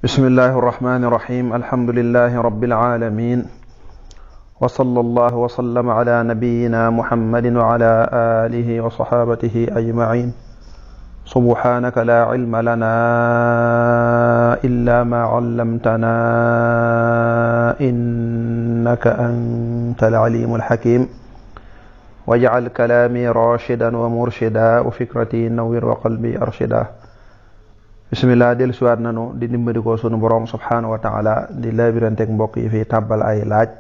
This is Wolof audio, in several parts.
bismillahi irrahmani irrahim alhamdulilahi rabbil alamin wa sallallahu wa sallama ala nabiyyina muhammadin wa ala alihi wa sahabatihi ajmain subhanaka la ilma lana illa ma allamtana innaka antal alimul hakim waj'al kalami rashidan wa murshida wa fikrati nawwir wa qalbi arshida. bismillah dellu siwaat nanu di dimbali ko sunu borom subhanahu wa taala di labiranteeg mbokk yi fi tàbbal ay laaj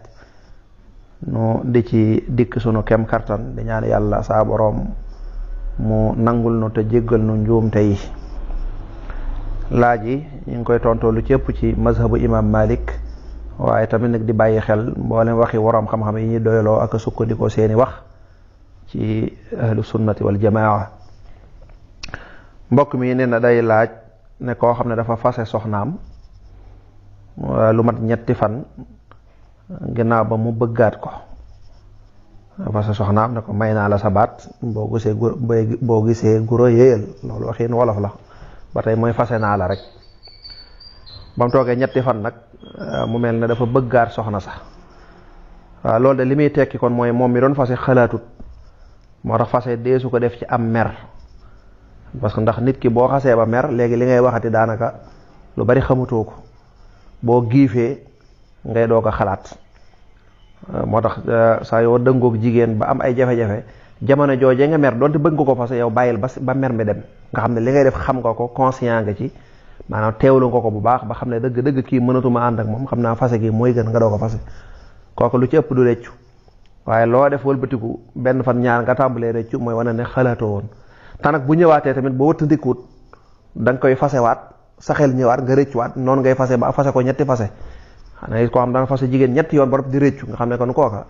nu di ci dikk sunu kem kartan di ñaan yàlla saa borom mu nangul nu te jéggal nu njuumte yi. laaj yi ñu ngi koy tontoo lu ci ëpp ci mazhabu imam Malik, waaye tamit nag di bàyyi xel mboolem waxi waroom xam-xam yi ñuy doyloo ak sukkandikoo seeni wax ci ahlu sunnati wal jamaa. mbokk mi nee na day laaj ne koo xam ne dafa fase soxnaam lu mat ñetti fan ginnaaw ba mu bëggaat ko. fase soxnaam ne ko may naa la sa baat boo gisee guro yéyal, loolu waxin wolof la ba tey mooy fase naa la rek. ba mu toogee ñetti fan nag mu mel ne dafa bëggaat soxna sax. waaw loolu de li muy tekki kon mooy moom mi doon fase xalaatut, moo tax fase deesu ko def ci am mer, parce que ndax nit ki boo xasee ba mer léegi li ngay waxati daanaka lu bari xamutoo ko, boo giifee ngay doog a xalaat. moo tax saa yoo dëngoog jigéen ba am ay jafe-jafe jamono joojee nga mer doonte bëgg nga ko fase yow bàyyil ba mer mi dem, nga xam ne li ngay def xam nga ko, conscient nga ci, maanaam teewlu nga ko bu baax ba xam ne dëgg kii mënatuma ànd ak moom, xam naa fase gi mooy gën nga doog a fase. kooku lu ci ëpp du reccu, waaye loo def wëlbatiku benn fan ñaar nga tàmbalee reccu mooy wane ne xalaatoo woon. te nag bu ñëwaatee tamit boo wëttandikuwut da nga koy fasewaat, sa xel ñëwaat nga rëccuwaat, noonu ngay fase ba fase ko ñetti fase. xanaa koo xam daan fase jigéen ñetti yoon ba di rëccu, nga xam ne kon kooka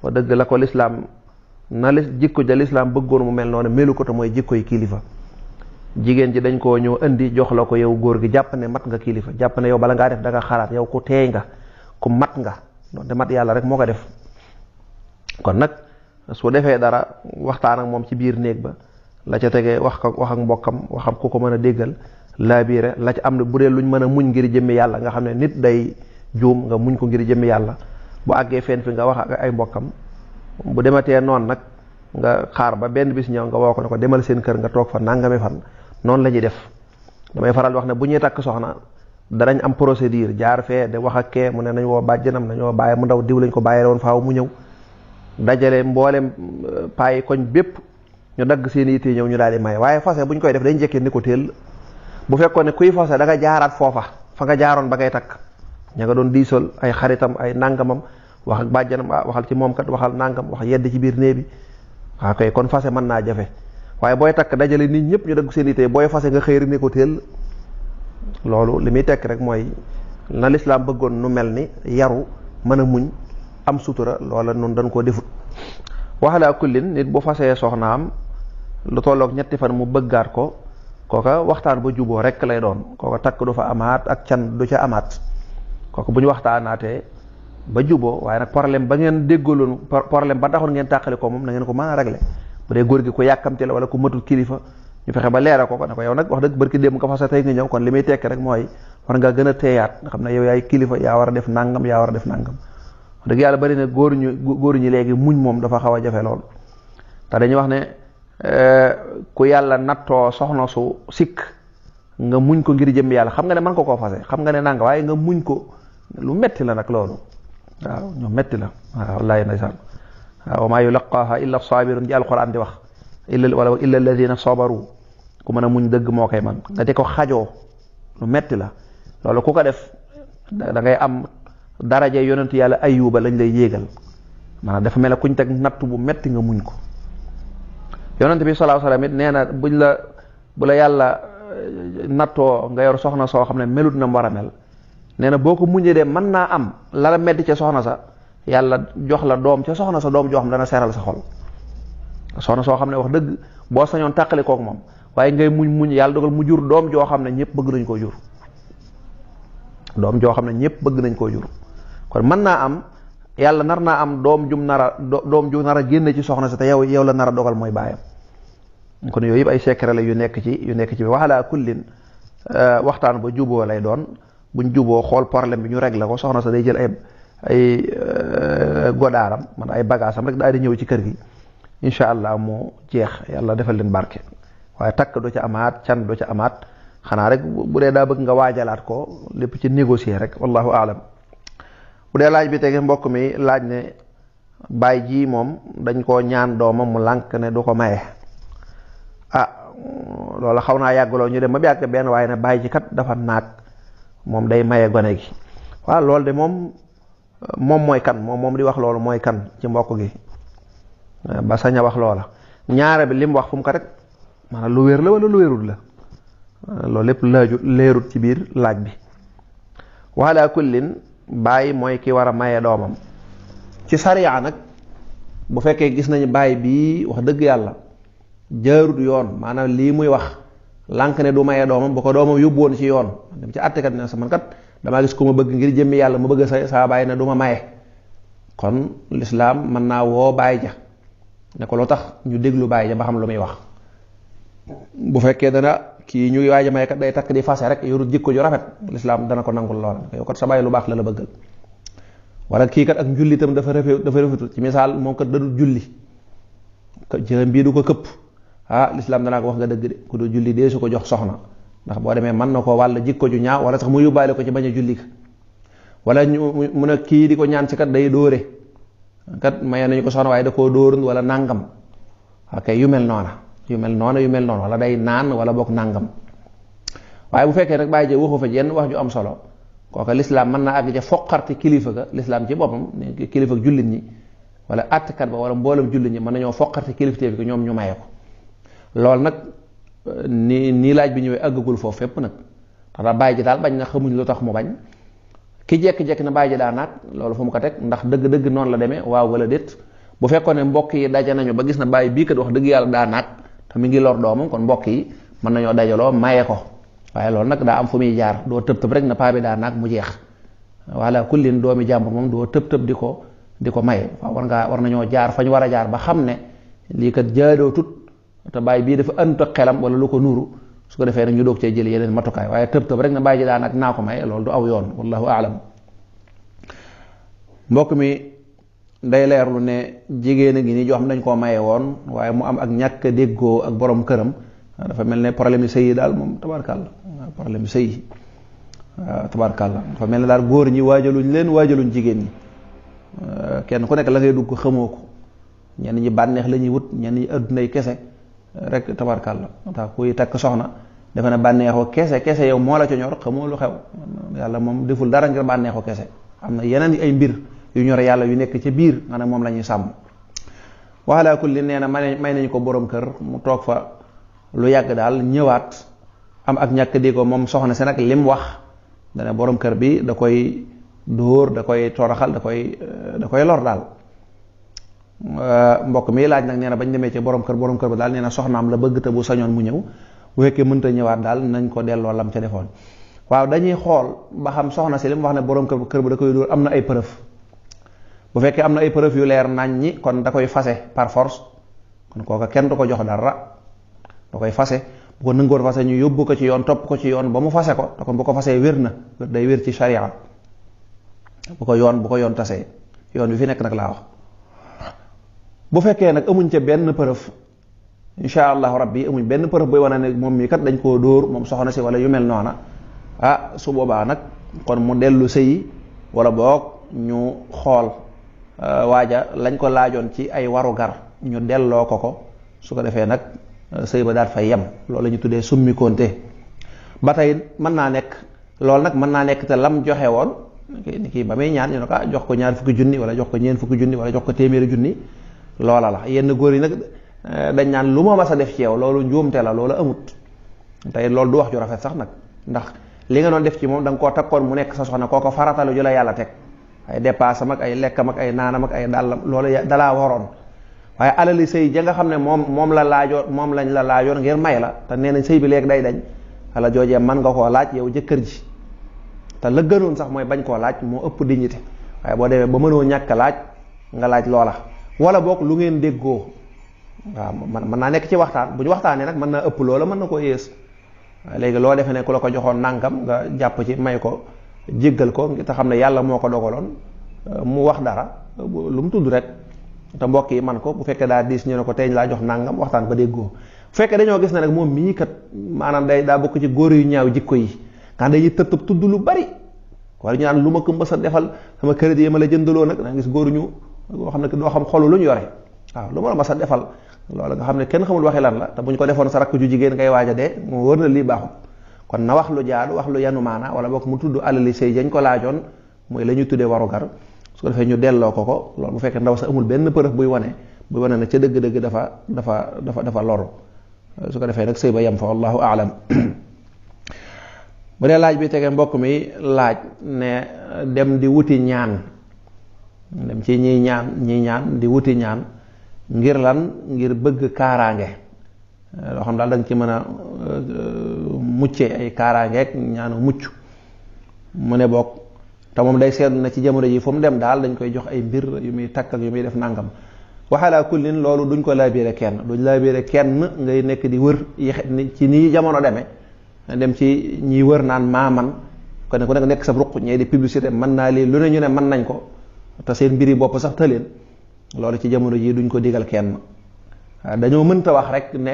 wa dëgg la ko lislaam na jikko ja lislaam bëggoon mu mel noonu melu ko, te mooy jikkoy kilifa. jigéen ji dañ koo ñëw indi jox la ko yow góor gi, jàpp ne mat nga kilifa, jàpp ne yow bala ngaa def da nga xalaat, yow ku teey nga, ku mat nga, doonte mat yàlla rek moo ko def. kon nag su defee dara waxtaan ak moom ci biir néeg ba, la ca tegee wax ak mbokkam, waxam ku ko mën a déggal, laabiire la ca am ne bu dee luñ mën a muñ ngir jëmmi yàlla, nga xam ne nit day juum nga muñ ko ngir jëmmi yàlla. bu àggee fenn fi nga wax ak ay mbokkam, bu dematee noonu nag nga xaar ba benn bis ñëw nga woo ko ne ko demal seen kër nga toog fa nangami fan. noonu la ñuy def. damay faral wax ne bu ñuy takk soxna danañ am procédure, jaar fee de wax ak kee mu ne nañ woo bàjjanam, nañ woo bàyyi mu ndaw diw lañ ko bàyyee woon faaw mu ñëw, dajale mboolem paayi koñ bépp ñu dagg seen yitte ñëw ñu daal di may. waaye fase bu ñu koy def dañ njëkkee ni ko teel. bu fekkoon ne kuy fase da nga jaaraat foofa fa nga jaaroon ba ngay takk, ña nga doon diisal ay xaritam ay nangamam, wax ak bàjjanam waxal ci moom kat, waxal nangam, wax yedd ci biir néeg bi. waaw kay kon fase mën naa jafe, waaye booy takk dajale nit ñëpp ñu dagg seen yitte, booy fase nga xëyri ni ko teel. loolu li muy tekk rek mooy na lislaam bëggoon nu mel ni yaru, mën a muñ, am sutura, loola noonu dañ koo defut. waxalaa kullin nit bu fasee soxnaam lu tolloog ñetti fan mu bëggaat ko, kooka waxtaan ba juboo rek lay doon, kooka takk du fa amaat ak can du ca amaat. kooka bu ñu waxtaanaatee ba juboo, waaye nag problème ba ngeen déggaloon, problème ba taxoon ngeen tàqali ko moom na ngeen ko mën a régler. bu dee góor gi ko yàkkamte la wala ku matul kilifa, ñu fexe ba leera ko ne ko yow nag wax dëgg barki démb nga fase tey nga ñëw, kon li muy tekk rek mooy war ngaa gën a teeyaat, nga xam ne yow yaay kilifa, yaa war a def nangam, yaa war a def nangam. wax dëgg yàlla bari na góor ñi léegi muñ moom dafa xaw a jafe lool. te dañuy wax ne ku yàlla nattoo soxna su sikk nga muñ ko ngir jëm yàlla, xam nga ne mën ko koo fase, xam nga ne nanga, waaye nga muñ ko lu metti la nag loolu. waaw ñu metti la, waaw wallaahi ndeysaan. waaw wa maa yulaqaaha illa saabirun ji alquran di wax, illa alladina sabaru. ku mën a muñ dëgg moo koy man. nga di ko xajoo lu metti la loolu, ku ko def da ngay am daraja yonent yàlla Ayuba lañ lay yéegal, maanaam dafa mel ne kuñ teg natt bu metti nga muñ ko. yonent bi sallallahu alayhi wasallam it nee na bu la yàlla nattoo nga yor soxna soo xam ne melut na mu war a mel, nee na boo ko muñee de mën naa am la la metti ca soxna sa, yàlla jox la doom ca soxna sa, doom joo xam dana seral sa xol. soxna soo xam ne wax dëgg boo sañoon tàqali kook moom, waaye ngay muñ yàlla dogal mu jur doom joo xam ne ñëpp bëgg nañ koo jur. doom joo xam ne ñëpp bëgg nañ koo jur. kon mën naa am yàlla nar naa am doom ju nar a génne ci soxna si te yow la nar a dogal mooy baayam. kon yooyu yëpp ay secret la yu nekk ci bi waxalaa kullin waxtaan ba juboo lay doon. buñ juboo xool problème bi ñu réglé ko, soxna sa day jël ay godaaram man ay bagaasam rek daal di ñëw ci kër gi, incha allah moo jeex, yàlla defal leen barke. waaye takk du ca amaat, can du ca amaat, xanaa rek bu dee daa bëgg nga waajalaat ko lépp ci négocier rek, wallahu aalam. bu dee laaj bi tege mbokk mi laaj ne baay ji moom dañ koo ñaan doomam mu lànk ne du ko maye. loolu xaw naa yàggaloo ñu dem ba yàgg benn waaye ne baay ji kat dafa naag moom day maye gone gi. waaw loolu de moom mooy kan, moom di wax loolu mooy kan ci mbokk gi ba sañ a wax loola. ñaare bi lim wax fu mu ko rek maanaam lu wér la wala lu wérul la, loolu lépp leerut ci biir laaj bi. wala kullin baay mooy ki war a maye doomam ci sariya nag. bu fekkee gis nañu baay bii wax dëgg yàlla jaarut yoon, maanaam lii muy wax lànk ne du maye doomam, bu ko doomam yóbbu woon ci yoon dem ci àttekat ne sa man kat damaa gis ko ma bëgg ngir jëmmi yàlla ma bëgg saa baay ne du ma maye, kon lislaam mën naa woo baay ja ne ko loo tax ñu déglu baay ja ba xam lu muy wax. bu fekkee dana kii ñu waaj a maye kat day takk di fase rek yorut jikko ju rafet, lislaam dana ko nangul loola, yow kat sa baay lu baax la bëggal. wala kii kat ak njullitam dafa rafetul, ci misaal moom kat dadul julli, jërëm bii du ko këpp, lislaam danaa ko wax nga dëgg de, ku du julli dee su ko jox soxna, ndax boo demee mën na ko wàll jikko ju ñaaw, wala sax mu yóbbaale ko ci bañ a julli ka. wala mu ne kii di ko ñaan si kat day dóore, kat maye nañu ko soxna waaye da koo dóor wala nàngam, ok yu mel noona wala day naan wala bokk nàngam. waaye bu fekkee nag bàyyi je waxu fa jenn wax ju am solo, kooka lislaam mën naa àgg ca foqarti kilifa ga, lislaam ci boppam kilifa jullit ñi wala àttekat ba wala mboolem jullit ñi mën nañoo foqarti kilifteef gi ñoom ñu maye ko. loolu nag nii laaj bi ñëwee àggagul foofu fépp nag, ndax bàyyi ji daal bañ na, xamuñ lu tax mu bañ. ki jekki-jekki na bàyyi ji daa naag, loolu fu mu ko teg, ndax dëgg-dëgg noonu la demee waaw wala déet. bu fekkoon ne mbokk yi daje nañu ba gis na bàyyi bii kat wax dëgg yàlla daa naag te mi ngi lor doomam, kon mbokk yi mën nañoo dajaloo maye ko. waaye loolu nag daa am fu muy jaar, doo tëb rek na paa bi daa naag mu jeex. wala kullin doomi jàmbur moom doo tëb di ko maye. waaw war nañoo jaar fañ war a jaar ba xam ne lii kat jaadoo tut te bàyyi bii dafa ënt ak xelam wala lu ko nuru, su ko defee nag ñu doog cee jël yeneen matukaay. waaye tëb rek na bàyyi ji daa naag naa ko maye, loolu du aw yoon, wallahu aalam. mbokk mi day leerlu ne jigéen a ngi nii joo xam dañ koo maye woon waaye mu am ak ñàkk a déggoo ak borom këram. dafa mel ne problème yi sëy yi daal moom tabarkàlla, problème yi sëy yi tabarkàlla dafa mel ne daal góor ñi waajaluñ jigéen ñi, kenn ku nekk la ngay dugg xamoo ko, ñenn ñi bànneex la ñuy wut, ñenn ñi addunay kese rek tabarkàlla. tax kuy takk soxna dafa ne bànneexoo kese yow moo la ca ñor, xamoo lu xew. yàlla moom deful dara ngir bànneexoo kese, am na yeneen ay mbir yu ñor yàlla yu nekk ca biir nga ne moom la ñuy sàmm. wala kulli nee na may nañu ko borom kër mu toog fa lu yàgg daal ñëwaat am ak ñàkk di ko moom soxna si nag lim wax dana borom kër bi da koy dóor, da koy toroxal, da koy lor daal. mbokk mi laaj nag nee na bañ demee ci borom kër ba daal nee na soxnaam la bëgg te bu sañoon mu ñëw, bu fekkee mënta ñëwaat daal nañ ko delloo lam ca defoon. waaw dañuy xool ba xam soxna si lim wax ne borom kër ba da koy dóor am na ay preuve. bu fekkee am na ay preuve yu leer nañ ñi kon da koy fase par force, kon kooka kenn du ko jox dara, da koy fase. bu ko nëngoor fase ñu yóbbu ko ci yoon, topp ko ci yoon ba mu fase ko te kon bu ko fasee wér na, day wér ci sharia. bu ko yoon tasee, yoon bi fi nekk nag laa wax. bu fekkee nag amuñ ca benn preuve, insha allahu rabbi amuñ benn preuve booy wane ne moom mii kat dañ koo dóor moom soxna si wala yu mel noona, su boobaa nag kon mu dellu sëyi, wala boog ñu xool waaja lañ ko laajoon ci ay waru gar ñu delloo ko su ko defee nag sëy ba daal fay yem. loolu la ñu tuddee summi konte. ba tey mën naa nekk loolu nag mën naa nekk te lam joxe woon ni kii ba muy ñaan ñu ne ko jox ko ñaar fukki junni wala jox ko ñeent fukki junni wala jox ko téeméeri junni, loola la. yenn góor yi nag dañ naan lu ma mas a def ci yow loolu njuumte la, loolu amut. tey loolu du wax ju rafet sax nag, ndax li nga doon def ci moom da nga koo takkoon mu nekk sa soxna, kooko faratalu ju la yàlla teg, ay dépassam ak ay lekkam ak ay naanam ak ay dàllam, loolu dalaa waroon. waaye alali sëy ja nga xam ne moom lañ la laajoon ngir may la, te nee nañ sëy bi léegi day dañ, ala joojee mën nga koo laaj yow jëkkër ji. te la gënoon sax mooy bañ koo laaj, moo ëpp dignité. waaye boo demee ba mënoo ñàkk laaj nga laaj loola, wala boog lu ngeen déggoo. waaw mën naa nekk ci waxtaan, bu ñu waxtaanee nag mën naa ëpp loola, mën na koo yées. waaye léegi loo defee ne ku la ko joxoon nàngam nga jàpp ci may ko jéggal ko te xam ne yàlla moo ko dogaloon mu wax dara lu mu tudd rek te mbokk yi man ko. bu fekkee daa diis ñu ne ko teeñ laa jox nangam waxtaan ba déggoo. bu fekkee dañoo gis ne nag moom mii kat maanaam daa bokk ci góor yu ñaaw jikko yi nga dañuy tëb tudd lu bari wala ñu naan lu ma ko mës a defal sama crédit yi ma la jëndaloo nag da gis góor ñu boo xam ne doo xam xolu lu ñu yore waaw lu ma la mës a defal loolu nga xam ne kenn xamul waxi lan la te bu ñu ko defoon sa rakk ju jigéen ngay waaj a dee mu wër na lii baaxul. kon na wax lu jaadu wax lu yanu maana wala boog mu tudd alali sëy dañ ko laajoon mooy la ñuy tuddee warugar su ko defee ñu delloo ko loolu bu fekkee ndaw sa amul benn preuve buy wane ne ca dëgg-dëgg dafa loru su ko defee nag sëy ba yem fa wallahu aalam. bu dee laaj bi tege mbokk mi laaj ne dem di wuti ñaan dem ci ñi ñaan di wuti ñaan ngir lan ngir bëgg kaaraange loo xam daal da nga ci mën a muccee ay kaaraangeek ñaanu mucc mu ne bokk te moom day seetlu na ci jamono ji fu mu dem daal dañ koy jox ay mbir yu muy takk ak yu muy def nangam waxalaa kullin loolu duñ ko laabiire kenn duñ laabiire kenn ngay nekk di wër ci nii jamono demee dem ci ñiy wër naan maaman kon ku nekk sa ruq ñee di publicité mën naa lii lu ne ñu ne mën nañ ko te seen mbiri bopp sax tëleen loolu ci jamono ji duñ ko digal kenn dañoo mënta wax rek ne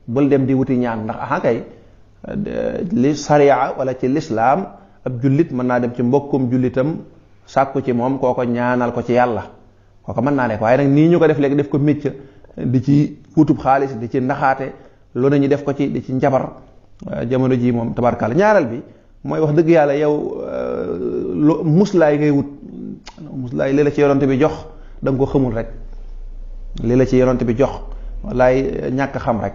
bul dem di wuti ñaan ndax aha kay li sariya wala ci lislaam ab jullit mën naa dem ci mbokkum jullitam sàkku ci moom kooko ñaanal ko ci yàlla kooko mën naa nekk waaye nag nii ñu ko def léegi def ko mécc di ci wutub xaalis di ci naxaate lu ne ñu def ko ci di ci njabar jamono ji moom tabarkalla ñaareel bi mooy wax dëgg yàlla yow muslaay ngay wut muslaay li la ci yonante bi jox da nga ko xamul rek li la ci yonante bi jox wallaay ñàkk xam rek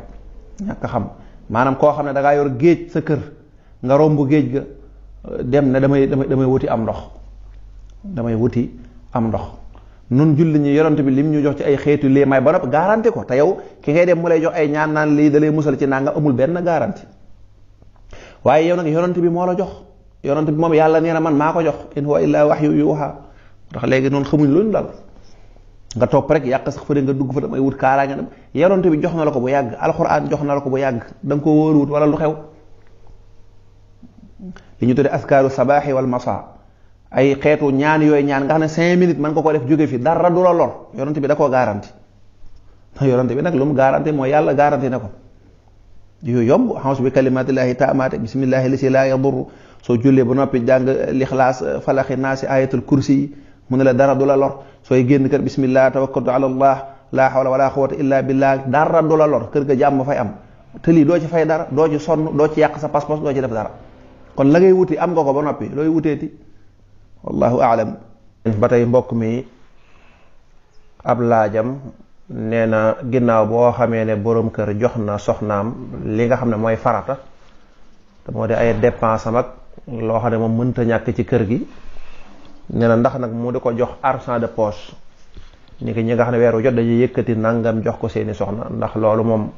ñàkk xam maanaam koo xam ne da ngaa yor géej sa kër nga romb géej ga dem ne damay wuti am ndox damay wuti am ndox nun julli ñi yonante bi lim ñu jox ci ay xeetu lii may ba noppi garanti ko te yow ki ngay dem mu lay jox ay ñaan naan lii da lay musal ci nanga amul benn garanti waaye yow nag yonante bi moo la jox yonante bi moom yàlla nee na man maa ko jox in huwa illaa wahyu yuuhaa ndax léegi noonu xamuñ luñ dal nga topp rek yàq sax fa de nga dugg fa damay wut kaaraange dem yonante bi jox na la ko bu yàgg alxuraan jox na la ko bu yàgg da nga ko wóor wut wala lu xew li ñu tuddee askaaru sabaaxi wal masa ay xeetu ñaan yooyu ñaan nga xam ne 5 minutes mën ko def jóge fi dara du la lor yonante bi da koo garanti yonante bi nag lu mu garanti mooy yàlla garanti na ko yooyu yomb a'uuzu bi kalimaatillaahi taammaati bismillaahi lasi laa yadurru soo jullee ba noppi jàng lixlaas falaxi naasi ayatul kursi yi mu ne la dara du la lor sooy génn kër bismillah tawakkaltu ala allah laa hawla wala quwwata illa billah dara du la lor kër ga jàmm fay am te lii doo ci fay dara doo ci sonn doo ci yàq sa pas-pas doo ci def dara kon la ngay wuti am nga ko ba noppi looy wuteeti wallahu aalam. ba tey mbokk mi ab laajam nee na ginnaaw boo xamee ne borom kër jox na soxnaam li nga xam ne mooy farata te moo di ay dépense am ak loo xam ne moom mënta ñàkk ci kër gi nee na ndax nag mu di ko jox argent de poche ni ki ñi nga xam ne weeru jot dañuy yëkkati nangam jox ko seeni soxna ndax loolu moom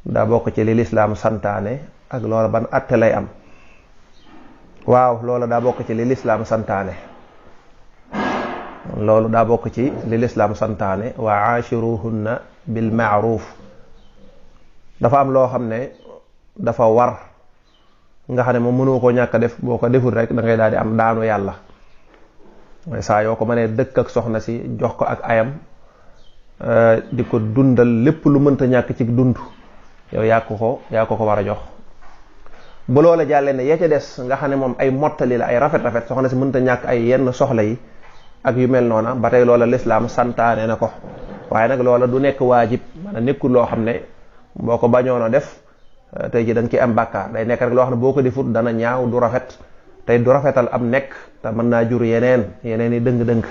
daa bokk ci li lislaam santaane ak loolu ban atte lay am. waaw loolu daa bokk ci li lislaam santaane loolu daa bokk ci li lislaam santaane wa aashiruhunna bil ma'ruf dafa am loo xam ne dafa war nga xam ne moom mënoo koo ñàkk a def boo ko deful rek da ngay daal di am daanu yàlla mooy saa yoo ko mënee dëkk ak soxna si jox ko ak ayam di ko dundal lépp lu mënta ñàkk ci dund yow yaa ko war a jox bu loola jàllee ne ya ca des nga xam ne moom ay mottali la ay rafet soxna si mënta ñàkk ay yenn soxla yi ak yu mel noona ba tey loola lislaam santaane na ko waaye nag loola du nekk waajib maanaam nekkul loo xam ne boo ko bañoon a def tey ji da nga ci am bàkkaar day nekk rek loo xam ne boo ko defut dana ñaaw du rafet tey du rafetal am nekk te mën naa jur yeneen i dëng-dëng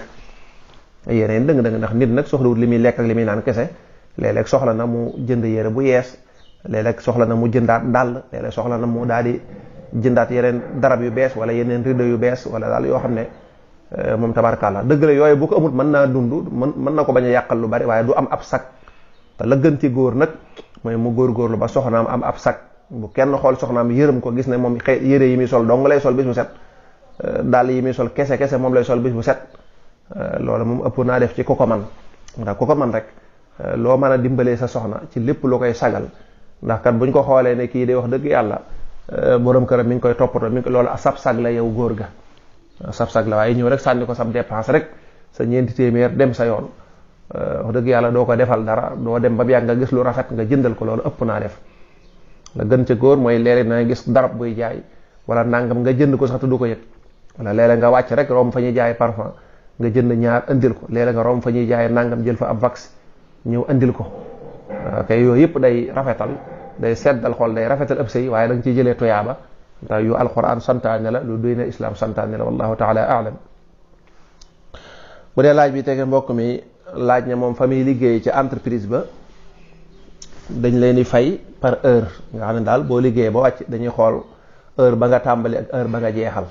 ndax nit nag soxlawut li muy lekk ak li muy naan kese léeg-léeg soxla na mu jënd yére bu yees léeg-léeg soxla na mu jëndaat dàll léeg-léeg soxla na mu daal di jëndaat yeneen darab yu bees wala yeneen rideau yu bees wala daal yoo xam ne moom tabarkàlla dëgg la yooyu bu ko amut mën naa dund mën na ko bañ a yàqal lu bari waaye du am ab sac te la gën ci góor nag mooy mu góorgóorlu ba soxnaam am ab sac bu kenn xool soxnaam yërëm ko gis ne moom yére yi muy sol dong lay sol bis bu set dàll yi muy sol kese moom lay sol bis bu set loolu moom ëpp naa def ci ku ko man ndax ku ko man rek loo mën a dimbalee sa soxna ci lépp lu koy sagal ndax kat buñ ko xoolee ne kii day wax dëgg yàlla borom këram mi ngi koy toppatoo mi ngi loolu sab sag la yow góor ga sab-sag la waaye ñëw rek sànni ko sab dépense rek sa ñeenti téeméer dem sa yoon wax dëgg yàlla doo ko defal dara, doo dem ba yàgg nga gis lu rafet nga jëndal ko, loolu ëpp naa def. la gën ca góor mooy léeg-léeg na gis darab buy jaay wala nangam nga jënd ko sax te du ko yëg, wala léeg-léeg nga wàcc rek romb fa ñuy jaay parfum nga jënd ñaar andil ko, léeg-léeg nga romb fa ñuy jaay nangam jël fa ab vax ñëw andil ko. kay yooyu yëpp day rafetal, day seddal xol, day rafetal ëpp sëy, waaye da nga ciy jëlee tuyaaba ndax yu alquran santaane la, lu diine islam santaane la, wallahu taala aalam. bu dee laaj bi tege mbokk mi laaj ne moom fa muy liggéey ci entreprise ba dañ leen di fay par heure, nga xam ne daal boo liggéeyee ba wàcc dañuy xool heure ba nga tàmbali ak heure ba nga jeexal.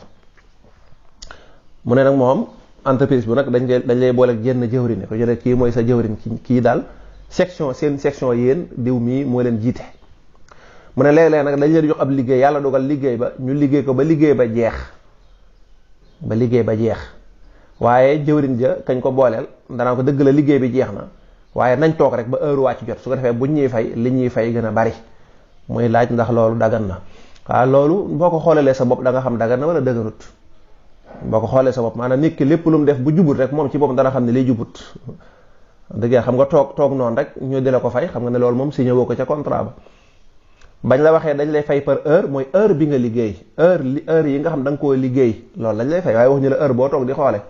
mu ne nag moom entreprise bu nag dañ lay boole ak jenn jëwriñ ko jëlee kii mooy sa jëwriñ, kii daal section seen section yéen diw mii moo leen jiite. mu ne léeg-léeg nag dañ leen jox ab liggéey, yàlla dogal liggéey ba ñu liggéey ko ba liggéey ba jeex waaye jëwriñ ja kañ ko booleel danaa ko dëgg la liggéey bi jeex na waaye nañ toog rek ba heure wàcc jot, su ko defee buñ ñuy fay li ñuy fay gën a bari. muy laaj ndax loolu dagan na. waaw loolu boo ko xoolee sa bopp da nga xam dagan na wala dëgganut. boo ko xoolee sa bopp maanaam nit ki lépp lu mu def bu jubut rek moom ci boppam dana xam ne liy jubut. dëgg xam nga toog noonu rek ñu di la ko fay, xam nga ne loolu moom signé woo ko ca contrat ba. bañ la waxee dañ lay fay par heure mooy heure bi nga liggéey, heure yi nga xam da nga koo liggéey loolu lañ lay fay, waaye wax ñu la heure boo toog di xoole.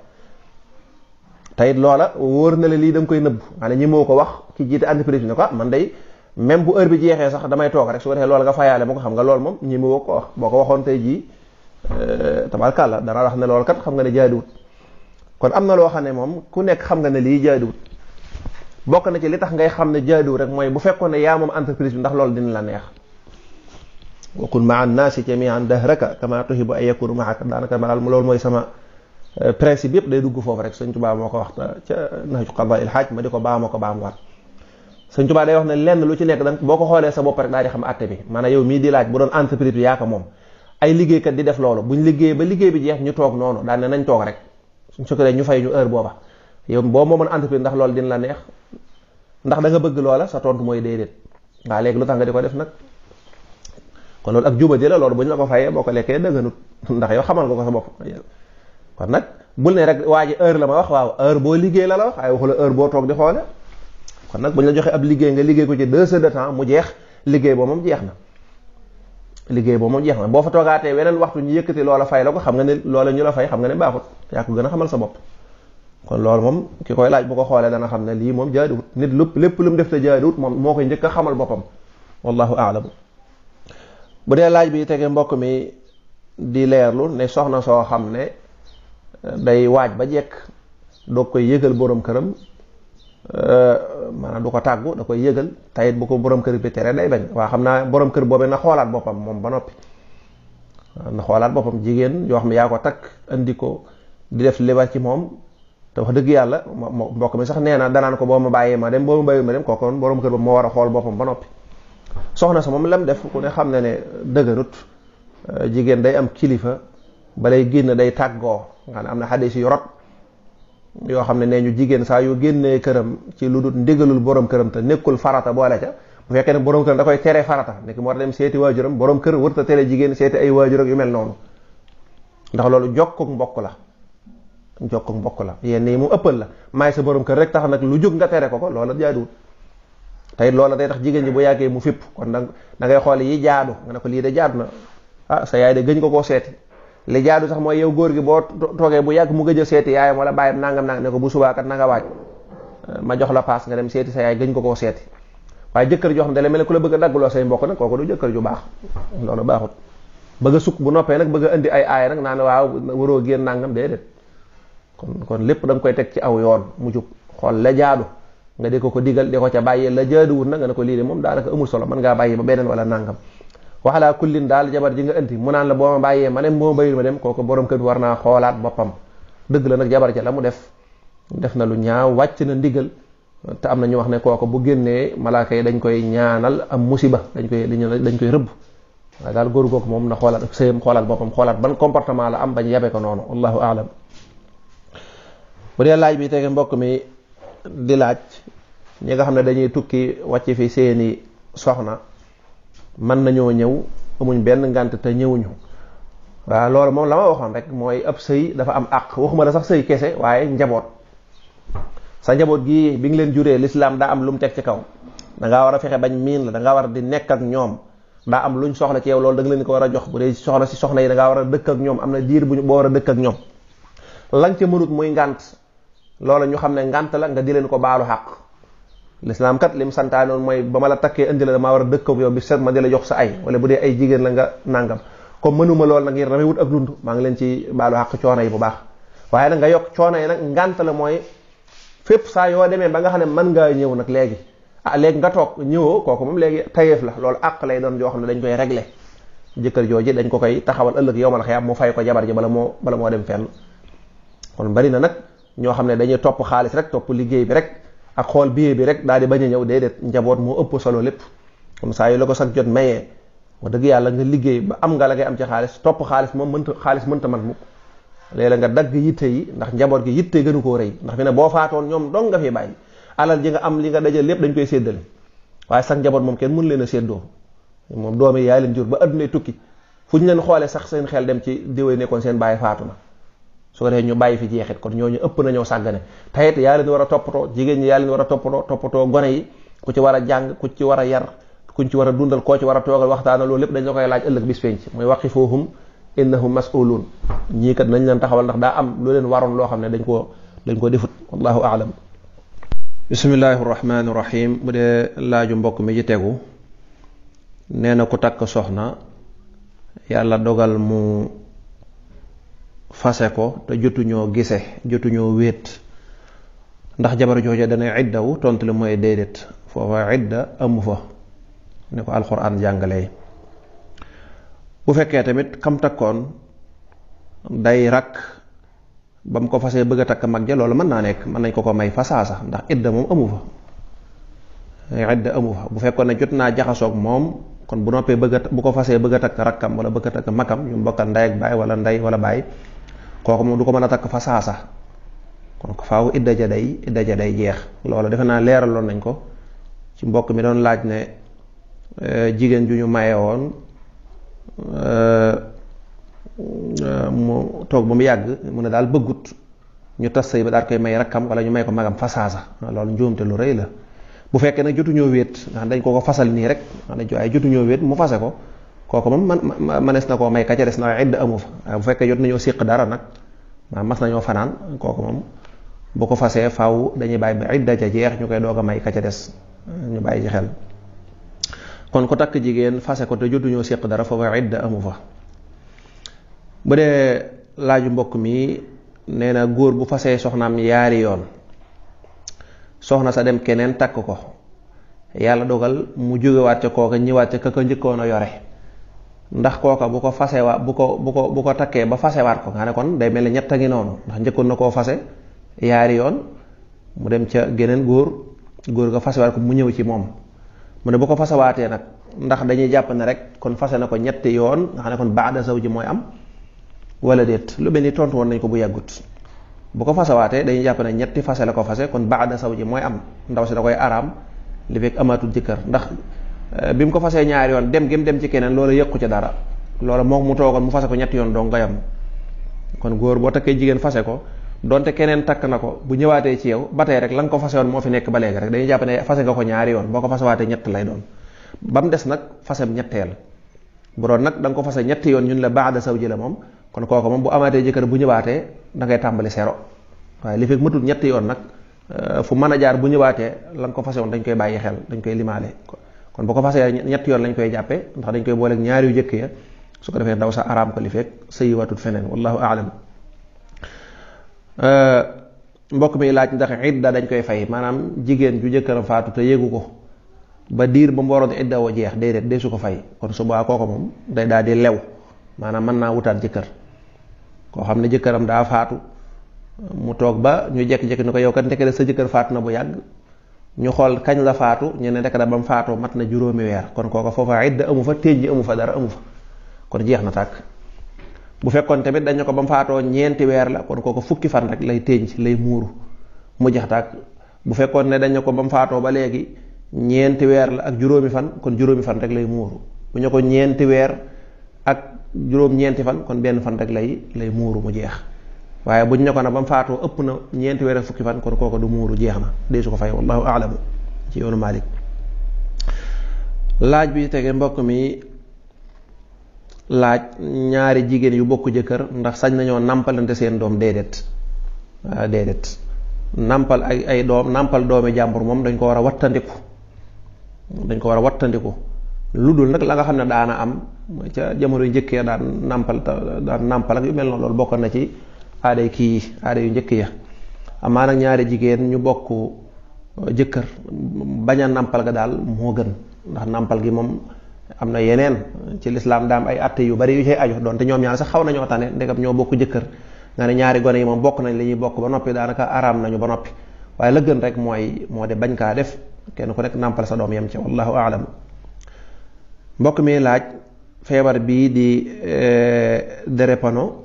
tayit loola wóor na la lii da nga koy nëbb, maanaam ñi moo ko wax ki jiite entreprise bi ne ko man day même bu heure bi jeexee sax damay toog rek, su ko defee loola nga fayaale ma ko, xam nga loolu moom ñi moo ko wax. boo ko waxoon tey jii tabarkàlla dana wax ne loolu kat xam nga ne jaaduwut. kon am na loo xam ne moom ku nekk xam nga ne lii jaaduwut. bokk na ci li tax ngay xam ne jaaduwut rek mooy bu fekkoon ne yaa moom entreprise bi ndax loolu dina la neex. wa kun maa naasi jamii'an dahraka kama tuhibbu an yakunu ma'aka, daanaka ma daal loolu mooy sama principe yëpp day dugg foofu rek. Sëñ Tuubaa moo ko wax ca Nahju Qadaa'il Haaj ma di ko baa ma ko baam waat. Sëñ Tuubaa day wax ne lenn lu ci nekk danga boo ko xoolee sa bopp rek daal di xam àtte bi. maanaam yow mii di laaj bu doon entreprise bi yaa ko moom, ay liggéeykat di def loolu buñ liggéey ba liggéey bi jeex ñu toog noonu daan ne nañ toog rek suñ sukkuree ñu fay ñu heure booba. yow boo moomoon entreprise ndax loolu dina la neex, ndax da nga bëgg loola? sa tontu mooy déedéet. waaw léegi lu tax nga di ko def nag? kon loolu ak jubadi la, loolu bu ñu la ko fayee boo ko lekkee dëgganut ndax yow xamal nga ko sa bopp. kon nag bul ne rek waa ji heure la ma wax, waaw heure boo liggéey la wax, ay waxu la heure boo toog di xoole. kon nag bu ñu la joxee ab liggéey nga liggéey ko ci 2 heures de temps mu jeex, liggéey boobu moom jeex na. liggéey boobu moom jeex na. boo fa toogaatee weneen waxtu ñu yëkkati loola fay la ko, xam nga ne loola ñu la fay xam nga ne baaxut, yaa ko gën a xamal sa bopp. kon loolu moom ki koy laaj bu ko xoolee dana xam ne lii moom jaaduwut. nit lépp lu mu def te jaaduwut moom moo koy njëkk a xamal boppam. wallahu a'lam. bu dee laaj bi tege mbokk mi di leerlu ne soxna soo xam ne day waaj ba jekk doog koy yëgal borom këram, maanaam du ko tàggu da koy yëgal, tayit bu ko borom kër bi tere day bañ. waa xam naa borom kër boobee na xoolaat boppam moom ba noppi. na xoolaat boppam. jigéen yoo xam ne yaa ko takk andi ko di def liba ci moom te wax dëgg yàlla mbokk mi sax nee na danaan ko boo ma bàyyee ma dem, boo ma bàyyee ma dem, kooku borom kër boobu moo war a xool boppam ba noppi. soxna sa moom lam def ku ne xam ne dëgganut. jigéen day am kilifa balay génn day tàggoo, nga ne am na xadis yu rot yoo xam ne nee ñu jigéen saa yu génnee këram ci lu dul ndigalul borom këram te nekkul farata boole ca, bu fekkee ne borom këram da koy tere farata nekk mu war a dem seeti waajuram, borom kër wërta tere jigéen seeti ay waajur ak yu mel noonu, ndax loolu jokkuk mbokk la. yenn yi mu ëppal la, maay sa borom kër rek tax nag lu jóg nga tere ko loola jaaduwut. tey loola day tax jigéen ñi bu yàggee mu fipp. kon da ngay xool yi jaadu nga ne ko lii de jaadu na, sa yaay de gëñ ko koo seeti. li jaadu sax mooy yow góor gi boo toogee bu yàgg mu gëj a seeti yaayam wala bàyyam nangam ne ko bu subaakat na nga waaj ma jox la paas nga dem seeti sa yaay gëñ ko koo seeti. waaye jëkkër joo xam ne da mel ne ku la bëgg a dagguloo say mbokk nag kooku du jëkkër ju baax, loolu baaxut. bëgg a sukk bu noppee nag bëgg a indi ay aaya nag naan waaw waroo génn nangam déedéet. kon lépp da nga koy teg ci aw yoon mu jub, xool la jaadu nga di ko digal di ko ca bàyyi, la jaaduwul nag nga ne ko lii de moom daanaka amul solo, mën ngaa bàyyi ba beneen wala nangam. waxalaa kullin daal jabar ji nga indi mu naan la boo ma bàyyee ma dem, boo ma bàyyil ma dem, kooku borom kër bi war naa xoolaat boppam. dëgg la nag jabar ja la mu def na lu ñaaw, wàcc na ndigal, te am na ñu wax ne kooku bu génnee malaaka yi dañ koy ñaanal am musiba, dañ koy rëbb. waaye daal góor googu moom na xoolaat ak sëyam, xoolaat boppam, xoolaat ban comportement la am bañ yabe ko noonu. wallahu a'lam. bu dee laaj bi tege mbokk mi di laaj ñi nga xam ne dañuy tukki wàcc fi seeni soxna mën nañoo ñëw amuñ benn ngànt te ñëwuñu. waaw loolu moom la ma waxoon rek mooy ab sëy dafa am àq, waxuma la sax sëy kese waaye njaboot. sa njaboot gi bi nga leen juree lislaam daa am lu mu teg ci kaw, dangaa war a fexe bañ miin la, dangaa war a di nekk ak ñoom, daa am luñ soxla ci yow, loolu da nga leen ko war a jox. bu dee soxla si soxna yi dangaa war a dëkk ak ñoom, am na diir boo war a dëkk ak ñoom. lañ ca mënut muy ngànt, loola ñu xam ne ngànt la, nga di leen ko baalu xaq. lislaam kat lim santaanoon mooy ba ma la takkee indi la damaa war a dëkk ak yow bi set ma di la jox sa ay, wala bu dee ay jigéen la nga nàngam. comme mënuma lool nag ngir damay wut ak dund, maa ngi leen ci baalu xaq coono yi bu baax. waaye nag nga yokk coono yi nag ngànt la mooy fépp saa yoo demee ba nga xam ne mën ngaa ñëw nag léegi léegi nga toog ñëwoo, kooku moom léegi tayeef la, loolu àq lay doon joo xam ne dañ koy régler. jëkkër jooji dañ ko koy taxawal ëllëg yowmal xiyaam mu fay ko jabar ji bala moo dem fenn. kon bari na nag ñoo xam ne dañuy topp xaalis rek, topp liggéey bi rek ak xool billet bi rek daal di bañ a ñëw. déedéet, njaboot moo ëpp solo lépp. comme saa yu la ko sax jot mayee wax dëgg yàlla nga liggéey ba am nga la ngay am ci xaalis, topp xaalis moom xaalis mënta man mukk. léeg-léeg nga dagg yitte yi, ndax njaboot gi yitte gënu koo rëy, ndax fi ne boo faatoon ñoom dong nga fi bàyyi. alal ji nga am li nga dajal lépp dañ koy séddale, waaye sax njaboot moom kenn mënu leen a séddoo. moom doomi yaay leen jur ba addunay tukki, fu ñu leen xoolee sax seen xel dem ci diwee nekkoon seen bàyyi faatu na, su ko defee ñu bàyyi fi jeexit. kon ñooñu ëpp nañoo sàggane. tayit yaa leen war a toppatoo, jigéen ñi yaa leen war a toppatoo gone yi, ku ci war a jàng, ku ci war a yar, kuñ ci war a dundal, koo ci war a toogal waxtaana, loolu lépp dañ la koy laaj ëllëg bis penc. mooy waqifuhum innahum mas'ulun. ñii kat nañ leen taxawal ndax daa am lu leen waroon loo xam ne dañ ko defut. wallahu a'lam. bismillahi rahmaani rahim. bu dee laaju mbokk mi ci tegu, nee na ku takk soxna yàlla dogal mu fase ko te jotuñoo jotuñoo wéet, ndax jabar jooje dana iddawu? tontu li mooy déedéet, foofa idda amu fa ne ko alxuraan jàngalee. bu fekkee tamit kam takkoon day rakk ba mu ko fasee bëgg a takk mag ja, loolu mën naa nekk, mën nañ ko may fasaasa, ndax idda moom amu fa. bu fekkoon ne jot naa jaxasoog moom, kon bu noppee bu ko fasee bëgg a takk rakkam wala bëgg a takk makam, ñu bokkal ndey ak baay wala ndey wala baay, kooku moom du ko mën a takk fasaasa. kon faaw idda ja day jeex. loolu defe naa leeraloon nañ ko ci mbokk mi doon laaj ne jigéen ju ñu maye woon mu toog ba mu yàgg mu ne daal bëggut ñu tas sëy ba daal koy may rakkam wala ñu may ko magam fasaasa. loolu njuumte lu rëy la. bu fekkee nag jotuñoo wéet, ndax dañ ko fasal nii rek, waaye jotuñoo wéet mu fase ko, kooku moom manees na koo may ka ca des na idda amu fa. waaye bu fekkee jot nañoo séq dara nag, mas nañoo fanaan, kooku moom bu ko fasee faaw dañuy bàyyi ba idda ja jeex ñu koy doog a may ka ca des. ñu bàyyi ci xel. kon ku takk jigéen fase ko te jotuñoo séq dara, foofu idda amu fa. bu dee laaju mbokk mi, nee na góor bu fasee soxnaam yaari yoon, soxna sa dem keneen takk ko, yàlla dogal mu jógewaat ca kooka ñëwaat ca ka njëkkoon a yore, ndax kooka bu ko takkee ba fasewaat ko, nga ne kon day mel ni ñett a ngi noonu, ndax njëkkoon na koo fase yaari yoon, mu dem ca geneen góor ga fasewaat ko mu ñëw ci moom. mu ne bu ko fasewaatee nag, ndax dañuy jàpp ne rek kon fase na ko ñetti yoon, nga xam ne kon baada zawji mooy am wala déet? lu mel ni tontu woon nañ ko bu yàggut. bu ko fasewaatee dañuy jàpp ne ñetti fase la ko fase, kon baada zawji mooy am, ndaw si da koy araam li fekk amaatul jëkkër. ndax bi mu ko fasee ñaari yoon dem gi mu dem ci keneen loolu yëqu ci dara, loolu moom mu toogoon mu fase ko ñetti yoon dong nga yam. kon góor boo takkee jigéen fase ko, donte keneen takk na ko, bu ñëwaatee ci yow ba tey rek la nga ko fase woon moo fi nekk ba léegi rek, dañuy jàpp ne fase nga ko ñaari yoon, boo ko fasewaatee ñett lay doon, ba mu des nag fasem ñetteel. bu doon nag da nga ko fase ñetti yoon ñun la baada zawji la moom, kon kooku moom bu amaatee jëkkër bu ñëwaatee da ngay tàmbali zéro. waaye li fekk matul ñetti yoon nag fu mën a jaar bu ñëwaatee la nga ko fase woon dañ koy bàyyi xel, dañ koy limaale. kon bu ko fasee ñetti yoon lañ koy jàppee, ndax dañ koy booleeg ñaari yu jëkk ya, su ko defee ndaw sa araam ko li fekk sëyi waatut feneen. wallahu a'lam. mbokk mi laaj ndax idda dañ koy fay, maanaam jigéen ju jëkkëram faatu te yéegu ko ba diir ba mu waroon idda woo jeex, déedéet dee su ko fay. kon su boobaa kooku moom day daal di lew, maanaam mën naa wutaat jëkkër. koo xam ne jëkkëram daa faatu mu toog ba ñu jekki-jekki ni ko yow kat ndekete sa jëkkër faatu na bu yàgg, ñu xool kañ la faatu, ñu ne ndekete ba mu faatoo mat na juróomi weer, kon kooku foofa idda amu fa, téej ji amu fa, dara amu fa, kon jeex na tàkk. bu fekkoon tamit dañu ko ba mu faatoo ñeenti weer la, kon kooku fukki fan rek lay ténj, lay muuru mu jeex tàkk. bu fekkoon ne dañu ko ba mu faatoo ba léegi ñeenti weer la ak juróomi fan, kon juróomi fan rek lay muuru. bu ñu ko ñeenti weer ak juróom-ñeenti fan kon benn fan rek lay muuru mu jeex. waaye buñ ne ko nag ba mu faatoo ëpp na ñeenti weer ak fukki fan kon kooku du muuru jeex na dee su ko fay wallahu a'lamu ci yoonu Malik. laaj bi tege mbokk mi laaj ñaari jigéen yu bokk jëkkër ndax sañ nañoo nàmpalante seen doom déedéet. déedéet nàmpal ay doom nàmpal doomi jàmbur moom dañ ko war a wattandiku lu dul nag la nga xam ne daana am ca jamono yu njëkkee daan nàmpal ak yu mel noonu loolu bokkoon na ci aada yu njëkk ya. amaa nag ñaari jigéen ñu bokk jëkkër bañ a nàmpal ga daal moo gën ndax nàmpal gi moom am na yeneen ci lislaam daam ay atte yu bari yu cay aju doonte ñoom ñaar sax xaw nañoo tane ndegam ñoo bokk jëkkër nga ne ñaari gone yi moom bokk nañ li ñuy bokk ba noppi daanaka araam nañu ba noppi waaye la gën rek moo de bañ kaa def kenn ku nekk nàmpal sa doom yem ci wallahu aalam. mbokk mi laaj feebar bii di drépano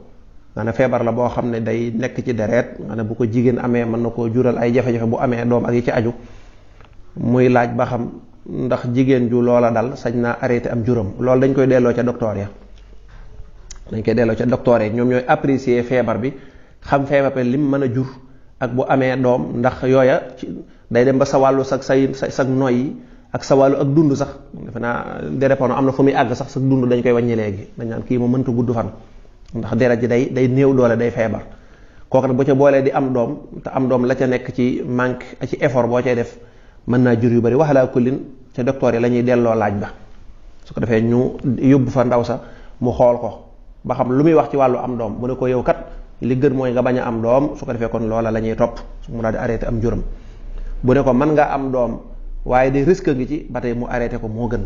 nga ne feebar la boo xam ne day nekk ci deret nga ne bu ko jigéen amee mën na koo jural ay jafe-jafe bu amee doom ak yi ci aju muy laaj ba xam ndax jigéen ju loola dal sañ naa arrêté am juróom loolu dañ koy delloo ca docteur ya ñoom ñooy apprécier feebar bi xam feebar bi lim mën a jur ak bu amee doom ndax yooya day dem ba sa wàllu sag noyyi ak sa wàllu ak dund sax defe naa drépano am na fu muy àgg sax sa dund dañ koy wàññi léegi dañ naan kii moom mënta gudd fan ndax deret ji day néew doole day feebar kooku nag bu ca boolee di am doom te am doom la ca nekk ci manque ci effort boo cay def mën naa jur yu bari waxalaa kullin ca docteur yi la ñuy delloo laaj ba su ko defee ñu yóbbu fa ndaw sa mu xool ko ba xam lu muy wax ci wàllu am doom mu ne ko yow kat li gën mooy nga bañ a am doom su ko defee kon loola la ñuy topp su mu daal di arrêté am juram bu ne ko mën nga am doom waaye di risque ngi ci ba tey mu arrêté ko moo gën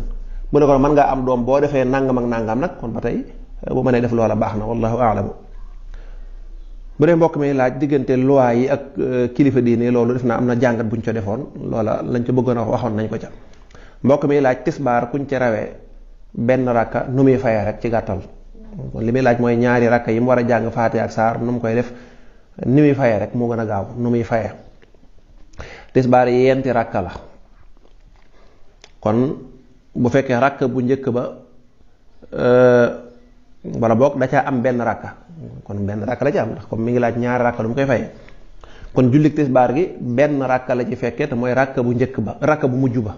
bu ne ko mën ngaa am doom boo defee nangam ak nangam nag kon ba tey bu mënee def loola baax na wallahu a'lam. bu dee mbokk mi laaj diggante loi yi ak kilifa diine loolu def naa am na jàngat buñ ca defoon loola lañ ca bëggoon a waxoon nañ ko ca. mbokk mi laaj tisbaar kuñ ci rawee benn rakka nu muy fayee rek ci gàttal kon li muy laaj mooy ñaari rakka yi mu war a jàng faate ak saar nu mu koy def ni muy fayee rek moo gën a gaaw nu muy fayee. tisbaar yenti rakka la kon bu fekkee rakka bu njëkk ba wala boog da caa am benn rakka kon benn rakka la ci am ndax comme mi ngi laaj ñaari rakka lu mu koy fayee kon jullik tisbaar gi benn rakka la ci fekkee te mooy rakka bu njëkk ba rakka bu mujj ba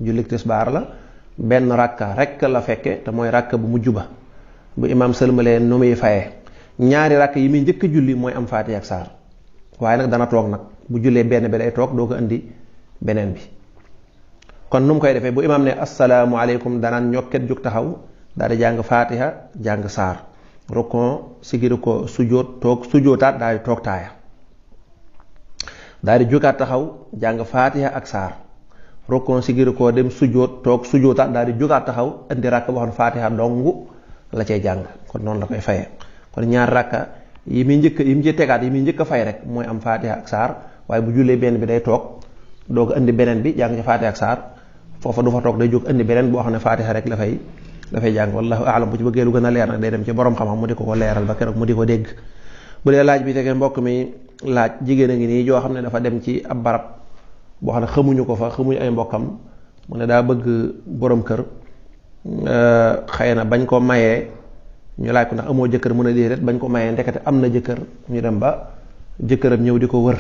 jullik tisbaar la benn rakka rek la fekke te mooy rakka bu mujj ba bu imaam sëlmalee nu muy fayee ñaari rakka yi muy njëkk a julli mooy am faatiha ak saar waaye nag dana toog nag bu jullee benn bi day toog doo ko indi beneen bi kon nu mu koy defee bu imaam ne assalaamu aleykum danaan ñokket jóg taxaw daal di jàng faatiha jàng saar rukon sigiru ko sujjóot toog sujjóotaat daal di toog taaya daal di jógaat taxaw jàng faatiha ak saar rukon sigiru ko dem sujjóot toog sujjóotaat daal di jógaat taxaw indi rakk boo xam faatiha dongu la cay jàng kon noonu la koy fayee kon ñaar rakka yi muy ci tegaat yi muy njëkk a fay rek mooy am faatiha ak saar waaye bu jullee benn bi day toog doo ko indi beneen bi jàng ci faatiha ak saar foofa du fa toog day jóg indi beneen boo xam ne faatiha rek dafay jàng wallahu a'lam. bu ci bëggee lu gën a leer nag day dem ci borom xam-xam mu di ko leeral ba keroog mu di ko dégg. bu dee laaj bi tegee mbokk mi laaj jigéen a ngi nii joo xam ne dafa dem ci ab barab boo xam ne xamuñu ko fa xamuñu ay mbokkam mu ne daa bëgg borom kër xëy na bañ ko mayee ñu laaj ko ndax amoo jëkkër mu ne déedéet bañ ko mayee ndekete am na jëkkër ñu dem ba jëkkëram ñëw di ko wër.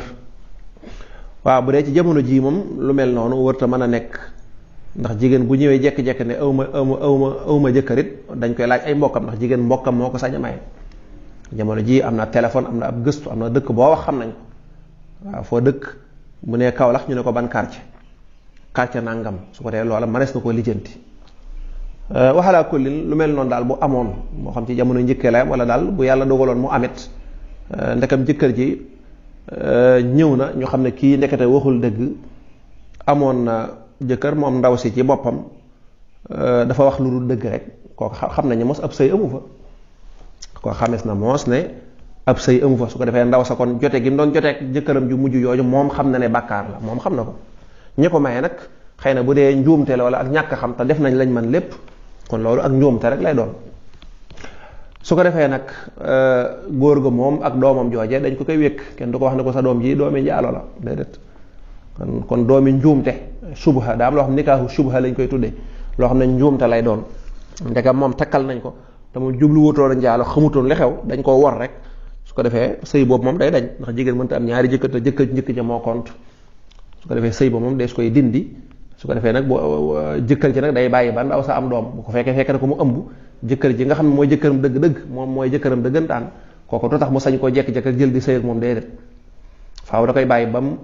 waaw bu dee ci jamono jii moom lu mel noonu wërta mën a nekk ndax jigéen bu ñëwee jekki-jekki ne awma jëkkërit dañ koy laaj ay mbokkam ndax jigéen mbokkam moo ko sañ a maye. jamono jii am na téléphone am na ab gëstu am na dëkk boo wax xam nañ ko waaw foo dëkk mu ne Kaolack ñu ne ko ban quartier nangam su ko dee loola mënees na koo lijjanti. waxalaa kullin lu mel noonu daal bu amoon moo xam ci jamono njëkkee la wala daal bu yàlla dogaloon mu amit ndekam jëkkër ji ñëw na ñu xam ne kii ndekete waxul dëgg amoon na jëkkër moom ndaw si ci boppam dafa wax lu dul dëgg rek kooku xam nañu mos ab sëy amu fa koo xames na moos ne ab sëy amu fa su ko defee ndaw sa kon jote gi mu doon joteek jëkkëram ju mujj yooyu moom xam na ne bàkkaar la moom xam na ko ñi ko maye nag xëy na bu dee njuumte la wala ak ñàkk xam te def nañ lañ man lépp kon loolu ak njuumte rek lay doon su ko defee nag góor ga moom ak doomam jooje dañ ko koy wékk kenn du ko wax ne ko sa doom ji doomi njaalo la déedéet kon doomi njuumte subha daa am loo xam nikaahu subha lañ koy tuddee loo xam ne njuumte lay doon ndegam moom takkal nañ ko te moom jubluwutoon a njaalo xamutoon li xew dañ koo war rek su ko defee sëy boobu moom day dañ ndax jigéen mënta am ñaari jëkkër te jëkkër njëkk ja moo compte su ko defee sëy ba moom des koy dindi su ko defee nag boo jëkkër ji nag day bàyyi ba ndaw sa am doom bu ko fekk na ko mu ëmb jëkkër ji nga xam ne mooy jëkkëram dëgg-dëgg moom mooy jëkkëram dëggantaan kooku du tax mu sañ koo jekk-jekk ak jël di sëy ak moom déedéet faaw da koy bàyyi ba mu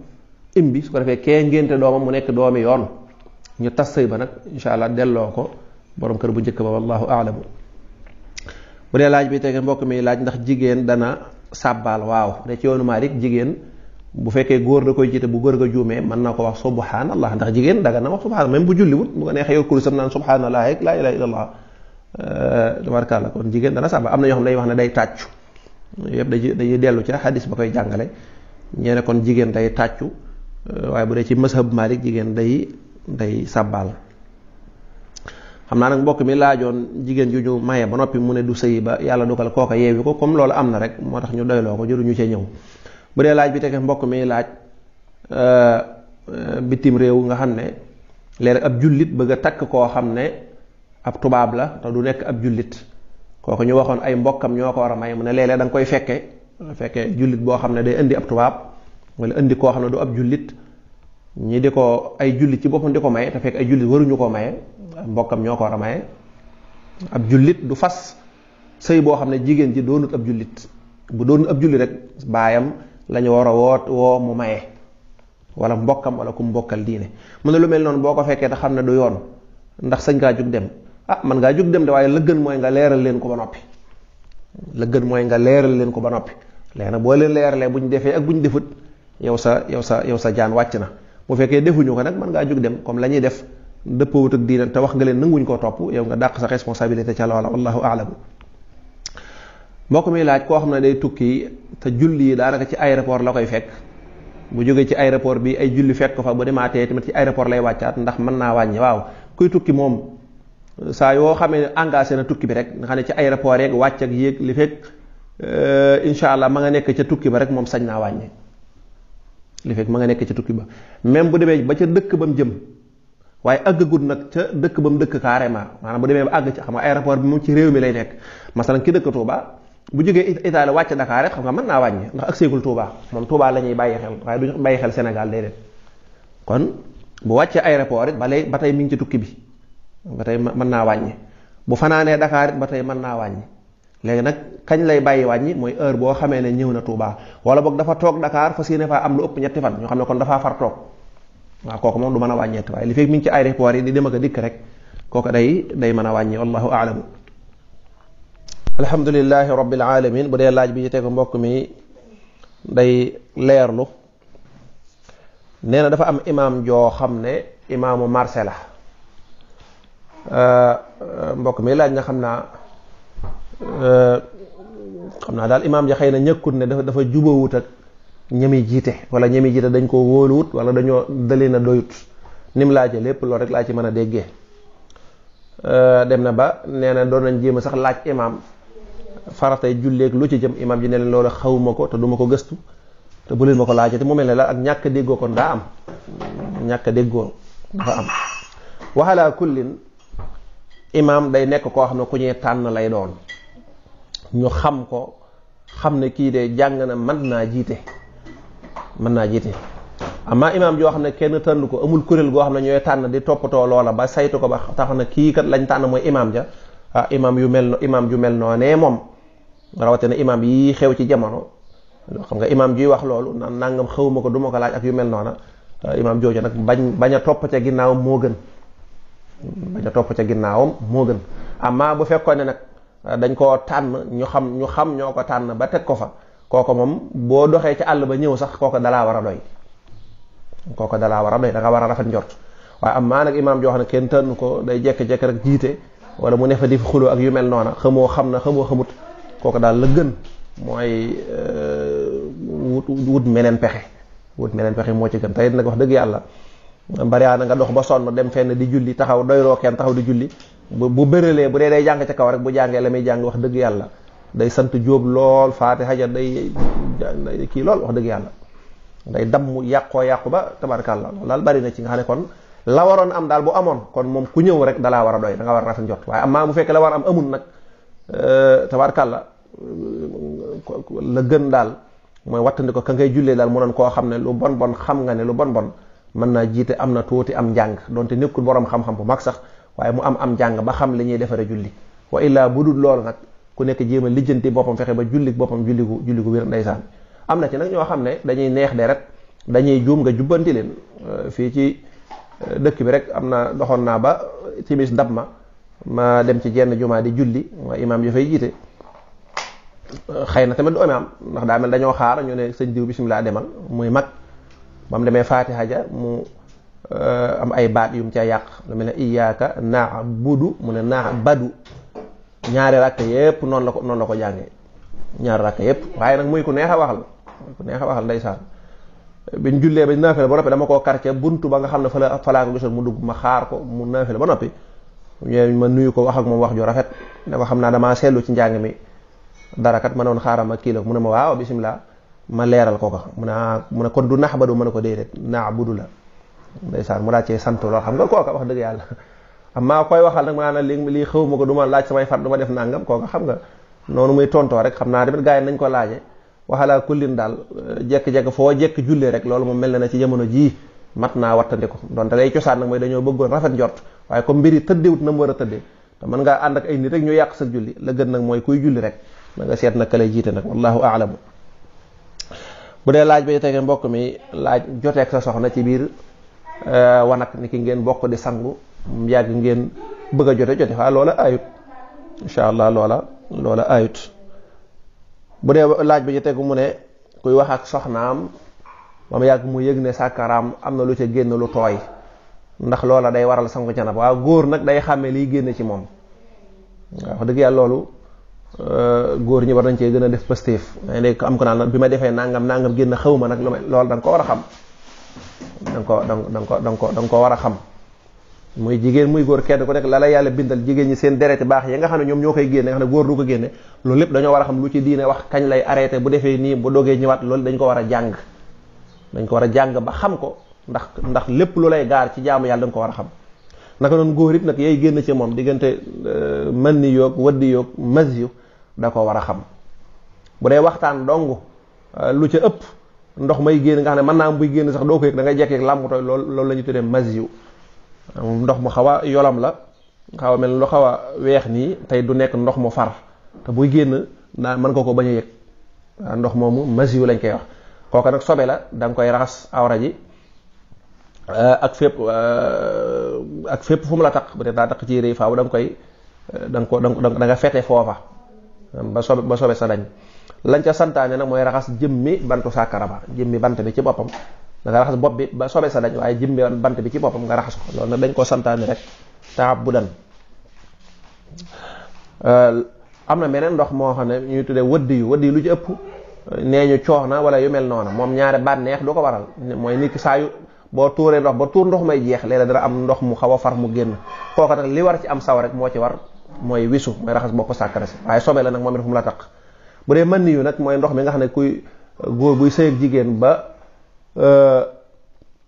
imbi su ko defee kee ngénte doomam mu nekk doomi yoon ñu tas sëy ba nag insha allah delloo ko borom kër bu njëkk ba wallahu aalamu. bu dee laaj bi tege mbokk mi laaj ndax jigéen dana sàbbaal waaw de ci yoonu Maalik jigéen bu fekkee góor da koy jiite bu góor ga juumee mën na ko wax subhanallah ndax jigéen daga na wax subhanallah même bu julliwut bu ko neexee yor kursam naan subhanallah rek laa ilaha illallah tabarkàlla kon jigéen dana sàbbaal am na ñoo xam ne day wax ne day tàccu yëpp day dellu ci xadis ba koy jàngale ñeene kon jigéen day tàccu waaye bu dee ci mazhab Maalik jigéen day sàbbaal. xam naa nag mbokk mi laajoon jigéen ju ñu maye ba noppi mu ne du sëy ba yàlla dugal kooka yeewi ko comme loolu am na rek moo tax ñu doyloo ko jëruñu cee ñëw. bu dee laaj bi tege mbokk mi laaj bitim réew nga xam ne léeg ab jullit bëgg a takk koo xam ne ab tubaab la te du nekk ab jullit kooku ñu waxoon ay mbokkam ñoo ko war a may mu ne léeg-léeg da nga koy fekke jullit boo xam ne day indi ab tubaab wala indi koo xam ne du ab jullit ñi di ko ay jullit ci boppam di ko maye te fekk ay jullit waruñu koo maye mbokkam ñoo ko war a maye. ab jullit du fas sëy boo xam ne jigéen ji doonut ab jullit bu doonut ab jullit rek baayam lañu war a woo mu maye wala mbokkam wala ku mbokkal diine mu ne lu mel noonu boo ko fekkee te xam ne du yoon ndax sañ ngaa jug dem man ngaa jug dem de waaye la gën mooy nga leeral leen ko ba noppi léegi nag boo leen leeralee bu ñu defee ak bu ñu defut yow sa jaan wàcc na bu fekkee defuñu ko nag mën ngaa jug dem comme la ñuy def dëppawut ak diine te wax nga leen nanguñ koo topp yow nga dàq sa responsabilité ca loola wallahu a'lam. mbokk mi laaj koo xam ne day tukki te julli yi daanaka ci aéroport la koy fekk bu jógee ci aéroport bi ay julli fekk ko fa bu demaatee tamit ci aéroport lay wàccaat ndax mën naa wàññi waaw kuy tukki moom saa yoo xamee ne engagé na tukki bi rek nga xam ne ci aéroport yeeg wàcc ak yéeg li fekk incha allah ma nga nekk ca tukki ba rek moom sañ naa wàññi li fekk ma nga nekk ca tukki ba même bu demee ba ca dëkk ba mu jëm waaye àggagul nag ca dëkk ba mu dëkk carrément maanaam bu demee ba àgg ci xam nga aéroport bi moom ci réew mi lay nekk masalan ki dëkk Touba bu jógee Italie wàcc Dakar rek xam nga mën naa wàññi ndax ak seegul Touba moom Touba la ñuy bàyyi xel waaye duñu bàyyi xel Sénégal déedéet kon bu wàccee aéroport it ba tey mi ngi ci tukki bi ba tey mën naa wàññi bu fanaanee Dakar it ba tey mën naa wàññi léegi nag kañ lay bàyyi wàññi mooy heure boo xamee ne ñëw na Touba wala boog dafa toog Dakar fas yéene faa am lu ëpp ñetti fan ñoo xam ne kon dafaa far toog waaw kooku moom du mën a wàññeeti waaye li fekk mi ngi ci aéroport yi di dem ak a dikk rek kooku day mën a wàññi wallahu a'lam. alhamdulillahi rabbil alamin bu dee laaj bi ci tegu mbokk mi day leerlu nee na dafa am imaam joo xam ne imaamu marché la mbokk mi laaj nga xam naa daal imaam ja xëy na ñëkkut ne dafa jubawut ak ñami jiite wala ñami jiite dañ ko wóoluwut wala dañoo dalee na doyut nim laaje lépp loolu rek laa ci mën a déggee dem na ba nee na doon nañ jéem a sax laaj imaam faratay julleeg lu ci jëm imaam ji ne leen loolu xawuma ko te duma ko gëstu te bu leen ma ko laajee te mu mel ne la ak ñàkk déggoo kon daa am ñàkk déggoo dafa am waxalaa kullin imaam day nekk koo xam ne ku ñuy tànn lay doon ñu xam ko xam ne kii de jàng na mën naa jiite amaa imaam joo xam ne kenn tànn ko amul kuréel goo xam ne ñooy tànn di toppatoo loola ba saytu ko ba tax na kii kat lañ tànn mooy imaam ja imaam ju mel noonee moom rawatina imaam yi xew ci jamono xam nga imaam juy wax loolu naan nangam xawma ko duma ko laaj ak yu mel noona imaam jooju nag bañ a topp ca ginnaawam moo gën amaa bu fekkoon ne nag dañ koo tànn ñu xam ñoo ko tànn ba teg ko fa kooko moom boo doxee ci àll ba ñëw sax kooko dalaa war a doy da nga war a rafet njort waaye amaa nag imaam joo xam ne kenn tànn ko day jekk-jekk rek jiite wala mu ne fa di fi xuloo ak yu mel noona xamoo xamut kooku daal la gën mooy wut meneen pexe moo ci gën tey nag wax dëgg yàlla bariyaa na nga dox ba sonn dem fenn di julli taxaw doyloo kenn taxaw di julli bu bëralee bu dee day jàng ca kaw rek bu jàngee la muy jàng wax dëgg yàlla day sant jóob lool faatiha ja day kii lool wax dëgg yàlla day damm yàqu ba tabarkàlla loolu daal bari na ci nga xam ne kon la waroon am daal bu amoon kon moom ku ñëw rek dalaa war a doy da nga war a rafet njort waaye amaa bu fekkee la war am amul nag tabarkàlla la gën daal mooy wattandi ko ka ngay jullee daal mu doon koo xam ne lu bon bon xam nga ne lu bon bon mën naa jiite am na tuuti am njàng donte nekkul borom xam-xam bu mag sax waaye mu am njàng ba xam li ñuy defare julli wa illaa bu dul loolu nag ku nekk jéem a lijjanti boppam fexe ba julli boppam julli gu wér ndeysaan. am na ci nag ñoo xam ne dañuy neex deret dañuy juum nga jubbanti leen fii ci dëkk bi rek am na doxoon naa ba timis dab ma dem ci jenn jumaa di julli mooy imaam ya fay jiite xëy na tamit du imaam ndax daa mel dañoo xaar ñu ne sëñ diw bismillah demal muy mag ba mu demee Faatiha ja mu am ay baat yum ca yàq lu mel ne iyyaka na'budu mu ne na'badu ñaari rakk yépp noonu la ko jàngee ñaari rakk yépp waaye nag muy ku neex a waxal ndeysaan biñ jullee ba naafila ba noppi dama koo quartier buntu ba nga xam ne fa laa ko gisoon mu dugg ma xaar ko mu naafila ba noppi ma nuyu ko wax ak moom wax ju rafet ne ko xam naa damaa seetlu ci njàng mi dara kat ma doon xaaral ma kii la mu ne ma waaw bismillah ma leeral ko mu ne kon du naxbadu ma ne ko déedéet na'budu la ndeysaan mu daa cee sant lool xam nga kooka wax dëgg yàlla am maa koy waxal nag maanaam lii xaw ma ko du ma laaj samay far du ma def nangam kooka xam nga noonu muy tontoo rek xam naa tamit gars yi nañ ko laaje waxalaa kullin daal jekk-jekk foo jekk jullee rek loolu moom mel na ci jamono jii mat naa wattandiku donte lay cosaan nag mooy dañoo bëggoon rafet njort waaye comme mbiri tëddewut na mu war a tëddee te mën ngaa ànd ak ay nit rek ñu yàq sa julli la gën nag mooy kuy julli rek na nga seet nag ka lay jiite nag wallahu aalamu. bu dee laaj ba tege mbokk mi laaj joteeg sa soxna ci biir wanag ni ki ngeen bokk di sangu yàgg ngeen bëgg a jote waaw loola ayut incha allah loola ayut. bu dee laaj ba ci tegu mu ne kuy wax ak soxnaam ba mu yàgg mu yëg ne sàkkaraam am na lu ca génn lu tooy ndax loola day waral sangu canaba waaw góor nag day xàmmee liy génn ci moom waaw wax dëgg yàlla loolu góor ñi war nañ cee gën a def pastéef léegi am ko naan bi ma defee nangam génn xaw ma nag loolu da nga ko war a xam da nga ko war a xam muy jigéen muy góor kenn ku nekk la yàlla bindal jigéen ñi seen dereti baax yi nga xam ne ñoom ñoo koy génne nga xam ne góor du ko génne loolu lépp dañoo war a xam lu ci diine wax kañ lay arrêté bu defee nii bu dogee ñëwaat loolu dañ ko war a jàng ba xam ko ndax lépp lu lay gaar ci jaamu yàlla da nga ko war a xam naka noonu góor it nag yay génn ci moom diggante mën ni yoog waddi yoog mas yu da ko war a xam bu dee waxtaan dong lu ca ëpp ndox may génn nga xam ne mën naa am buy génn sax doo ko yëg da ngay jekk làmbutoy loolu la ñu tuddee mas yu ndox mu xaw a yolam la xaw a mel lu xaw a weex nii tey du nekk ndox mu far te buy génn naa mën nga ko bañ a yëg ndox moomu mas yu lañ koy wax kooka nag sobe la da nga koy raxas awra ji ak fépp fu mu la taq bu dee daa taq ci yére yi faaw da nga fete foofa ba sobe sa dañ lañ ca santaane nag mooy raxas jëmmi bantu sàkkara ba jëmmi bant bi ci boppam da nga raxas bopp bi ba sobe sa dañ waaye jëmmi bant bi ci boppam nga raxas ko loolu nag dañ ko santaane rek ta'abbudan. am na meneen ndox moo xam ne ñuy tuddee wëddi yu lu ci ëpp nee ñu coox na wala yu mel noonu moom ñaare bànneex du ko waral mooy nit ki saa yu boo tuuree ndox ba tuur ndox may jeex léeg-léeg dana am ndox mu xaw a far mu génn kooka nag li war ci am saw rek moo ci war mooy wisu mooy raxas bopp sàkkara si waaye sobe la nag moom it fu mu la taq. bu dee mën yu nag mooy ndox mi nga xam ne kuy góor buy sëy ak jigéen ba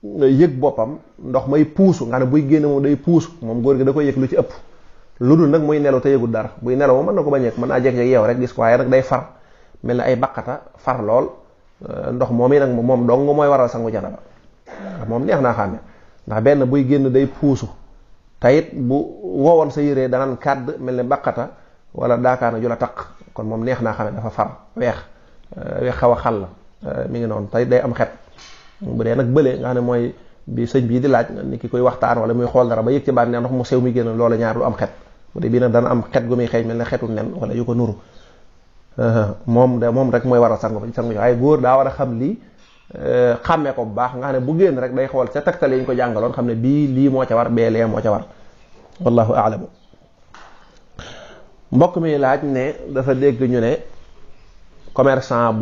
yëg boppam ndox may puusu nga xam ne buy génn moom day puusu moom góor gi da koy yëg lu ci ëpp lu dul nag muy nelaw te yëgul dara buy nelaw moom mën na ko bañ a yëg mën naa jekk-jekk yeew rek gis ko waaye nag day far mel ne ay baqata far lool ndox moom yi nag moom dong mooy waral sangu janaba moom neex naa xàmme ndax benn buy génn day puusu tayit bu wowoon sa yére danaan kàdd mel ne baqata wala daakaana ju la taq kon moom neex naa xàmme dafa far weex xaw a xal la mi ngi noonu tayit day am xet bu dee nag bële nga xam ne mooy bi sëñ bii di laaj ni ki koy waxtaan wala muy xool dara ba yëg ci baat ne ndox mu sew mi génn loola ñaar du am xet bu dee bii nag dana am xet gu muy xeeñ mel ne xetu nen wala yu ko nuru moom rek mooy waral sangu waaye góor daa war a xam lii xàmmee ko bu baax nga xam ne bu génn rek day xool ca tegtal yi ñu ko jàngaloon xam ne bii lii moo ca war bee lee moo ca war wallahu a'lamu. mbokk mi laaj ne dafa dégg ñu ne commerçant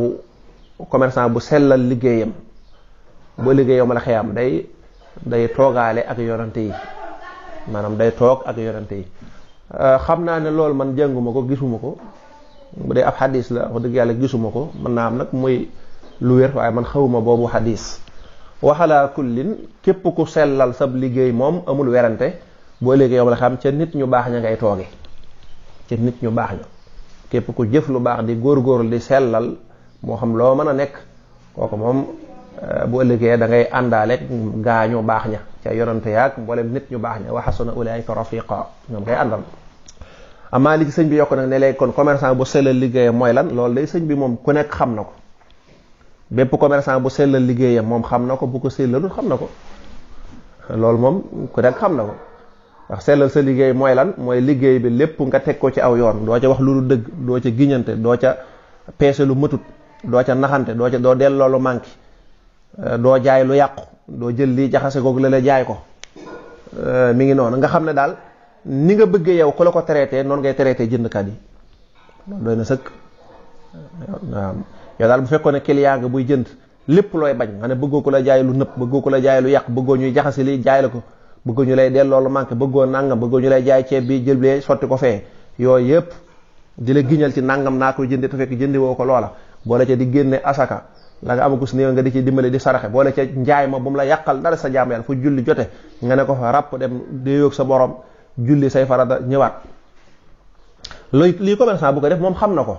bu sellal liggéeyam boo liggéeyam la xëyam day toogaale ak yonante yi maanaam day toog ak yonante yi xam naa ne loolu man jànguma ko gisuma ko bu dee ab xadis la wax dëgg yàlla gisuma ko mën naa am nag muy lu wér waaye man xawuma boobu xadis waxalaa kullin képp ku sellal sab liggéey moom amul werante boo liggéeyam la xam ca nit ñu baax ña ngay tooge ca nit ñu baax ña képp ku jëf lu baax di góorgóorlu di sellal moo xam loo mën a nekk kooku moom bu ëllëgee da ngay àndaaleeg gaa ñu baax ña ca yonante yaag mboolem nit ñu baax ña wa hasuna ulaika rafiqa ñoom ngay àndal. amaa li ci sëñ bi yokk nag ne léegi kon commerçant bu sellal liggéeyam mooy lan loolu day sëñ bi moom ku nekk xam na ko bépp commerçant bu sellal liggéeyam moom xam na ko bu ko sellalul xam na ko loolu moom ku nekk xam na ko ndax sellal sa liggéey mooy lan mooy liggéey bi lépp nga teg ko ci aw yoon doo ca wax lu dëgg doo ca giñante doo ca peese lu mëtut doo ca naxante doo delloo lu manqué doo jaay lu yàqu doo jël lii jaxase koog la jaay ko mi ngi noonu nga xam ne daal ni nga bëggee yow ku la ko traité noonu ngay traité jëndkat yi loolu doy na sëkk waaw yow daal bu fekkoon ne client nga buy jënd lépp looy bañ nga ne bëggoo ko la jaay lu nëpp bëggoo ko la jaay lu yàq bëggoo ñuy jaxase lii jaay la ko bëggoo ñu lay delloo lu manqué bëggoo nangam bëggoo ñu lay jaay ceeb bi jël bee sotti ko fee yooyu yëpp di la giñal ci nangam naa koy jënde te fekk jëndi woo ko loola boole ca di génne asaka la nga amagus néew nga di ci dimbale di saraxe boole ca njaay ma bu mu la yàqal dara sa jaam yàlla fu julli jote nga ne ko fa ràpp dem déyoog sa borom julli say farata ñëwaat looy lii commerçant bu ko def moom xam na ko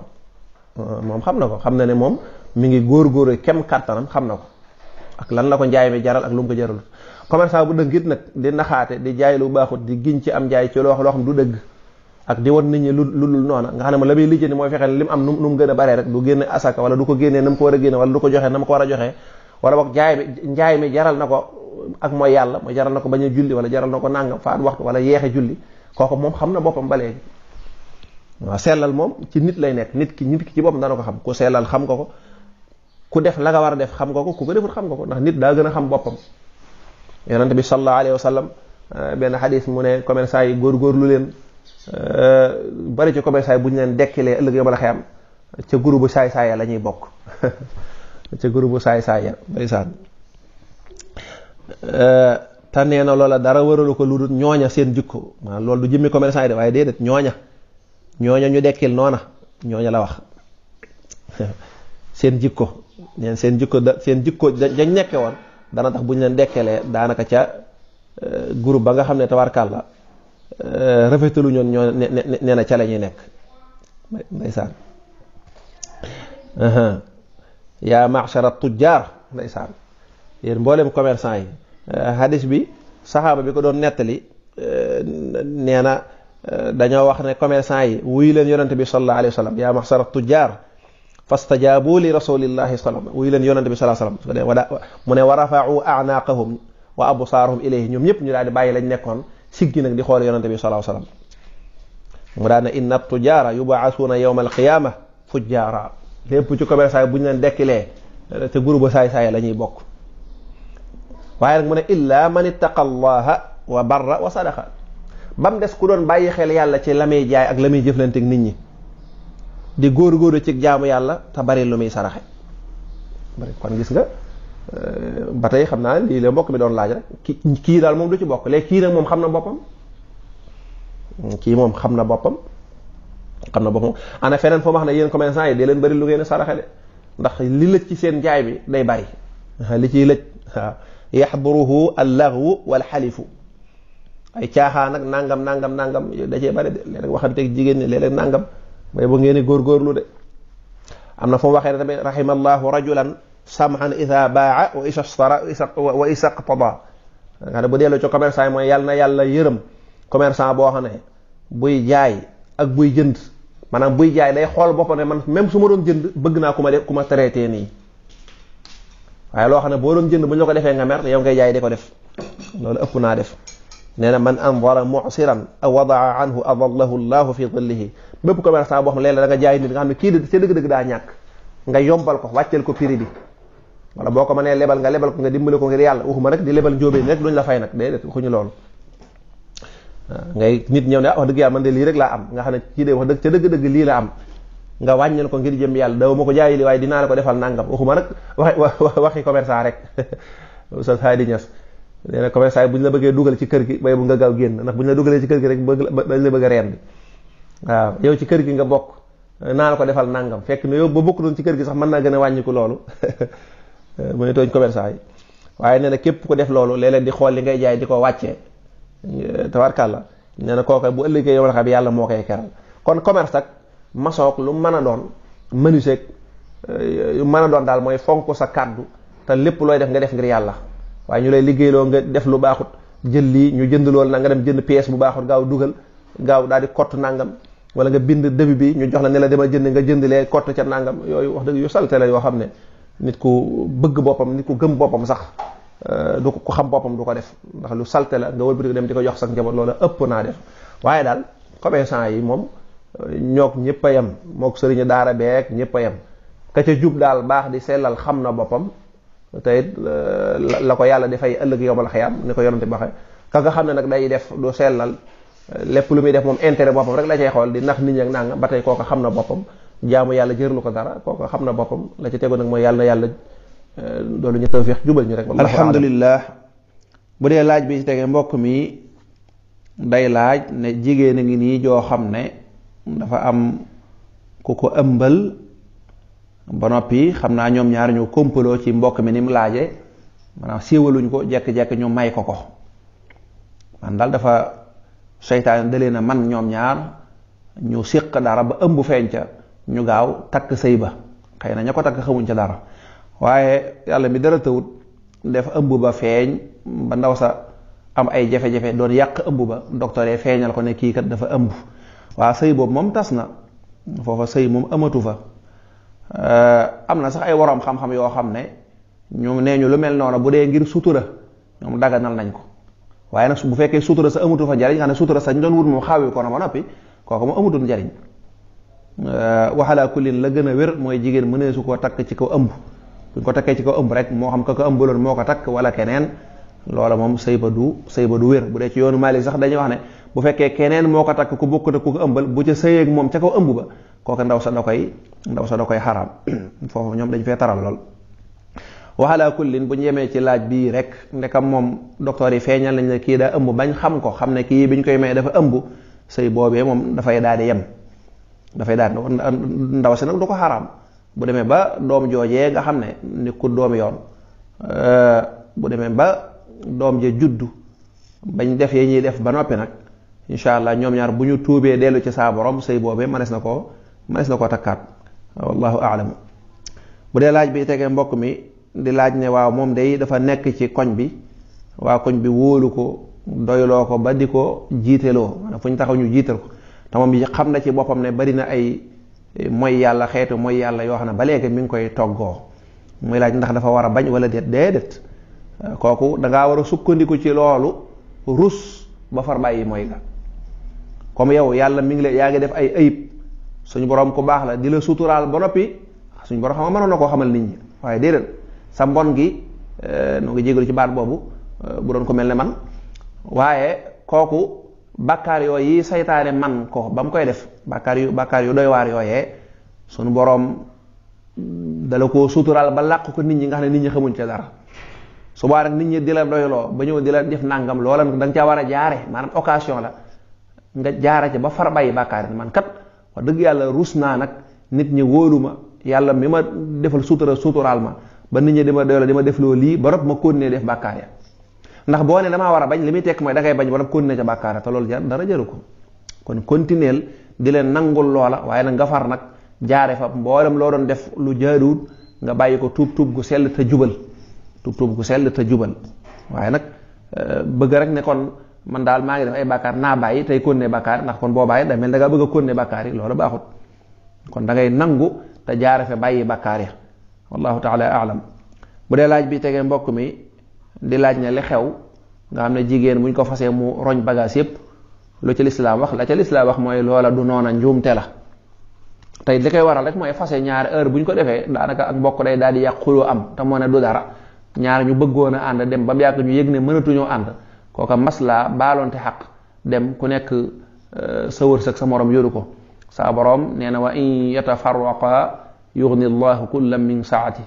xam na ne moom mi ngi góor kem kàttanam xam na ko ak lan la ko njaay mi jaral ak lu mu ko jarul commerçant bu dëgg it nag di naxaate di jaay lu baaxut di giñ ci am jaay ci loo xam du dëgg ak di won nit ñi lu noona nga xam ne ma la muy lijjanti mooy fexe li mu am nu mu gën a baree rek du génne asaka wala du ko génnee na mu ko war a génne wala du ko joxe na mu ko war a joxe wala boog njaay mi jaral na ko ak mooy yàlla mooy jaral na ko bañ a julli wala jaral na ko nàngam faat waxtu wala yeexe julli kooku moom xam na boppam ba léegi waaw sellal moom ci nit lay nekk nit ki ci boppam dana ko xam ku sellal xam nga ko ku def la nga war a def xam nga ko ku ko defut xam nga ko ndax nit daa gën a xam boppam yonent bi sallallahu alayhi wa sallam benn xadis mu ne commerçant yi góorgóorlu leen bari ci commerçant yi bu ñu leen dekkilee ëllëg yomal xiyam ca groupe saay-saaya la ñuy bokk ca groupe saay-saaya ndeysaan te nee na loola dara waralu ko lu dul ñooña seen jikko maanaam loolu du jëmmi commerçant yi de waaye déedéet ñooña ñu dekkil noona ñooña la wax seen jikko neen seen jikko dañ nekke woon dana tax bu ñu leen dekkelee daanaka ca groupe ba nga xam ne tabarkàlla rafetalu ñoon ñoo nee na ca la ñuy nekk ndeysaan yaa ma'shara tujjaar ndeysaan yéen mboolem commerçant yi hadis bi saxaaba bi ko doon nettali nee na dañoo wax ne commerçant yi wuyu leen yonante bi sallallahu alayhi wa sallam yaa ma'shara tujjaar fastajaabu li rasulillahi sallam wuyu leen yonante bi sallallahu alayhi wa sallam mu ne wa rafa'u a'naaqahum wa absaarahum ilayhi ñoom ñëpp ñu daal di bàyyi lañ nekkoon siggi nag di xool yonante bi sallallahu alayhi wa sallam mu daan ne inna tujaara yub'asuuna yawma alqiyaama fujjaara lépp ci commerçant yi bu ñu leen dekkilee te groupe saay-saay la ñuy bokk waaye nag mu ne illa man ittaqa allaha wa barra wa sadaqa ba mu des ku doon bàyyi xel yàlla ci la muy jaay ak la muy jëflante ak nit ñi di góor ci jaamu yàlla te bari lu muy saraxe kon gis nga ba tey xam naa lii la mbokk mi doon laaj rek kii daal moom du ci bokk léegi kii nag moom xam na boppam kii moom xam na boppam ana feneen foo wax ne yéen commerçant yi dee leen bari lu ngeen saraxe de ndax li lëj ci seen jaay bi day bari li ciy lëj waaw yaxduruhu allaghwu wal xalifu ay caaxaan ak nangam da cee bari de léeg-léeg waxanteeg jigéen ñi léeg-léeg nangam bay ba ngeen góorgóorlu de am na fu mu waxee ne tamit rahimallahu rajulan samhan ida baa wa isa stara wa isa qtada nga ne bu delloo ci commerçant yi mooy yàlla na yàlla yërëm commerçant boo xam ne buy jaay ak buy jënd maanaam buy jaay day xool boppam ne man même su ma doon jënd bëgg naa ku ma traité nii waaye loo xam ne boo doon jënd bu ñu la ko defee nga mer yow ngay jaay di ko def loolu ëpp naa def nee na man andara mu'siran aw wadaa anhu adallahu llahu fi dhillihi bépp commerçant boo xam ne léeg-léeg da nga jaay nit nga xam ne kii de ca dëgg-dëgg daa ñàkk nga yombal ko wàcceel ko prix bi wala boo ko mënee lebal nga lebal ko nga dimbali ko ngir yàlla waxuma rek di lebal njóobeen rek duñ la fay nag déedéet waxuñu loolu ngay nit ñëw ne wax dëgg yàlla man de lii rek laa am nga xam ne kii de wax dëgg ca dëgg-dëgg lii la am nga wàññil ko ngir jëm yàlla daw ma ko jaayi li waaye dinaa la ko defal nangam waxuma nag waxi commerçant rek sa saa di ñas nee na commerçant yi bu ñu la bëggee dugal ci kër gi bay bu nga gaaw génn ndax bu ñu la dugalee ci kër gi rek dañ la bëgg a rendi waaw yow ci kër gi nga bokk naa la ko defal nangam fekk ne yow ba bokk doon ci kër gi sax mën naa gën a wàññiku loolu mu ne tooñ commerçant yi waaye nee na képp ko def loolu léeg-léeg di xool li ngay jaay di ko wàccee tabarkàlla nee na kooku bu ëllëgee yow la xam yàlla moo koy keral kon commerce ak masoog lu mën a doon menuisier yu mën a doon daal mooy fonk sa kàddu te lépp looy def nga def ngir yàlla. waaye ñu lay liggéeyloo nga def lu baaxut jël lii ñu jënd loolu na nga dem jënd pièce bu baaxut gaaw dugal gaaw daal di kott nangam wala nga bind début bi ñu jox la ne la demal jënd nga jënd lee kott ca nangam yooyu wax dëgg yu salte la yoo xam ne nit ku bëgg boppam nit ku gëm boppam sax du ko xam boppam du ko def ndax lu salte la nga wëlbati dem di ko jox sax njaboot loola ëpp naa def. waaye daal commerçant yi moom ñook ñëpp a yem mook sëriñu daara beek ñëpp a yem ka ca jub daal baax di sellal xam na boppam te it la ko yàlla dafay ëllëg yomal xiyam ni ko yonante baxe ka nga xam ne nag day def du sellal lépp lu muy def moom intérêt boppam rek la cay xool di nax nit ñi ak nangam ba tey kooka xam na boppam jaamu yàlla jërlu ko dara kooka xam na boppam la ca tegu nag mooy yàlla na yàlla loolu ñu tawfiix jubal ñu rek. alhamdulillah bu dee laaj bi ci tege mbokk mi day laaj ne jigéen a ngi nii joo xam ne dafa am ku ko ëmbal ba noppi xam naa ñoom ñaar ñu kompaloo ci mbokk mi ni mu laaje maanaam siiwaluñ ko jekk-jekk ñu may ko man daal dafa seytaan dalee na man ñoom ñaar ñu séq dara ba ëmb feeñ ca ñu gaaw takk sëy ba xëy na ña ko takk xamuñ ca dara waaye yàlla mi dara tawut def ëmb ba feeñ ba ndaw sa am ay jafe-jafe doon yàq ëmb ba docteur yi feeñal ko ne kii kat dafa ëmb waa sëy boobu moom tas na foofa sëy moom amatu fa. am na sax ay waroom xam-xam yoo xam ne ñu nee ñu lu mel noonu bu dee ngir sutura ñoom daganal nañ ko waaye nag bu fekkee sutura sa amatu fa njariñ xam ne sutura sa ñu doon wut moom xaawi ko na ba noppi kooku moom amatul njariñ waxalaa kullin la gën a wér mooy jigéen mënee su koo takk ci kaw ëmb buñ ko takkee ci kaw ëmb rek moo xam ka ko ëmbaloon moo ko takk wala keneen loola moom sëy ba du wér bu dee ci yoonu Maalik sax dañuy wax ne bu fekkee keneen moo ko takk ku bokkut ak ku ko ëmbal bu ca sëyeeg moom ca kaw ëmb ba kooka ndaw sa da koy xaraam foofu ñoom dañ fee taral lool. waxalaa kullin bu ñu yemee ci laaj bii rek ndekam moom docteur yi feeñal nañ ne kii daa ëmb bañ xam ko xam ne kii bi ñu koy may dafa ëmb sëy boobee moom dafay daal di yem dafay daal ndaw si nag du ko xaraam bu demee ba doom joojee nga xam ne ni ku doomi yoon bu demee ba doom ja juddu bañ def yi ñuy def ba noppi nag incha allah ñoom ñaar bu ñu tuubee dellu ci saa borom sëy boobee mënees na koo takkaat wallahu aalam. bu dee laaj bi tegee mbokk mi di laaj ne waaw moom day dafa nekk ci koñ bi waa koñ bi wóolu ko doyloo ko ba di ko jiiteloo maanaam fu ñu taxaw ñu jiital ko te moom xam na ci boppam ne bari na ay mooy yàlla xeetu mooy yàlla yoo xam ne ba léegi mi ngi koy toggoo muy laaj ndax dafa war a bañ wala déedéet kooku dangaa war a sukkandiku ci loolu rus ba far bàyyi mooy ga comme yow yàlla mi ngi yaa ngi def ay ayib suñu borom ku baax la di la suturaal ba noppi suñu borom xam nga mënoon na koo xamal nit ñi waaye déedéet sa mbon gi noo ngi jégalu ci baat boobu bu doon ko mel ne man waaye kooku bàkkaar yooyu yi saytaane man ko ba mu koy def bàkkaar yu doy waar yooyee suñu borom dala koo suturaal ba làq ko nit ñi nga xam ne nit ñi xamuñ ca dara subaa rek nit ñi di la doyloo ba ñëw di la def nàngam loola da nga caa war a jaare maanaam occasion la nga jaara ca ba far bàyyi bàkkaar yi man kat wax dëgg yàlla ruus naa nag nit ñi wóolu ma yàlla mi ma defal suturaal ma ba nit ñi di ma doyloo di ma def loo lii ba rob ma continuer def bàkkaar ya ndax boo ne damaa war a bañ li muy tekk mooy da ngay bañ ba rob continuer ca bàkkaar ya te loolu dara jaru ko kon continuer di leen nangul loola waaye nag nga far nag jaare fa mboolem loo doon def lu jaaduwut nga bàyyi ko tuub gu sell te jubal waaye nag bëgg rek ne kon man daal maa ngi def ay bàkkaar naa bàyyi tey continuer bàkkaar ndax kon boo bàyyi da mel da nga bëgg a continuer bàkkaar yi loolu baaxut kon da ngay nangu te jaare fa bàyyi bàkkaar ya wallahu taala aalam. bu dee laaj bi tegee mbokk mi di laaj ne li xew nga xam ne jigéen buñ ko fasee mu roñ bagage yépp lu ci lislaam wax la ca lislaam wax mooy loola du noona njuumte la tey li koy waral rek mooy fase ñaari heure bu ñu ko defee daanaka ak mbokk day daal di yàq xuloo am te moo ne du dara ñaar ñu bëggoon a ànd dem ba mu yàgg ñu yëg ne mënatuñoo ànd kooka maslaa baaloonte xaq dem ku nekk sa wërsëg sa morom yoru ko sa borom nee na wa in yatafarraqa yughni llahu kullam min saati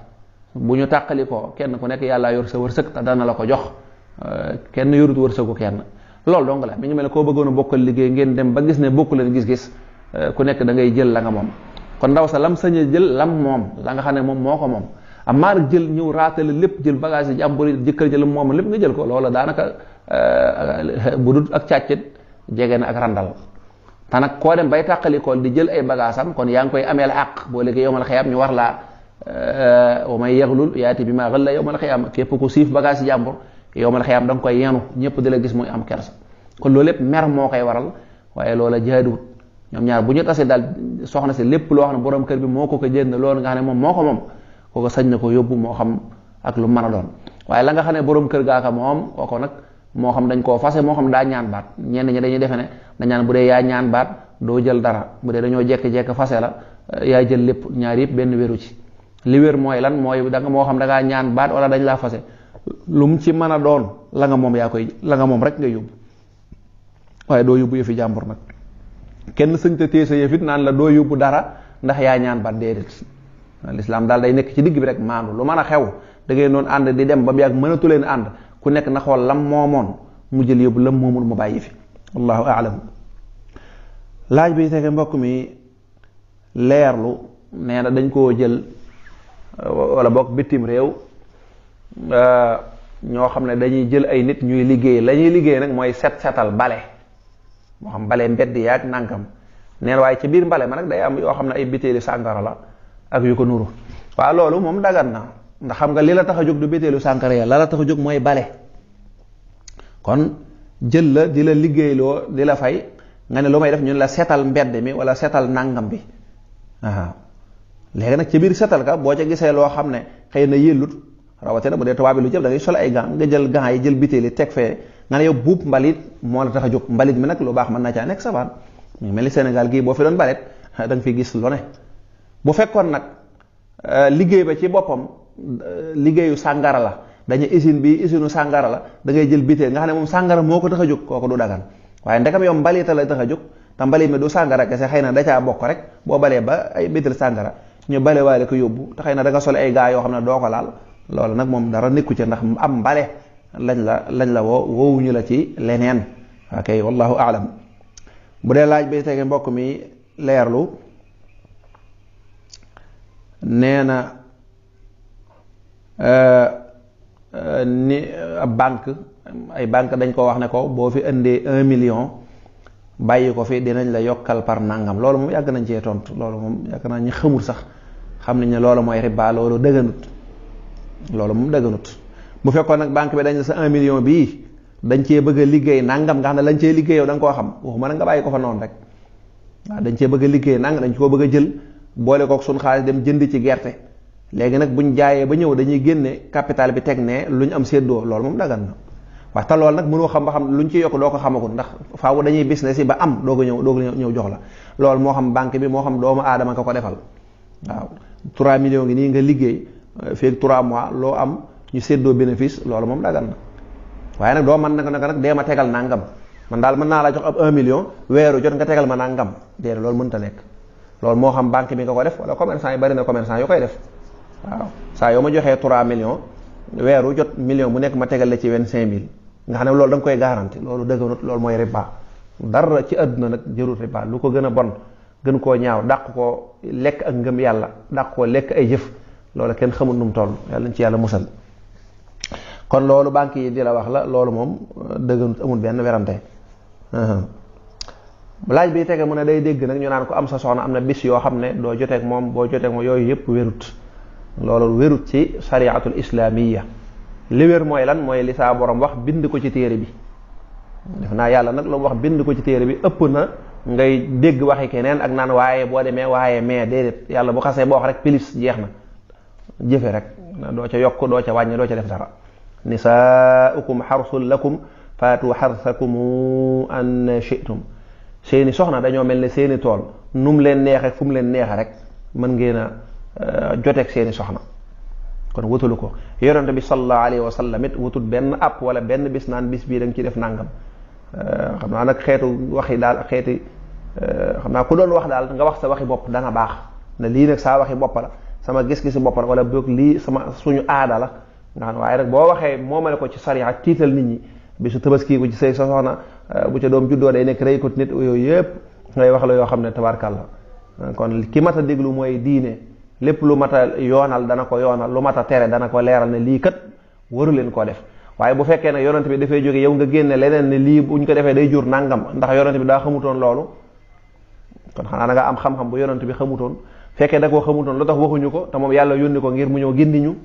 bu ñu tàqali ko kenn ku nekk yàlla yor sa wërsëg te dana la ko jox kenn yorut wërsëgu kenn loolu dong la mi ngi mel ne koo bëggoon a bokkal liggéey ngeen dem ba gis ne bokku leen gis-gis ku nekk da ngay jël la nga moom kon ndaw sa lam sañ a jël lam moom la nga xam ne moom moo ko moom amaa nag jël ñëw raatale lépp jël bagage yi jàmbur yi jëkkër jël moom lépp nga jël ko loola daanaka bu dul ak càccit jege na ak randal te nag koo dem bay tàqalikool di jël ay bagaasam kon yaa ngi koy ameel àq boo léegi yowmal xiyaam ñu war laa wa may yaxlul yaati bi ma xëlla yowmal xiyaam képp ku siif bagage yi jàmbur yowmal xiyaam da nga koy yenu ñëpp di la gis muy am kersa kon loolu lépp mer moo koy waral waaye loola jaaduwut ñoom ñaar bu ñu tasee daal soxna si lépp loo xam ne borom kër bi moo ko jënd loolu nga xam ne moom moo ko moom kooko sañ na ko yóbbu moo xam ak lu mën a doon waaye la nga xam ne borom kër gaaka moom kooko nag moo xam dañ koo fase moo xam daa ñaan baat ñenn ñi dañuy defe ne dañaan bu dee yaa ñaan baat doo jël dara bu dee dañoo jekki-jekki fase la yaa jël lépp ñaar yëpp benn wéru ci li wér mooy lan mooy da nga moo xam da ngaa ñaan baat wala dañ laa fase lu mu ci mën a doon la nga moom yaa koy la nga moom rek nga yóbbu waaye doo yóbbu yëfi jàmbur nag kenn sëñta téye sa yëfit naan la doo yóbbu dara ndax yaa ñaan baat déedéet lislaam daal day nekk ci digg bi rek maandu lu mën a xew da ngay noon ànd di dem ba mu yàgg mënatu leen ànd ku nekk na xool lam moomoon mu jël yóbbu lam moomul mu bàyyi fi wallahu aalam laaj bi tege mbokk mi leerlu nee na dañ koo jël wala bokk bitim réew ñoo xam ne dañuy jël ay nit ñuy liggéey la ñuy liggéey nag mooy setal bale moo xam bale mbedd yaag nànkam neen waaye ci biir mbale ma nag day am yoo xam ne ay bitéeli sàngara la ak yu ko nuru waaw loolu moom dagan na ndax xam nga li la tax a jóg du bitéelu sàngara ya la tax a jóg mooy bale kon jël la di la liggéeyloo di la fay nga ne lu may def ñun la setal mbedd mi wala setal nàngam bi waaw léegi nag ci biir setal ka boo ca gisee loo xam ne xëy na yëllut rawatina bu dee tubaab bi lu jël da ngay sol ay gants nga jël gants yi jël bitéel yi teg fee nga ne yow buub mbalit moo la tax a jóg mbalit mi nag lu baax mën na caa nekk savaan mu mel ni Sénégal gii boo fi doon balet da nga fi gis lu ne bu fekkoon nag liggéey ba ci boppam liggéeyu sàngara la dañu usine bi usine sàngara la da ngay jël bitéel nga xam ne moom sàngara moo ko tax a jóg kooku du dagan waaye ndekam yow mbalita la tax a jóg te mbalit mi du sàngara kese xëy na da caa bokk rek boo balee ba ay bitéel sàngara ñu bale waale ko yóbbu te xëy na da nga sole ay gaa yoo xam ne doo ko laal loolu nag moom dara nekku ca ndax am mbale lañ la woowuñu la ci leneen ok wallahu aalam bu dee laaj bay tege mbokk mi leerlu nee na ni ab banque ay banque dañ ko wax ne ko boo fi indee 1 million bàyyi ko fi dinañ la yokkal par nangam loolu moom yàgg nañ cee tontu loolu moom yàgg naa ñi xamul sax xam nañ ne loolu mooy riba loolu dëgganut loolu moom dëgganut bu fekkoon nag banque bi dañ la sa 1 million bii dañ cee bëgg a liggéey nangam nga xam ne lañ cee liggéey yow da nga koo xam waxuma nag nga bàyyi ko fa noonu rek waaw dañ cee bëgg a liggéey nangam dañ koo bëgg a jël boole kook suñ xaalis dem jënd ci gerte léegi nag buñ jaayee ba ñëw dañuy génne capital bi teg ne lu ñu am séddoo loolu moom dagan na waaye te loolu nag mënoo xam ba xam luñ ci yokk doo ko xamagul ndax faaw dañuy business yi ba am doo ko ñëw jox la loolu moo xam banque bi moo xam doomu aadama nga ko defal waaw 3 millions ngi nii nga liggéey feeg 3 mois loo am ñu séddoo bénéfice loolu moom dagan na waaye nag doo man nag dee ma tegal nangam man daal mën naa la jox ab 1 million weeru jot nga tegal ma nangam déedéet loolu mënta nekk loolu moo xam banque bi nga ko def wala commerçant yi bari na commerçant yoo koy def waaw saa yoo ma joxee 3 millions weeru jot million bu nekk ma tegal la ci 25 000 nga xam ne loolu da nga koy garanti loolu dëgganut loolu mooy riba dara ci àdduna nag jërul riba lu ko gën a bon gën koo ñaaw dàq koo lekk ak ngëm yàlla dàq koo lekk ay jëf loolu kenn xamul nu mu toll yàlla nañ ci yàlla musal kon loolu banque yi di la wax la loolu moom dëgganut amul benn werante laaj bi tege mu ne day dégg nag ñu naan ko am sa soxna am na bis yoo xam ne doo joteeg moom boo joteeg moom yooyu yëpp wérut loolu wérut ci shariatul islamiya li wér mooy lan mooy li saa borom wax bind ko ci téere bi def naa yàlla nag lu mu wax bind ko ci téere bi ëpp na ngay dégg waxi keneen ak naan waaye boo demee waaye mais déedéet yàlla bu xasee boo wax rek pilis jeex na jëfe rek doo ca yokk doo ca wàññi doo ca def dara nisaaukum xarsul lakum faatu xarsakum an shi'tum seeni soxna dañoo mel ne seeni tool nu mu leen neexe fu mu leen neexe rek mën ngeen a joteeg seeni soxna kon wutalu ko yonente bi sallallahu alayhi wa sallam it wutul benn app wala benn bis naan bis bii da nga ci def nangam xam naa nag xeetu waxi daal xeeti xam naa ku doon wax daal nga wax sa waxi bopp dana baax ne lii nag saa waxi bopp la sama gis-gisi bopp la wala boog lii sama suñu aada la nga xam waaye nag boo waxee moomale ko ci sariya tiital nit ñi bisu tabaski ko ci say sa soxna bu ca doom juddoo day nekk rey ko nit yooyu yëpp ngay wax la yoo xam ne tabarkàlla kon ki mat a déglu mooy diine lépp lu mat a yoonal dana ko yoonal lu mat a tere dana ko leeral ne lii kat waru leen koo def waaye bu fekkee ne yonent bi dafay jóge yow nga génne leneen ne lii buñ ko defee day jur nangam ndax yonent bi daa xamutoon loolu kon xanaa da nga am xam-xam bu yonent bi xamutoon fekkee da koo xamutoon lu tax waxuñu ko te moom yàlla yónni ko ngir mu ñëw gindi ñu.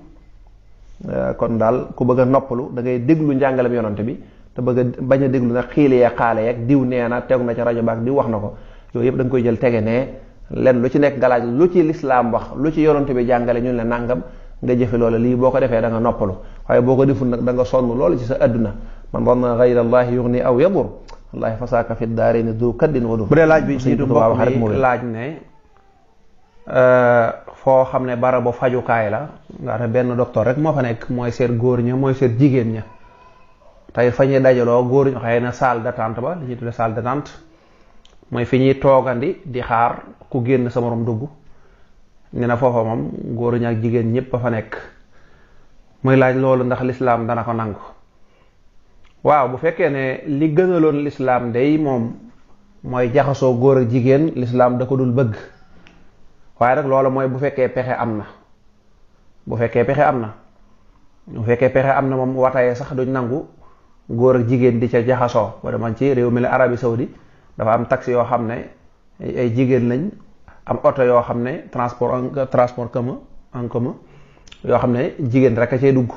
kon daal ku bëgg a noppalu da ngay déglu njàngalem yonent bi te bëgg a bañ a déglu nag xiili yee xaale yeeg diw nee na tegu na ca rajo baak diw wax na ko yooyu yëpp da nga koy jël tege ne lenn lu ci nekk galaaj lu ci lislaam wax lu ci yonent bi jàngale ñun le nangam nga jëfe loola lii boo ko defee da nga noppalu waaye boo ko deful nag da nga sonn loolu ci sa adduna man danna gayra allahi yugni aw yadur wallahi fasaaka fi daarayni du kaddin wa dur. bu dee laaj bi jiitu mbokk mi laaj ne foo xam ne barabu fajukaay la nga xam ne benn docteur rek moo fa nekk mooy seet góor ña mooy seet jigéen ña tey fa ñuy dajaloo góor ñu xëy na salle d'attente ba li ñuy tudde salle d'attente mooy fi ñuy toogandi di xaar ku génn sa morom dugg ne na foofa moom góor ña ak jigéen ñëpp a fa nekk muy laaj loolu ndax lislaam dana ko nangu. waaw bu fekkee ne li gënaloon lislaam day moom mooy jaxasoo góor ak jigéen lislaam da ko dul bëgg waaye nag loolu mooy bu fekkee pexe am na bu fekkee pexe am na bu fekkee pexe am na moom watayee sax duñ nangu góor ak jigéen di ca jaxasoo ba dama ci réew mi la Arabie Saoudi dafa am taxi yoo xam ne ay jigéen lañ am oto yoo xam ne transport commun en commun yoo xam ne jigéen rek a cay dugg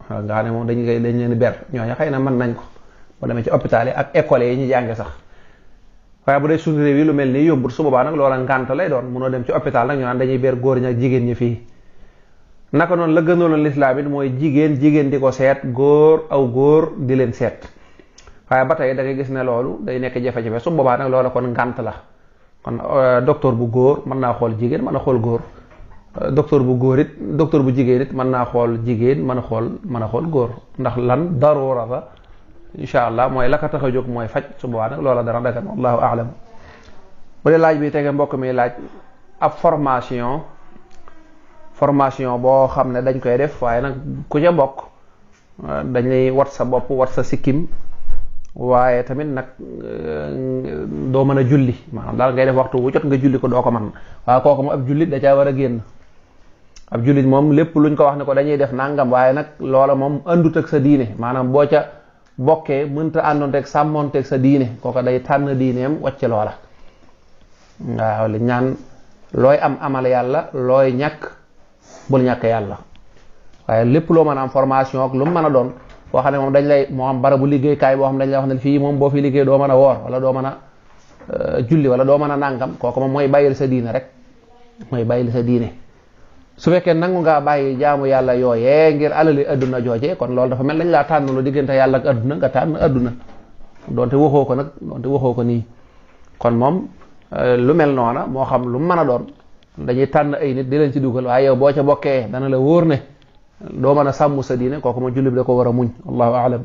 nga xam ne moom dañ leen ber ñooñu xëy na mën nañ ko ba demee ci hôpital yi ak école yi ñu jànge sax waaye bu dee suñu réew yi lu mel nii yombut su boobaa nag loola ngànt lay doon munoo dem ci hôpital nag ñu naan dañuy ber góor ñi ak jigéen ñi fii naka noonu la gënoon lislaam it mooy jigéen di ko seet góor aw góor di leen seet waaye ba tey da ngay gis ne loolu day nekk jafe-jafe su boobaa nag loola kon ngànt la kon docteur bu góor mën naa xool jigéen mën a xool góor docteur bu góor it docteur bu jigéen it mën naa xool jigéen mën a xool góor ndax lan daruura la incha allah mooy la ko tax a jóg mooy faj su boobaa nag loola dana dagan wallahu aalam. bu dee laaj bi tege mbokk mi laaj ab formation boo xam ne dañ koy def waaye nag ku ca bokk dañ lay wat sa bopp wat sa sikkim waaye tamit nag doo mën a julli maanaam daal ngay def waxtu wu jot nga julli ko doo ko man waaye kooku moom ab jullit da caa war a génn ab jullit moom lépp luñ ko wax ne ko dañuy def nangam waaye nag loola moom àndut ak sa diine maanaam boo ca bokkee mënta àndoonteeg sàmmoonteeg sa diine kooku day tànn diineem wàcc loola waaw li ñaan looy am amal yàlla looy ñàkk bul ñàkk yàlla waaye lépp loo mën a am formation ak lu mu mën a doon boo xam ne moom dañ lay moo am barabu liggéeykaay boo xam ne dañ lay wax ne fii moom boo fi liggéey doo mën a woor wala doo mën a julli wala doo mën a nàngam kooku moom mooy bàyyil sa diine rek mooy bàyyil sa diine su fekkee nangu ngaa bàyyi jaamu yàlla yooyee ngir alali adduna jooje kon loolu dafa mel lañ laa tànn lu diggante yàlla ak adduna nga tànn adduna doonte waxoo ko nag doonte waxoo ko nii kon moom lu mel noona moo xam lu mën a doon dañuy tànn ay nit di leen ci dugal waaye yow boo ca bokkee dana la wóor ne doo mën a sàmm sa diine kooku ma julli bi da ko war a muñ wallahu aalam.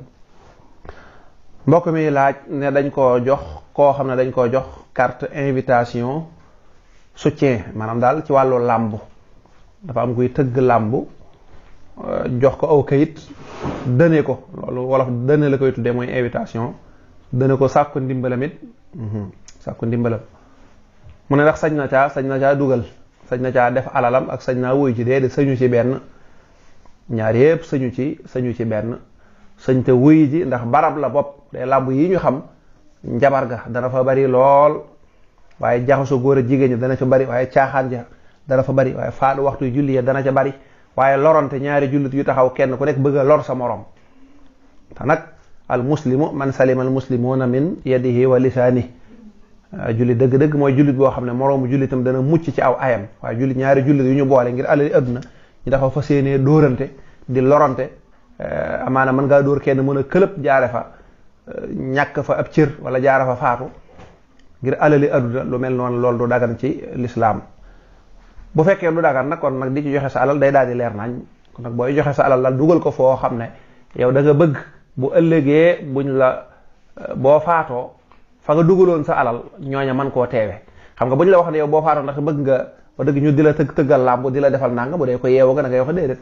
mbokk mi laaj ne dañ koo jox koo xam ne dañ koo jox carte invitation soutien maanaam daal ci wàllu làmb dafa am kuy tëgg làmb jox ko aw kayit dëne ko loolu wolof dëne la koy tuddee mooy invitation dëne ko sàkku ndimbalam it sàkku ndimbalam mu ne ndax sañ na caa dugal sañ na caa def alalam ak sañ naa wuy ci dee sañu ci benn ñaar yépp sañu ci benn sañ te wuy ji ndax barab la bopp day làmb yi ñu xam njabar ga dana fa bari lool waaye jaxasoo góor a jigéen ñi dana ca bari waaye caaxaan ja dana fa bari waaye faadu waxtu julli ya dana ca bari waaye lorante ñaari jullit yu taxaw kenn ku nekk bëgg a lor sa morom te nag al muslimu man salima al muslimuna min yadihi wa lisaani jullit dëgg-dëgg mooy jullit boo xam ne moroomu jullitam dana mucc ci aw ayam waaye jullit ñaari jullit yu ñu boole ngir alali adduna ñu dafa fa séenee dóorante di lorante amaana mën ngaa dóor kenn mën a këlëb jaare fa ñàkk fa ab cër wala jaare fa faatu ngir alali adduna lu mel noonu loolu du dagan ci lislaam bu fekkee du dagan nag kon nag di ci joxe sa alal day daal di leer nañ kon nag booy joxe sa alal daal dugal ko foo xam ne yow da nga bëgg bu ëllëgee buñ la boo faatoo fa nga dugaloon sa alal ñooña mën koo teewe xam nga buñ la wax ne yow boo faatoo ndax bëgg nga ba dëgg ñu di la tëggal làmb di la defal nanga bu dee ko yeewu nga da ngay wax déedéet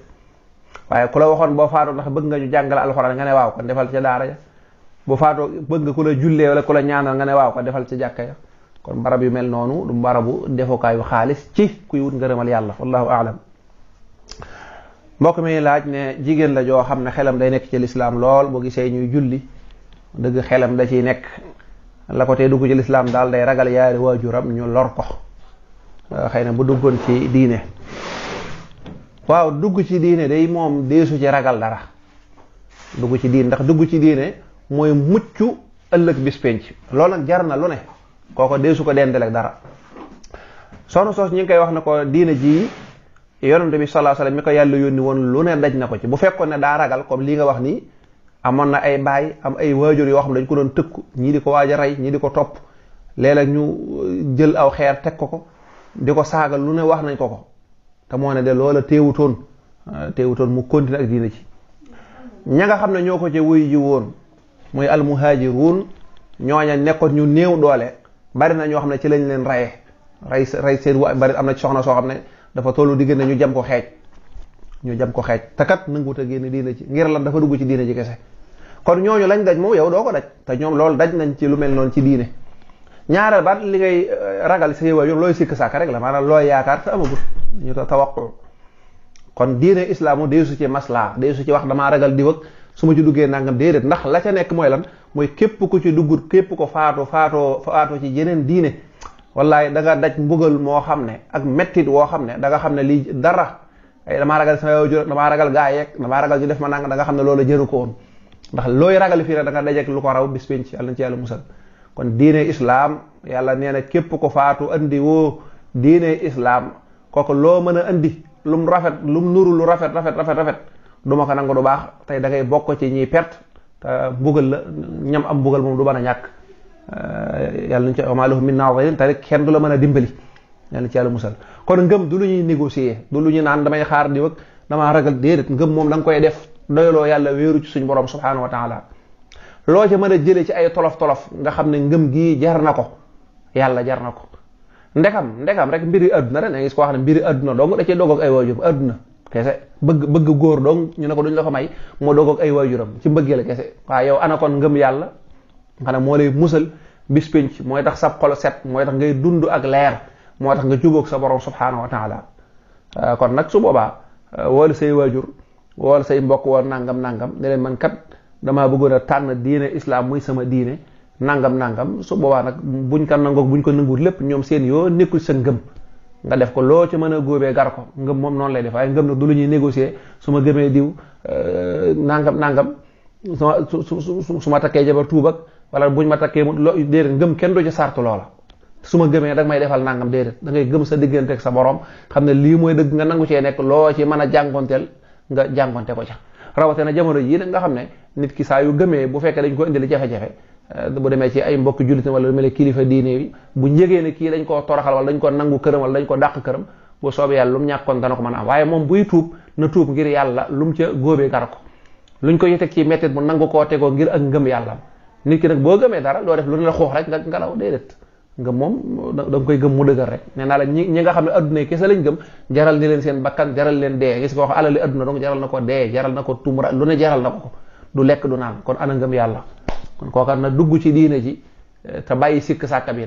waaye ku la waxoon boo faatoo ndax bëgg nga ñu jàngale alxuraan nga ne waaw kon defal ca daara ja bu faatoo bëgg nga ku la jullee wala ku la ñaanal nga ne waaw kon defal ca jàkka ya kon barab yu mel noonu du barabu defukaayu xaalis ci kuy wut ngërëmal yàlla wallahu aalam. mbokk mi laaj ne jigéen la joo xam ne xelam day nekk ci lislaam lool boo gisee ñuy julli dëgg xelam da ciy nekk la ko tee dugg ci lislaam daal day ragal yaari waajuram ñu lor ko xëy na bu duggoon ci diine. waaw dugg ci diine day moom deesu ci ragal dara, dugg ci diine ndax dugg ci diine mooy mucc ëllëg bis penc. loolu nag jar na lu ne, kooko deesu ko dendale ak dara. soxna soos ñi ngi koy wax ne ko diine ji yonente bi sallallahu alayhi wasallam mi ko yàlla yónni woon lu ne daj na ko ci. bu fekkoon ne daa ragal comme lii nga wax nii, amoon na ay baay am ay waajur yoo xam ne dañ ko doon tëkku, ñii di ko waaj a rey, ñii di ko topp, léeg-léeg ñu jël aw xeer teg ko di ko saagal lu ne wax nañ ko te moo ne de loola teewutoon mu continuer ak diine ci. ña nga xam ne ñoo ko ci wuy ji woon muy almuhaajiruun, ñooña nekkoon ñu néew doole, bari na ñoo xam ne ci lañ leen rey seen bari am na ci soxna soo xam ne dafa tollu diggante ñu jam ko xeej te kat nanguwut a génn diine ci ngir lan dafa dugg ci diine ci kese. kon ñooñu lañ daj moom yow doo ko daj, te ñoom loolu daj nañ ci lu mel noonu ci diine. ñaareel baat li ngay ragal sa waajur looy sikk sàkk rek la, maanaam looy yaakaar te amagut ñu tawaqu. kon diine islaamu dee su ci maslaa, dee su ci wax damaa ragal diw ak su ma ci duggee nangam, déedéet. ndax la ca nekk mooy lan, mooy képp ku ci duggut, képp ko faatoo ci jeneen diine, wallaay da nga daj mbugal moo xam ne ak mettit woo xam ne da nga xam ne lii dara ay damaa ragal sama waajur, damaa ragal gaa yeeg, damaa ragal ñu def ma nangam, da nga xam ne loolu jëru ko woon. ndax looy ragal fii rek da nga dajeek lu ko raw bis penc, yàlla na ci yàlla musal. kon diine islaam yàlla nee na képp ko faatu andi woo diine islaam, kooku loo mën a andi lum rafet lum nuru lu rafet du ma ko nangu du baax, tey da ngay bokk ci ñiy perte te mbugal la, ñam am mbugal moom du mën a ñàkk. yàlla nañ ci wa maa lahum min naasirin, te rek kenn du la mën a dimbali, yàlla ci yàlla musal. kon ngëm du lu ñuy négocier, du lu ñu naan damay xaar di wëg damaa ragal, déedéet. ngëm moom da nga koy def doyloo yàlla wéeru ci suñu borom subhanahu wa taala. loo ca mën a jëlee ci ay tolof nga xam ne ngëm gii jar na ko, yàlla jar na ko. ndekam rek mbiri adduna rek, da ngay gis koo xam ne mbiri adduna dong da cee dogoog ay waajur adduna kese, bëgg góor dong ñu ne ko duñ la ko may, moo dogoog ay waajuram ci mbëggeel kese. waaye yow ana kon ngëm yàlla nga xam ne moo lay musal bis penc, mooy tax sab xol set, mooy tax ngay dund ak leer, moo tax nga jubóog sa borom subhanahu wa taala. kon nag su boobaa woolu say waajur, woolu say mbokk, wool nangam ne leen man kat damaa bëggoon a tànn diine islam muy sama diine nangam. su boobaa nag buñ ko nangoog buñ ko nanguwul lépp ñoom seen yoo nekkul sa ngëm, nga def ko loo ci mën a góobee gar ko. ngëm moom noonu lay def, waaye ngëm nag du lu ñuy négocier. su ma gëmee diw nangam su ma takkee jabar tuubak wala buñ ma takkee mu déedéet. ngëm kenn du ci sartu loola. su ma gëmee dag may defal nangam, déedéet. da ngay gëm sa diggante ak sa borom, xam ne lii mooy dëgg, nga nangu cee nekk, loo ci mën a jànkonteel nga jànkonte ko ca. rawatina jamono jii nag nga xam ne nit ki saa yu gëmee, bu fekkee dañ ko indil jafe-jafe, bu demee ci ay mbokk jullit wala lu mel ne kilifa diine yi, bu njëgee ne kii dañ koo toroxal wala dañ ko nangu këram wala dañ ko dàq këram, bu soobee yàlla lu mu ñàkkoon dana ko mën a am. waaye moom buy tuub na tuub ngir yàlla, lu mu ca góobee gar ko. luñ ko yiteg ci mettit mu nangu koo tegoo ngir ak ngëm yàlla. nit ki nag boo gëmee dara doo def lu ne la xuux rek nga law, déedéet. ngëm moom da nga koy gëm mu dëgër rek. nee naa la ñi nga xam ne adduna yi kese lañ gëm, jaral ni leen seen bakkan, jaral leen dee. gis nga wax alali adduna donc jaral na ko dee, jaral na ko tumura, lu ne jaral na ko du lekk du naan. kon ana ngëm yàlla? kon kooka na dugg ci diine ji te bàyyi sikk sàkka bi,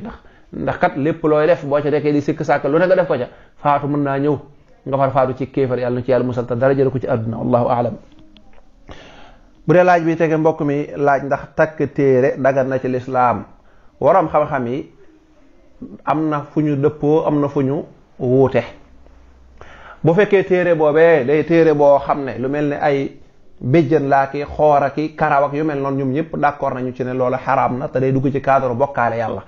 ndax kat lépp looy def boo ca dekkee di sikk sàkka lu ne nga def ko ca, faatu mën naa ñëw nga far faatu ci kéefar. yàlla na ci yàlla musal te dara jële ko ci adduna, wallahu aalam. bu dee laaj bi tege mbokk mi laaj ndax takk téere dagan na ci lislaam. waroom xam-xam yi am na fu ñu dëppoo, am na fu ñu wuute. bu fekkee téere boobee day téere boo xam ne lu mel ne ay béjjën laa ki xoor ak i karaw ak yu mel noonu, ñoom ñëpp d'accord nañu ci ne loolu xaraam na te day dugg ci cadre bokkaale yàlla.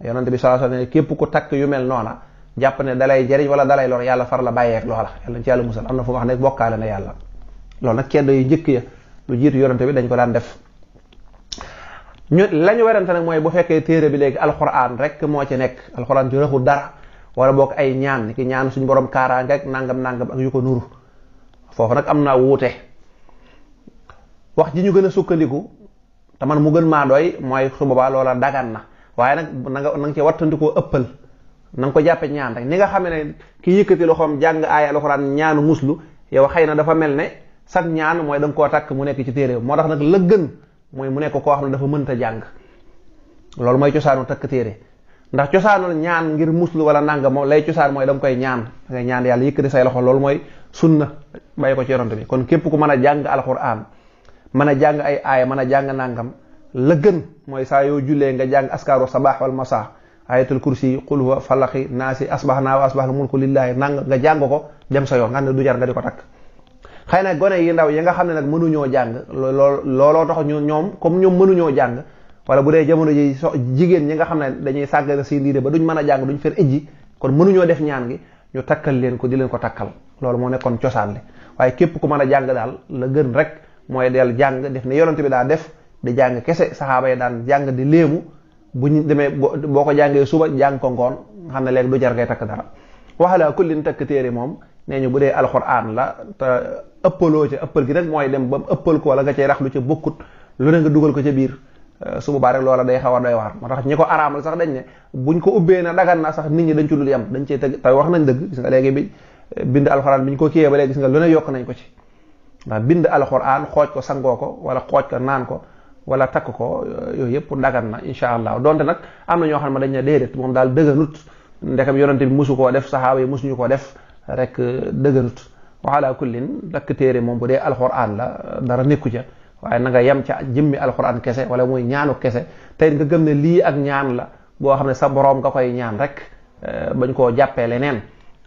yonent bi sallallahu alayhi wasallam képp ku takk yu mel noona jàpp ne dalay jariñ wala dalay lor, yàlla far la bàyyeek loola. yàlla ci yàlla musal. am na fu wax ne bokkaale na yàlla. loolu nag ceddo yu njëkk ya lu jiitu yonent bi dañ ko daan def. la ñu werante nag mooy bu fekkee téere bi léegi alxuraan rek moo ci nekk, alxuraan ci raxul dara, wala boog ay ñaan ni ki ñaan suñu borom kaaraange ak nangam ak yu ko nuru. foofu nag am naa wuute. wax ji ñu gën a sukkandiku te man mu gën maa doy mooy su boobaa loola dagan na, waaye nag na nga ci wattandikoo ëppal, na nga ko jàppe ñaan rek. ni nga xam ne ki yëkkati loxoom jàng aaya alxuraan ñaanu muslu, yow xëy na dafa mel ne sax ñaan mooy da nga koo takk mu nekk ci téere. moo tax nag la gën mooy mu nekk koo xam ne dafa mënta jàng. loolu mooy cosaanu takk téere, ndax cosaanul ñaan ngir muslu wala nangam moom lay cosaan mooy da nga koy ñaan, da ngay ñaan yàlla yëkkati say loxo. loolu mooy sunna, bàyyi ko ci yonent bi. kon képp ku mën a jàng alxuraan, mën a jàng ay aaya, mën a jàng nangam, la gën mooy saa yoo jullee nga jàng askaaru sabaax wal masaa ayatul kursi qul huwa falaqi naasi asbahna wa asbahal mulku lillahi nang nga jàng ko dem sa yoon nga ne du jar nga di ko takk. xëy na gone yi ndaw yi nga xam ne nag mënuñoo jàng looloo tax ñoom comme ñoom mënuñoo jàng wala bu dee jamono ji jigéen ñi nga xam ne dañuy sàggane seen diine ba duñ mën a jàng duñ fer ijji kon mënuñoo def ñaan gi ñu takkal leen ko di leen ko takkal loolu moo nekkoon cosaan li waaye képp ku mën a jàng daal la gën rek mooy del jàng def ne yonent bi daa def di jàng kese saxaaba yi daan jàng di léemu bu ñu demee boo ko jàngee suba jàng ko ngoon nga xam ne léegi du jar ngay takk dara waxalaa kullin takk téere moom nee ñu bu dee alxuraan la te ëppaloo ca ëppal gi rek mooy dem ba ëppal ko wala nga cay rax lu ca bokkut lu ne nga dugal ko ca biir su boobaa rek loola day xaw a doy waar moo tax ñi ko araamal sax dañ ne buñ ko ubbee na dagan na sax nit ñi dañ ci dul yem dañ cey tëgg te wax nañ dëgg gis nga léegi bi bind alxuraan bi ñu ko kiyee ba léegi gis nga lu ne yokk nañ ko ci ndax bind alxuraan xooj ko sangoo ko wala xooj ko naan ko wala takk ko yooyu yëpp dagan na insha allah donte nag am na ñoo xam ne dañ ne déedéet moom daal dëgganut ndekam yonante bi mosu koo def saxaaba yi mosuñu ko def rek dëgganut waxalaa kullin dakk téere moom bu dee alxuraan la dara nekku ca waaye na nga yem ca jëmmi alxuraan kese wala muy ñaanu kese tey nga gëm ne lii ak ñaan la boo xam ne sa boroom nga koy ñaan rek bañ koo jàppee leneen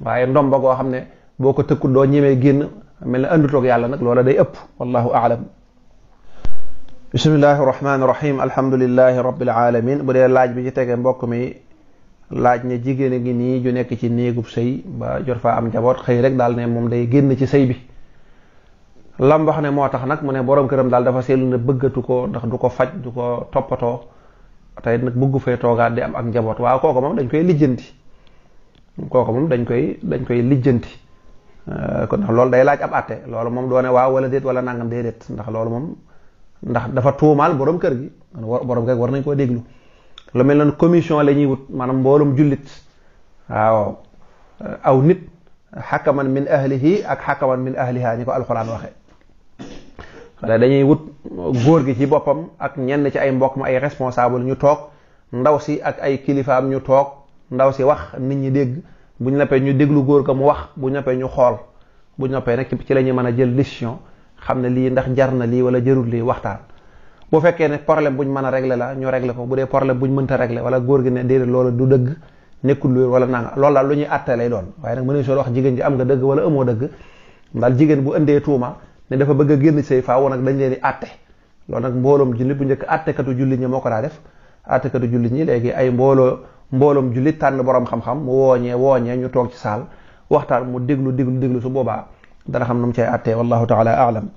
waaye ndomba goo xam ne boo ko tëkkut doo ñemee génn mel ne andutoog yàlla nag loola day ëpp wallahu aalam. bismillahi rahmaani rahim alhamdulillahi rabbil alamin bu dee laaj bi ci tege mbokk mi laaj ne jigéen a ngi nii ju nekk ci néegub sëy ba jot faa am njaboot xëy rek daal ne moom day génn ci sëy bi lam wax ne moo tax nag mu ne borom këram daal dafa seetlu ne bëggatu ko ndax du ko faj du ko toppatoo tey nag bëggu fee toogaat di am ak njaboot waaw kooku moom dañ koy lijjanti dañ koy lijjanti kon ndax loolu day laaj ab àtte loolu moom doone waaw wala déet wala nangam déedéet ndax loolu moom ndax dafa tuumaal borom kër gi borom kër gi war nañ koo déglu lu mel noonu commission la ñuy wut maanaam mboolum jullit waaw aw nit xakaman min ahlihi ak xakaman min ahliha ñi ko alxuraan waxe xale dañuy wut góor gi ci boppam ak ñenn ci ay mbokk ma ay responsable ñu toog ndaw si ak ay kilifaam ñu toog ndaw si wax nit ñi dégg buñ noppee ñu déglu góor ga mu wax buñ noppee ñu xool buñ noppee nag ci la ñuy mën a jël décision xam ne lii ndax jar na lii wala jarul lii waxtaan bu fekkee ne problème buñ mën a régler la ñu régler ko bu dee problème buñ mënta régler wala góor gi ne déedéet loolu du dëgg nekkul lu wala nanga loolu daal lu ñuy àtte lay doon waaye nag mënuñ soo wax jigéen ji am nga dëgg wala amoo dëgg daal jigéen bu indee tuuma ne dafa bëgg a génn say faaw nag dañ leen di àtte loolu nag mbooloom jullit bu njëkk àttekatu jullit ñi moo ko daa def àttekatu jullit ñi léegi ay mbooloom jullit tànn borom xam-xam mu wooñee ñu toog ci saal waxtaan mu déglu su boobaa dana xam nu mu cay àttee wallahu taala aalam.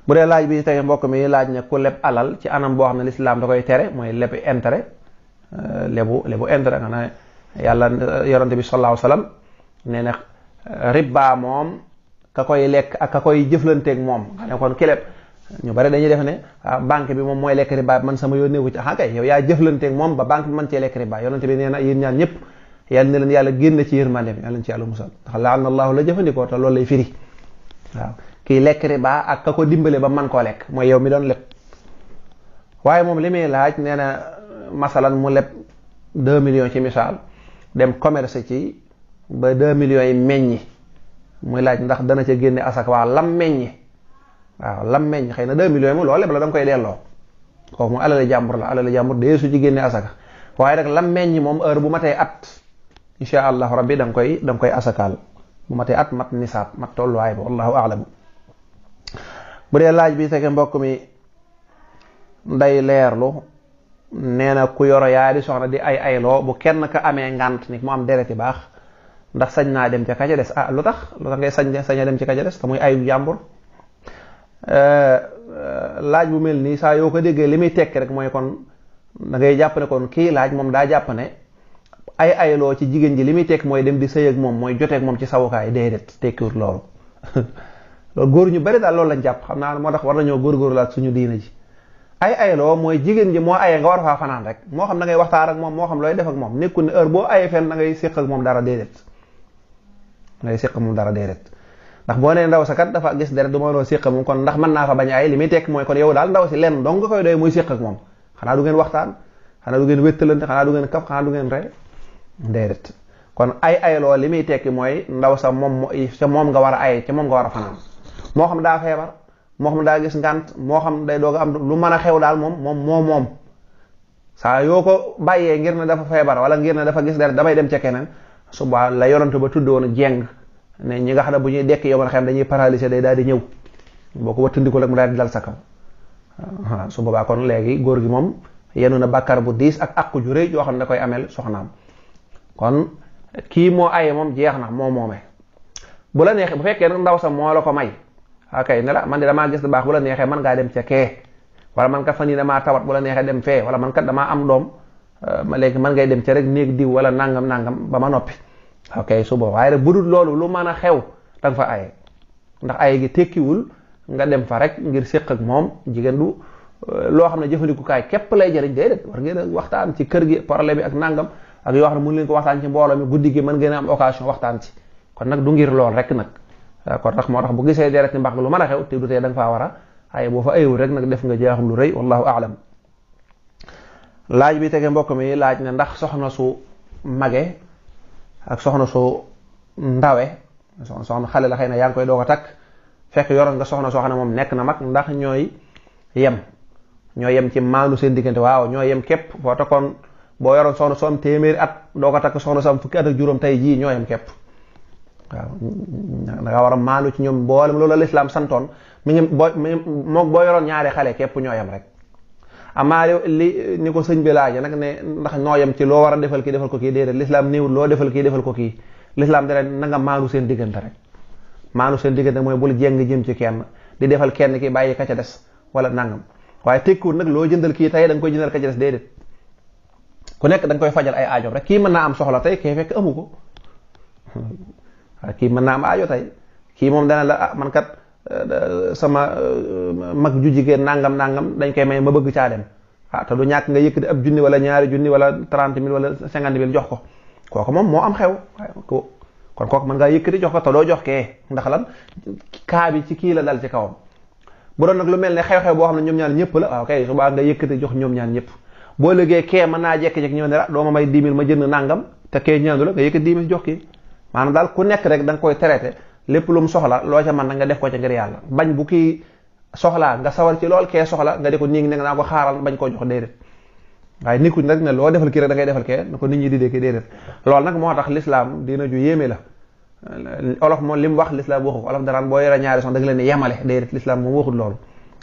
bu dee laaj bi tey mbokk mi laaj ne ku leb alal ci anam boo xam ne lislaam da koy tere mooy lebi intérêt lebu intérêt nga ne yàlla yonante bi sallallahu alayhi wasallam nee na riba moom ka koy lekk ak ka koy jëflanteeg moom nga ne kon ki leb ñu bari dañuy def ne banque bi moom mooy lekk riba man sama yoon newu ci kay yow yaa jëflanteeg moom ba banque bi mën cee lekk riba yonante bi nee na yéen ñaan ñëpp yàlla ne leen yàlla génn ci yërmande bi yàlla ci yàlla musal ndax laal na allahu la jëfandikoo te loolu lay firi waaw kii lekk riba ak ka ko dimbale ba man koo lekk mooy yow mi doon leb waaye moom li muy laaj nee na masalan mu leb 2 millions ci misaal dem commerce ci ba 2 millions yi meññi muy laaj ndax dana ca génne asaka waaw lam meññi xëy na 2 millions yi mu loolu leb la da nga koy delloo kooku moom alali jàmbur dee su ci génne asaka waaye nag lam meññi moom heure bu matee at insha allahu rabbi da nga koy asakaal bu matee at mat nisaab mat tolluwaay ba wallahu a'lam. bu dee laaj bi tege mbokk mi nday leerlu nee na ku yoro yaari soxna di ayloo bu kenn ka amee ngant ni mu am dereti baax ndax sañ naa dem ca ka ca des lu tax ngay sañ a dem ci ka ca des te muy ayu jàmbur laaj bu mel nii saa yoo ko déggee li muy tekki rek mooy kon da ngay jàpp ne kon kii laaj moom daa jàpp ne ayloo ci jigéen ji li muy tekk mooy dem di sëy ak moom mooy joteeg moom ci sawukaay déedéet tekkiwut loolu loolu góor ñu bari daal loolu lañ jàpp xam naa moo tax war nañoo góorgóorlu ak suñu diina ji ayloo mooy jigéen ji moo aye nga war faa fanaan rek moo xam da ngay waxtaan ak moom moo xam looy def ak moom nekkul ne heure boo aye fenn da ngay séq ak moom dara déedéet ndax boo nee ndaw sa kat dafa gis deret du ma loo séq ak moom kon ndax mën naa fa bañ ay li muy tekk mooy kon yow daal ndaw si lenn dong nga koy doy muy séq ak moom xanaa du ngeen waxtaan xanaa du ngeen wéttalante xanaa du ngeen kaf xanaa du ngeen rey déedéet kon ayloo li muy tekki mooy ndaw sa moom nga war a aye ca moom nga war a fanaan moo xam daa feebar moo xam daa gis ngànt moo xam day doog am lu mën a xew daal moom saa yoo ko bàyyee ngir ne dafa feebar wala ngir ne dafa gis dara damay dem ca keneen suba la yonante ba tudd woon jeng ne ñi nga xam ne bu ñuy dekk yow man xam dañuy paralysé day daal di ñëw boo ko wattandiku rek mu daal di dal sa kaw waaw su boobaa kon léegi góor gi moom yenu na bàkkaar bu diis ak àqu ju rëy yoo xam ne da koy ameel soxnaam kon kii moo aye moom jeex na moo moomee bu la neexee bu fekkee nag ndaw sa moo la ko may akay ne la man de damaa gis lu baax bu la neexee man ngaa dem ca kee wala man kat fan yii damaa tawat bu la neexee dem fee wala man kat damaa am doom léegi man ngay dem ca rek néeg diw wala nangam ba ma noppi ok suba waaye rek bu dul loolu lu mën a xew danga fa aye ndax aye gi tekkiwul nga dem fa rek ngir séq ak moom jigéen du loo xam ne jëfandikukaay képp lay jëriñ déedéet war ngeen a waxtaan ci kër gi problème bi ak nangam ak yoo xam ne mun leen ko waxtaan ci mbooloo mi guddi gi mën ngeen a am occasion waxtaan ci kon nag du ngir lool rek nag kon tax moo tax bu gisee deret ni mbaq lu mën a xew te du tee da nga faa war a aye boo fa ayewul rek nag def nga jeexum lu rëy wallahu aalam laaj bi tege mbokk mi laaj ne ndax soxna su mage ak soxna su ndawe soxna xale la xëy na yaa ngi koy doog a takk fekk yoroon nga soxna soo xam ne moom nekk na mag ndax ñooy yem ci maandu seen diggante waaw ñooy yem képp boo takkoon boo yoroon soxna soo am téeméeri at doo ko takk soxna soo am fukki at ak juróom tey jii ñoo yem képp waaw da nga war a maandu ci ñoom mboolem loolu la lislaam santoon mi ngi boo yoroon ñaari xale képp ñoo yem rek amaa li ni ko sëñ bi laaje nag ne ndax ñoo yem ci loo war a defal kii defal ko kii déedéet lislaam néewul loo defal kii defal ko kii lislaam da leen na nga maandu seen diggante rek maandu seen diggante mooy bul jéng jëm ci kenn di defal kenn ki bàyyi ka ca des wala nangam waaye tekkiwul nag loo jëndal kii tey da nga koy jëndal ka ca des déedéet ku nekk da nga koy fajal ay aajoom rek kii mën naa am soxla tey kii fekk amu ko kii mën naa am aajo tey kii moom dana la man kat sama mag ju jigéen nangam dañ koy may ma bëgg caa dem te du ñàkk nga yëkkati ab junni wala ñaari junni wala 30 000 wala 50 000 jox ko kooku moom moo am xew kon kooku mën ngaa yëkkati jox ko te doo jox kee ndax lan kaa bi ci kii la dal ci kawam bu doon nag lu mel ne xew-xew boo xam ne ñoom ñaan ñëpp la waaw kay subaa nga yëkkati jox ñoom ñaan ñëpp boo liggéey kee mën naa jekki-jekki ñëw ne la doo ma may 10 000 ma jënd nangam te kee ñaandu la nga yëkkati 10 000 jox kii maanaam daal ku nekk rek da nga koy traité lépp lu mu soxla loo ca mën na nga def ko ca ngir yàlla bañ bu kii soxlaa nga sawar ci lool kee soxla nga di ko nii ngi ne naa ko xaaral bañ koo jox déedéet waaye nikuñ rek ne loo defal kii rek da ngay defal kee na ko nit ñi di dee kii déedéet loolu nag moo tax lislaam dina ju yéeme la olof moom li mu wax lislaam waxu ko olof daraan boo yore ñaari soxna da nga leen di yemale déedéet lislaam moom waxul loolu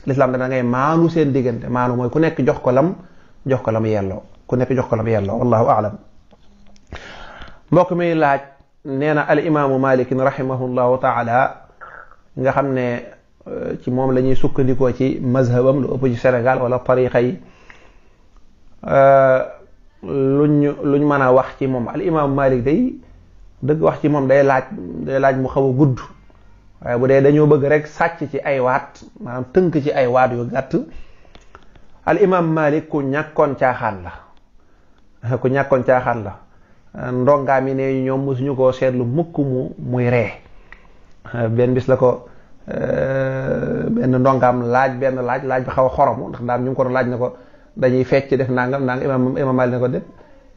lislaam da ngay maanu seen diggante maanu mooy ku nekk jox ko lam yelloo ku nekk jox ko lam yelloo wallahu aalam mbokk mi laaj nee na al imaamu malikin rahimahullahu taala nga xam ne ci moom la ñuy sukkandikoo ci mazhabam lu ëpp ci Sénégal wala tariqa yi luñ mën a wax ci moom al imaamu malik day dëgg wax ci moom day laaj mu xaw a gudd waaye bu dee dañoo bëgg rek sàcc ci ay waat maanaam tënk ci ay waat yu gàtt al imaam malik ku ñàkkoon caaxaan la ndongaam yi ne ñoom mosuñu koo seetlu mukk muy ree benn bis la ko benn ndongaam laaj bi xaw a xoromu ndax daam ñu ngi ko doon laaj ne ko dañuy fecc def nangam imam Malik ne ko def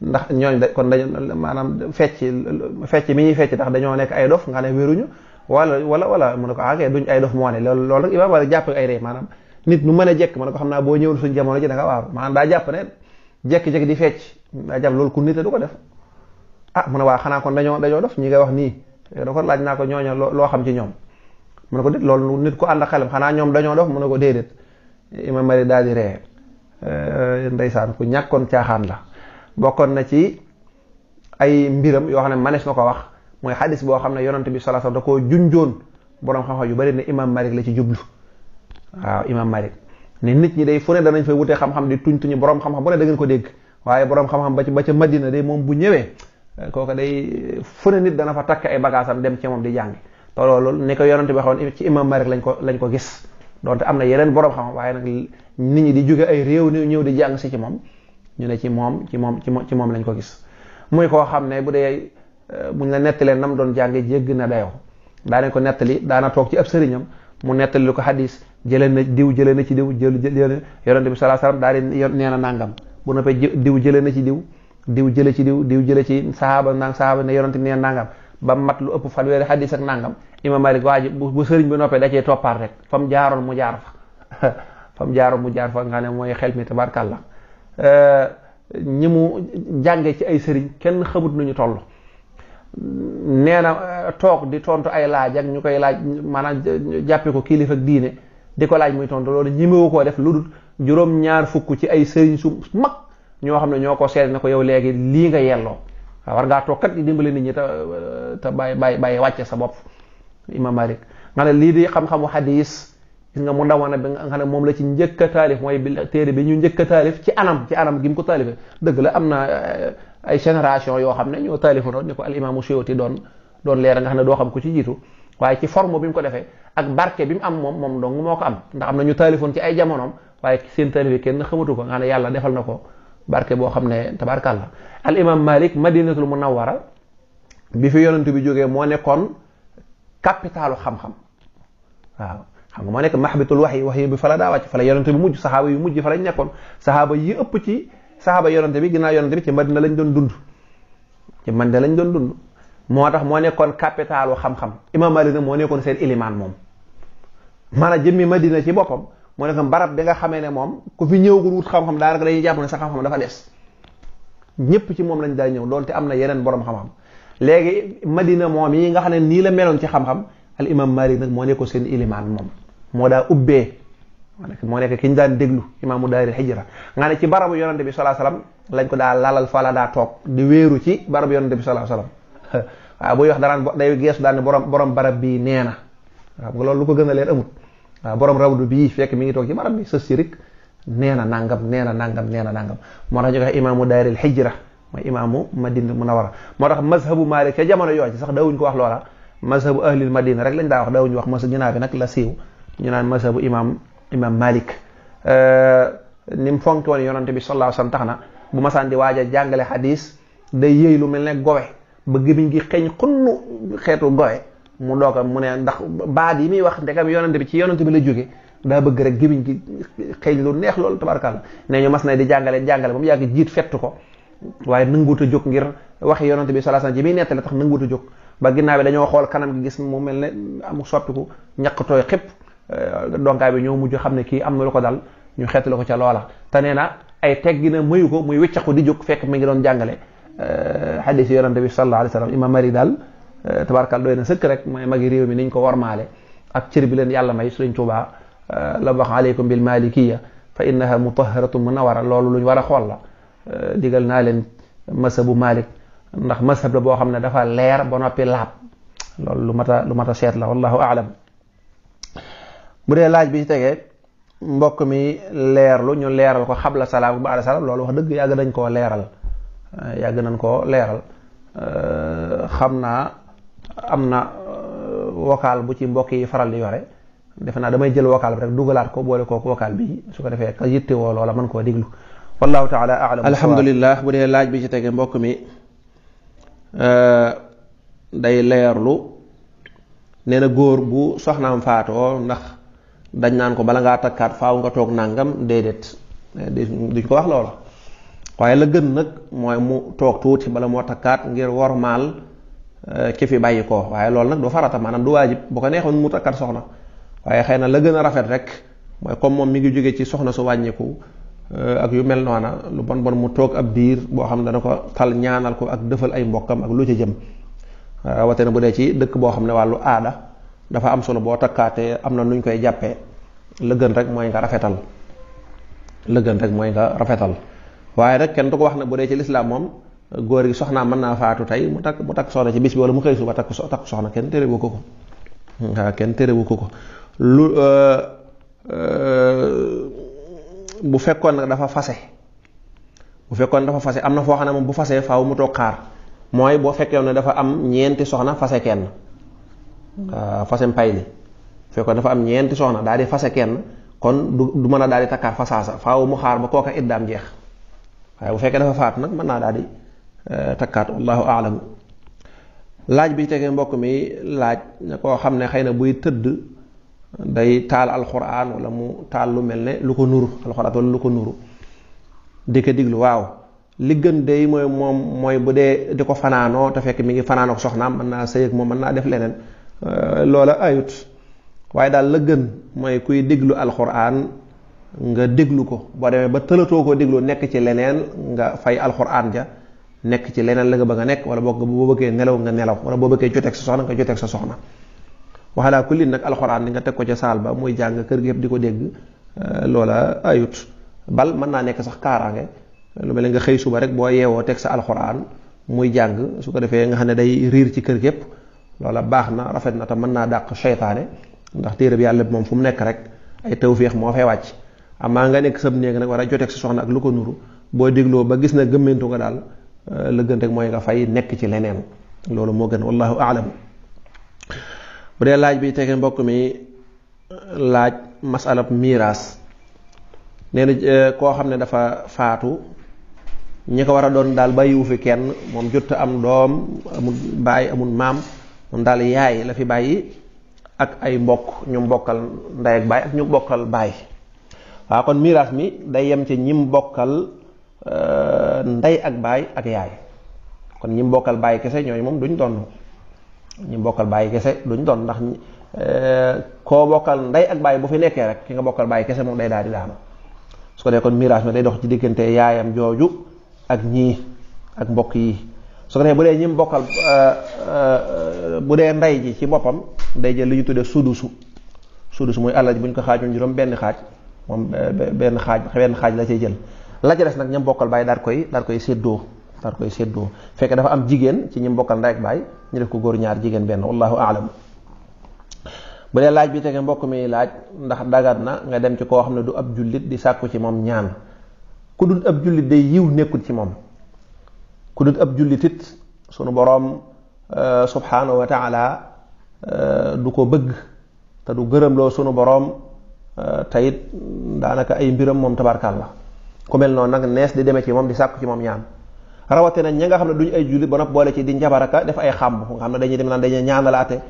ndax ñooñ kon dañu maanaam fecc mi ñuy fecc ndax dañoo nekk ay dof nga ne wéruñu wala mu ne ko akay duñ ay dof moo ne loolu rek imam Malik jàpp ay ree maanaam nit nu mën a jekk ma ne ko xam naa boo ñëwul suñ jamono ji da nga waaw maanaam daa jàpp ne jekki-jekki di fecc daa jàpp loolu ku nit du ko def mu ne waa xanaa kon dañoo dof ñi ngay wax nii da ko laaj naa ko ñooña loo xam ci ñoom mu ne ko déet loolu nit ku ànd ak xelam xanaa ñoom dañoo dof mu ne ko déedéet imam Malik daal di ree ndeysaan ku ñàkkoon caaxaan la bokkoon na ci ay mbiram yoo xam ne manees na ko wax mooy xadis boo xam ne yonent bi sallallahu alayhi wasallam da koo junjoon boroom xam-xam yu bari ne imam Malik la ci jublu waaw imam Malik ne nit ñi day fu ne danañ fay wutee xam-xam di tuñu boroom xam-xam bu ne da ngeen ko dégg waaye boroom xam-xam ba ca Madina day moom bu ñëwee kooku day fu ne nit dana fa takk ay bagaasam dem ci moom di jàngi te loolu ni ko yonent bi waxoon ci imam Malik lañ ko gis donte am na yeneen boroom xam waaye nag nit ñi di jóge ay réew ñëw di jàng si ci moom ñu ne ci moom lañ ko gis muy koo xam ne bu dee buñ la nettalee nam doon jànge jégg na dayoo daanañ ko nettali daana toog ci ab sëriñam mu nettali lu ko xadis jëlee na ci diw yonent bi sallallahu alayhi wasallam daal di nee na nangam bu noppee diw jëlee na ci diw jële ci diw jële ci sahaaba ne yonent nee nangam ba mat lu ëpp fanweeri xadis ak nangam imam Malik waa ji bu sëriñ bi noppee da cee toppaat rek fa mu jaaroon mu jaar fa fa mu jaaroon mu jaar fa nga ne mooy xel mi tabarkàlla ñi mu jànge ci ay sëriñ kenn xamut nuñu toll. nee na toog di tontu ay laaj ak ñu koy laaj maanaam jàppe ko kilifa ak diine di ko laaj muy tontu loolu ñimewu koo def lu dul juróom-ñaar fukk ci ay sëriñ su mag ñoo xam ne ñoo ko seet ne ko yow léegi lii nga yelloo waaw war ngaa toog kat di dimbale nit ñi te bàyyi wàcce sa bopp. imam Malik nga ne lii di xam-xamu hadis gis nga mu ndawana bi nga xam ne moom la ci njëkk a taalif mooy téere bi ñu njëkk a taalif ci anam gi mu ko taalife dëgg la am na ay génération yoo xam ne ñoo taalifoon ni ko al imaamu Suyuti doon leer nga xam ne doo xam ko ci jiitu waaye ci forme bi mu ko defee ak barke bi mu am moom dong moo ko am ndax am na ñu taalifoon ci ay jamonoom waaye seen taalif kenn xamatu ko nga xam ne yàlla defal na ko barke boo xam ne tabarkàlla. al imam Malik madinatul munawwara bi fi yonent bi jógee moo nekkoon capitalu xam-xam waaw xam nga moo nekk mahbitul waxyi bi fa la daa wàcc fa la yonent bi mujj saxaaba yu mujj fa lañ nekkoon saxaaba yi ëpp ci saxaaba yonent bi ginnaaw yonent bi ci Madina lañ doon dund moo tax moo nekkoon capitalu xam-xam imam Malik nag moo nekkoon seen ilimaan moom maanaam jëmmi Madina ci boppam moo nekkoon barab bi nga xamee ne moom ku fi ñëwagul wut xam-xam daanaka dañuy jàpp ne sa xam-xam dafa des ñëpp ci moom lañ daa ñëw doonte am na yeneen borom xam-xam léegi Madina moom yi nga xam ne nii la meloon ci xam-xam al imam Malik nag moo nekkoon seen ilimaan moom moo daa ubbee moo nekk ki ñu daan déglu imaamu daaril hijra nga ne ci barabu yonante bi sallallahu alayhi wasallam lañ ko daa lalal fa la daa toog di wéeru ci barabu yonante bi sallallahu alayhi wasallam waaw buy wax daraan day geesu daan ne borom barab bii nee na waaw loolu lu ko gën a leer amut waaw borom rawdu bii fekk mi ngi toog ci barab bi sës si rik nee na nangam moo tax ñu koy imaamu daaril hijra mooy imaamu madina munawara moo tax mazhabu Malik ca jamono yoo ci sax dawuñ ko wax loola mazhabu ahlil madina rek lañ daa wax dawuñu wax mas ginnaaw bi nag la siiw ñu naan mazhabu imam Malik ni mu fonki woon yonante bi sallallahu alayhi wasallam tax na bu masaan di waaj a jàngale xadis day yëy lu mel ne gowe ba gémmiñ gi xeeñ xunnu xeetu gowe mu doog mu ne ndax baat yi muy wax ndekam yonante bi ci yonante bi la jóge daa bëgg rek gémmiñ gi xeeñ lu neex loolu tabarkàlla ne ñu mas na di jàngale ba mu yàgg jiit fett ko waaye nanguut a jóg ngir waxi yonante bi sallallahu alayhi wasallam ji muy nettale tax nanguut a jóg ba ginnaaw bi dañoo xool kanam gi gis mu mel ne amu soppiku ñaq tooy xëpp donkaay bi ñoo mujj xam ne kii am na lu ko dal ñu xeetlu ko ca loola te nee na ay teggi na mayu ko muy wéccaxu di jóg fekk mi ngi doon jàngale xadiis yonante bi sallallahu alayhi wasallam imam Malik daal tabarkal doy na sëkk rek mooy magi réew mi niñ ko warmaale ak cër bi leen yàlla may Sëriñ Tuubaa la wax aleykum bil malikiya fa innaha mutahharatun munawwara loolu luñ war a xool la digal naa leen mazhabu Malik ndax mazhab la boo xam ne dafa leer ba noppi laab loolu lu mat a seet la wallahu aalam. bu dee laaj bi ci tegee mbokk mi leerlu ñu leeral ko xabla salaam ba ala salaam loolu wax dëgg yàgg nañ koo leeral xam naa am na vocal bu ci mbokk yi faral di yore defe naa damay jël vocal bi rek dugalaat ko boole kooku vocal bi su ko defee ka yitte woo loola mën koo diglu wallahu taala a'lam. alhamdulillah bu dee laaj bi ci tegee mbokk mi day leerlu nee na góor bu soxnaam faatoo ndax dañ naan ko bala ngaa takkaat faaw nga toog nangam déedéet duñ ko wax loola waaye la gën nag mooy mu toog tuuti bala moo takkaat ngir wormaal ki fi bàyyi ko waaye loolu nag du farata maanaam du waajib bu ko neexoon mu takkaat soxna waaye xëy na la gën a rafet rek mooy comme moom mi ngi jóge ci soxna su wàññiku ak yu mel noona lu bon mu toog ab diir boo xam ne dana ko tal ñaanal ko ak dëfal ay mbokkam ak lu ci jëm wate na bu dee ci dëkk boo xam ne wàllu aada dafa am solo boo takkaatee am na nuñ koy jàppee la gën rek mooy nga rafetal waaye rek kenn du ko wax ne bu dee ci lislaam moom góor gi soxnaam mën naa faatu tey mu takk soxna ci bis bi wala mu xëy suba takk soxna kenn terewu ko waaw kenn terewu ko lu bu fekkoon nag dafa fase am na foo xam ne moom bu fasee faaw mu toog xaar mooy boo fekkee ne dafa am ñeenti soxna fase kenn fase mpay li fekkoon dafa am ñeenti soxna daal di fase kenn kon du mën a daal di takkaat fasaasa faaw mu xaar ba kooka iddaam jeex waaye bu fekkee dafa faatu nag mën naa daal di takkaat wallahu aalam. laaj bi tegee mbokk mi laaj ne koo xam ne xëy na buy tëdd day taal alxuraan wala mu taal lu mel ne lu ko nuru alxuraan wala lu ko nuru di ko diglu waaw li gën dey mooy bu dee di ko fanaanoo te fekk mi ngi fanaanoo soxnaam mën naa sëy ak moom mën naa def leneen loola ayut. waaye daal la gën mooy kuy déglu alxuraan nga déglu ko boo demee ba tëlatoo koo déglu nekk ci leneen nga fay alxuraan ja nekk ci leneen la nga bëgg a nekk, wala boog boo bëggee nelaw nga nelaw, wala boo bëggee joteeg sa soxna nga joteeg sa soxna. waxalaa ku lin nag alxuraan di nga teg ko ca saal ba muy jàng kër gi yëpp di ko dégg loola ayut. bal mën naa nekk sax kaaraange, lu mel ne nga xëy suba rek boo yeewoo teg sa alxuraan muy jàng, su ko defee nga xam ne day riir ci kër gi yëpp, loola baax na rafet na te mën naa dàq seytaane, ndax téere bi yàlla bi moom fu mu nekk rek ay tawféex moo fay wàcc. amaa nga nekk sab néeg nag war a joteeg sa soxna ak lu ko nuru, boo dégloo ba gis na gëmmentu nga daal la gën rek mooy nga fay nekk ci leneen, loolu moo gën wallahu aalam. bu dee laaj bi tege mbokk mi laaj masalab miiraas, nee na koo xam ne dafa faatu, ñi ko war a doon daal bàyyiwu fi kenn, moom jot am doom, amul baay amul maam, moom daal yaay la fi bàyyi ak ay mbokk ñu mbokkal ndey ak baay ak ñu bokkal baay. waaw kon miraas mi day yem ci ñim bokkal ndey ak baay ak yaay. kon ñim bokkal baay kese ñooñu moom duñ doon, ñim bokkal baay kese duñ doon, ndax koo bokkal ndey ak baay bu fi nekkee rek ki nga bokkal baay kese moom day daal di daanu. su ko dee kon miraas mi day dox ci diggante yaayam jooju ak ñii ak mbokk yi. su ko defee bu dee ñim bokkal bu dee ndey ji ci boppam day jël li ñu tuddee sudusu muy alal ji bu ñu ko xaajoon juróom benn xaaj, moom benn xaaj la cay jël. la ca des nag ñam bokkal baay daal koy séddoo fekk dafa am jigéen ci ñim bokkal ndey ak baay ñu def ko góor ñaar jigéen benn, wallahu aalam. bu dee laaj bi tege mbokk mi laaj ndax dagat na nga dem ci koo xam ne du ab jullit di sàkku ci moom ñaan. ku dul ab jullit day yiw nekkul ci moom, ku dul ab jullitit sunu boroom subhanahu wa taala du ko bëgg te du gërëm loo sunu boroom, tayit daanaka ay mbiram moom tabarkàlla. ku mel noonu nag nees di demee ci moom di sàkku ci moom ñaan, rawatina ñi nga xam ne duñ ay jullit ba nopp boole ci di njabaraka def ay xàmb nga xam ne dañuy dem naan dañuy ñaanalaate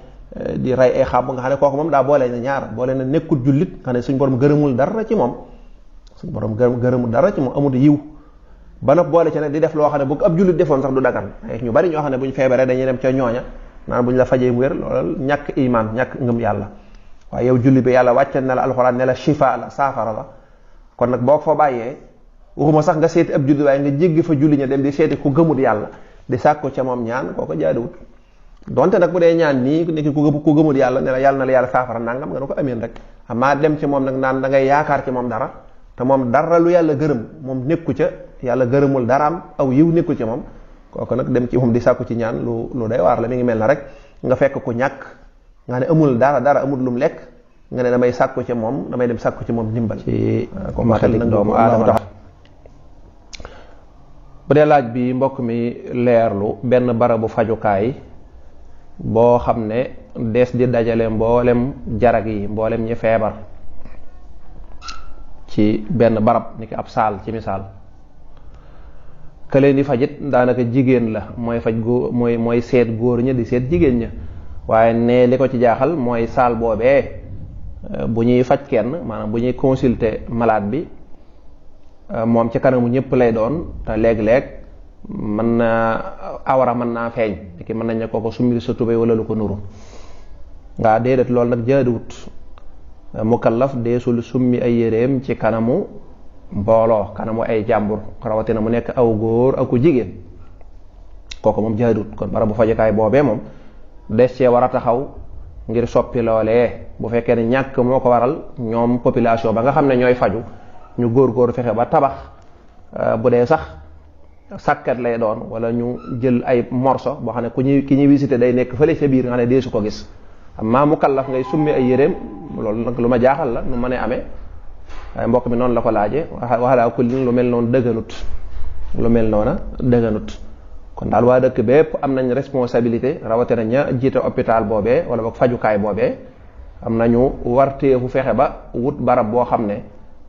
di rey ay xàmb, nga xam ne kooku moom daa boole na ñaar, boole na nekkul jullit nga xam ne suñ borom gërëmul dara ci moom, amul yiw ba nopp boole ci nag di def loo xam ne bu ab jullit defoon sax du dagan. ñu bari ñoo xam ne buñ feebaree dañuy dem ca ñooña naan buñ la fajee mu wér, loolu ñàkk iman, ñàkk ngëm yàlla. waaye yow jullit bi yàlla wàcce na la alxuraan ne la shifa la, saafara la. kon nag boo ko fa bàyyee waxuma sax nga seeti ab jullit waaye nga jéggi fa julli ña dem di seeti ku gëmut yàlla di sàkku ca moom ñaan, kooko jaaduwut. donte nag bu dee ñaan nii nekk ku gëmut yàlla ne la yàlla na la yàlla saafara nangam nga ne ko ameen rek. amaa dem ci moom nag naan da ngay yaakaar ci moom dara te moom dara lu yàlla gërëm moom nekku ca, yàlla gërëmul daraam aw yiw nekkul ci moom, kooku nag dem ci moom di sàkku ci ñaan lu day waar la. mi ngi mel na rek nga fekk ku ñàkk nga ne amul dara amul lum lekk nga ne damay dem sàkku ci moom ndimbal ci matal doomu aadama. bu dee laaj bi mbokk mi leerlu benn barabu fajukaay boo xam ne des di dajale mboolem jarag yi, mboolem ñi feebar ci benn barab ni ki ab saal ci misaal. ka leen di fajit daanaka jigéen la, mooy faj mooy seet góor ña di seet jigéen ña, waaye ne li ko ci jaaxal mooy saal boobee bu ñuy faj kenn, maanaam bu ñuy consulter malade bi moom ci kanamu ñëpp lay doon, te léeg-léeg mën naa awara mën naa feeñ, ki mën nañ ne kooko summi sa tubéy wala lu ko nuru. ngaa déedéet loolu nag jaaduwut. mukallaf deesul summi ay yéreem ci kanamu mbooloo, kanamu ay jàmbur, rawatina mu nekk aw góor aku jigéen, kooku moom jaaduwut. kon barabu fajukaay boobee moom des cee war a taxaw ngir soppi loolee. bu fekkee ne ñàkk moo ko waral, ñoom population ba nga xam ne ñooy faju ñu góor fexe ba tabax bu dee sax sàkket lay doon, wala ñu jël ay morso boo xam ne ki ñuy visité day nekk fële ca biir nga xam ne deesu ko gis. amma mukallaf ngay summi ay yéreem, loolu nag lu ma jaaxal la nu mën a amee, waaye mbokk mi noonu la ko laaje waxalaa kulli lu mel noonu dëgganut. kon daal waa dëkk bépp am nañ responsabilité, rawatina ña jiite hôpital boobee wala boog fajukaay boobee am nañu warteefu fexe ba wut barab boo xam ne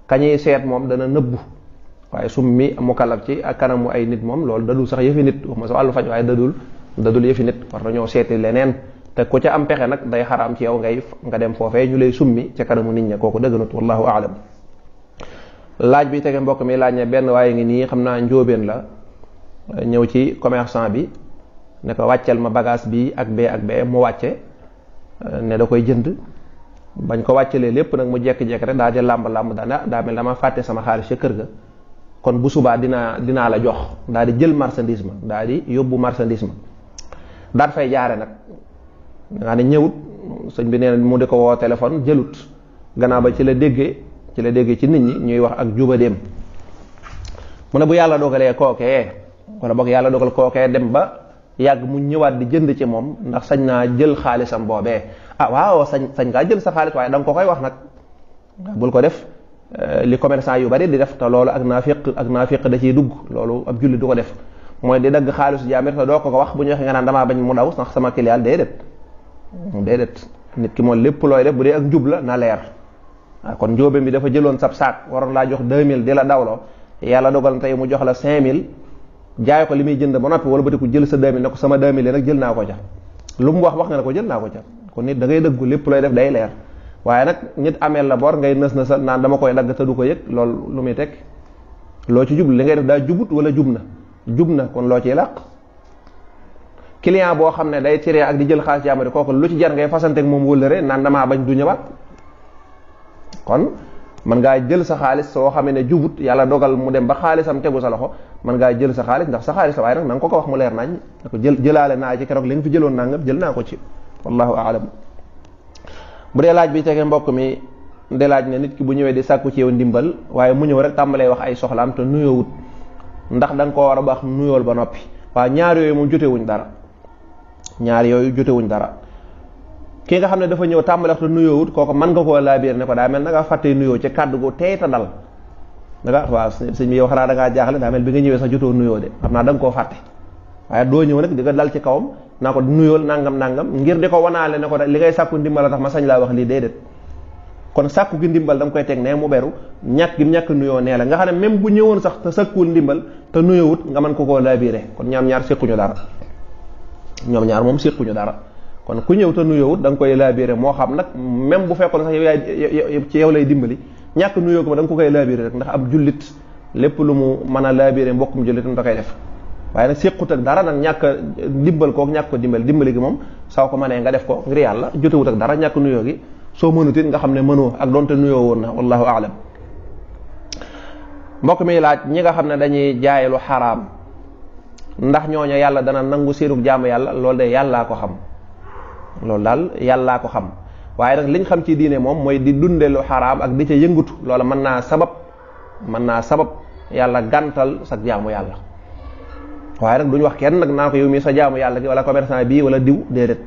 kañuy seet moom dana nëbbu. waaye summi mukallaf ci ak kanamu ay nit moom loolu dadul sax yëfi nit, waxuma sa wàllu faj waaye dadul yëfi nit. war nañoo seeti leneen, te ku ca am pexe nag day xaraam ci yow nga dem foofee ñu lay summi ca kanamu nit ña, kooku dëgganut, wallahu aalam. laaj bi tege mbokk mi laaj ne benn waaye ngi nii xam naa njóobeen la, ñëw ci commerçant bi ne ko wàccel ma bagage bi ak bee mu wàcce ne da koy jënd bañ ko wàccelee lépp nag mu jekki-jekki rek daa di làmb daa mel dama fàtte sama xaalis ca kër ga kon bu subaa dinaa la jox daa di jël marchandise ma daa di yóbbu marchandise ma daat fay jaare nag nga ne ñëwut sëñ bi nee na mu di ko woo téléphone jëlut gannaaw ba ci la déggee ci nit ñi ñuy wax ak jubadeem mu ne bu yàlla dogalee kookee wala boog yàlla dogal kookee dem ba yàgg mu ñëwaat di jënd ci moom ndax sañ naa jël xaalisam boobee waaw sañ ngaa jël sa xaalis waaye da nga ko koy wax nag bul ko def li commerçant yu bari di def te loolu ak naafiq da ciy dugg loolu ab julli du ko def mooy di dagg xaalisu jaamir te doo ko wax bu ñu waxee nga naan damaa bañ mu daw sax sama client déedéet nit ki moom lépp looy def bu dee ak njub la na leer kon njóobe bi dafa jëloon sab saak waroon laa jox 2000 di la dawloo yàlla dogal na tey mu jox la 5000 jaay ko li muy jënd ba noppi wala ba ko jël sa 2000 ne ko sama 2000 nag jël naa ko ca lu mu wax nga ne ko jël naa ko ca kon nit da ngay dëggu lépp looy def day leer waaye nag nit ameel la bor ngay nës sa naan dama koy dagg te du ko yëg loolu lu muy teg loo ci jublu li ngay def daa jubut wala jub na kon loo ciy làq client boo xam ne day tiré ak di jël xaalis jaamari kooku lu ci jar ngay fasanteeg moom wëllëre naan damaa bañ du ñëwaat kon mën ngaa jël sa xaalis soo xamee ne jubut yàlla dogal mu dem ba xaalisam tegu sa loxo mën ngaa jël sa xaalis ndax sa xaalis la waaye nag na nga ko wax mu leer nañ ne ko jëlaale naa ci keroog li nga fi jëloon nangam jël naa ko ci wallahu aalam bu dee laaj bi tege mbokk mi de laaj ne nit ki bu ñëwee di sàkku ci yow ndimbal waaye mu ñëw rek tàmbalee wax ay soxlaam te nuyoowut ndax da nga koo war a baax nuyool ba noppi waaw ñaar yooyu moom jotewuñ dara ki nga xam ne dafa ñëw tàmbale wax te nuyoowut kooku mën nga koo laabiir ne ko daa mel na nga fàttee nuyoo ci kàddu gu teey ta dal waaw sëñ bi yow xanaa da ngaa jaaxle daa mel bi nga ñëwee sax jotoo nuyoo de xam naa da nga koo fàtte waaye doo ñëw nag di nga dal ci kawam naa ko nuyool nangam ngir di ko wanaale ne ko li ngay sàkku ndimbal a tax ma sañ laa wax lii déedéet kon sàkku gi ndimbal da nga koy teg ne mu beru ñàkk nuyoo nee la nga xam ne même bu ñëwoon sax te sàkkuwul ndimbal te nuyoowut nga mën ko koo laabiire kon ñoom ñaar séquñu dara kon ku ñëw te nuyoowut da nga koy laabiire moo xam nag même bu fekkoon sax yow ci yow lay dimbali ñàkk nuyoo ko ma da nga ko koy laabiire rek ndax ab jullit lépp lu mu mën a laabiire mbokkum jullitam da koy def waaye nag séqut ak dara nag ñàkk dimbal kook ñàkk ko dimbali gi moom soo ko mënee nga def ko ngir yàlla jotewut ak dara ñàkk nuyoo gi soo mënut it nga xam ne mënoo ak doonte nuyoo woon na wallahu aalam mbokk mi laaj ñi nga xam ne dañuy jaay lu xaraam ndax ñooñu yàlla dana nangu seenug jaamu yàlla loolu de yàllaa ko xam loolu daal yàllaa ko xam waaye nag liñ xam ci diine moom mooy di dunde lu xaraam ak di ca yëngutu loola mën naa sabab yàlla gàntal sa jaamu yàlla waaye nag duñu wax kenn nag naa ko yow mii sa jaamu yàlla gi wala commerçant bii wala diw déedéet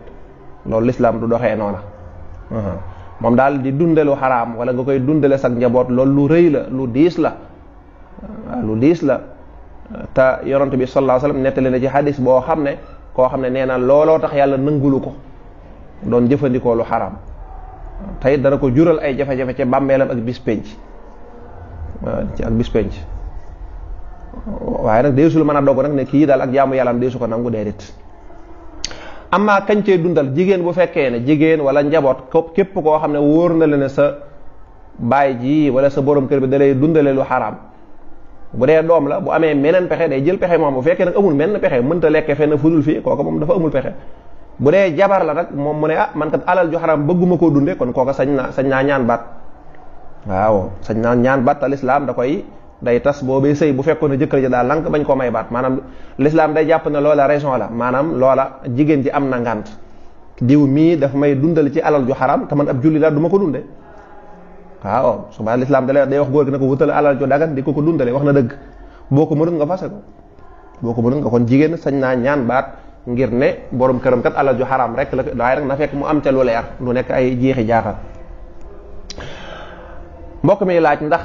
loolu lislaam du doxee noona moom daal di dunde lu xaraam wala nga koy dundale sa njaboot loolu lu rëy la lu diis la te yonent bi sallallahu alayhi wasallam nettali na ci hadis boo xam ne koo xam ne nee na looloo tax yàlla nangulu ko doon jëfandikoo lu xaraam tey dana ko jural ay jafe-jafe ca bàmmeelam ak bis penc waaye nag deesul mën a dogg nag ne kii daal ak jaamu yàllaam deesu ko nangu déedéet amma kañ cee dundal jigéen bu fekkee ne jigéen wala njaboot képp koo xam ne wóor na la ne sa baay ji wala sa borom kër bi da lay dundale lu xaraam bu dee doom la bu amee meneen pexe day jël pexe moom bu fekkee nag amul menn pexe mënta lekke fenn fudul fii kooka moom dafa amul pexe bu dee jabar la nag moom mu ne man kat alal ju xaraam bëgguma koo dunde kon kooka sañ naa ñaan baat waaw sañ naa ñaan baat te lislaam day tas boobee sëy bu fekkoon ne jëkkër ji daal lank bañ koo may baat maanaam l'islam day jàpp ne loola raison la maanaam loola jigéen ji am na ngànt diw mii daf may dundal ci alal ju xaram te man ab julli la du ma ko dunde waaw suba l'islam day wax góor gi ne ko wutal alal ju dagan di ko dundale wax na dëgg boo ko mënut nga fase ko boo ko mënut nga kon jigéen sañ naa ñaan baat ngir ne borom këram kat alal ju xaram rek la waaye rek na fekk mu am ca lu leer lu nekk ay jeexi jaaxal mbokk mi laaj ndax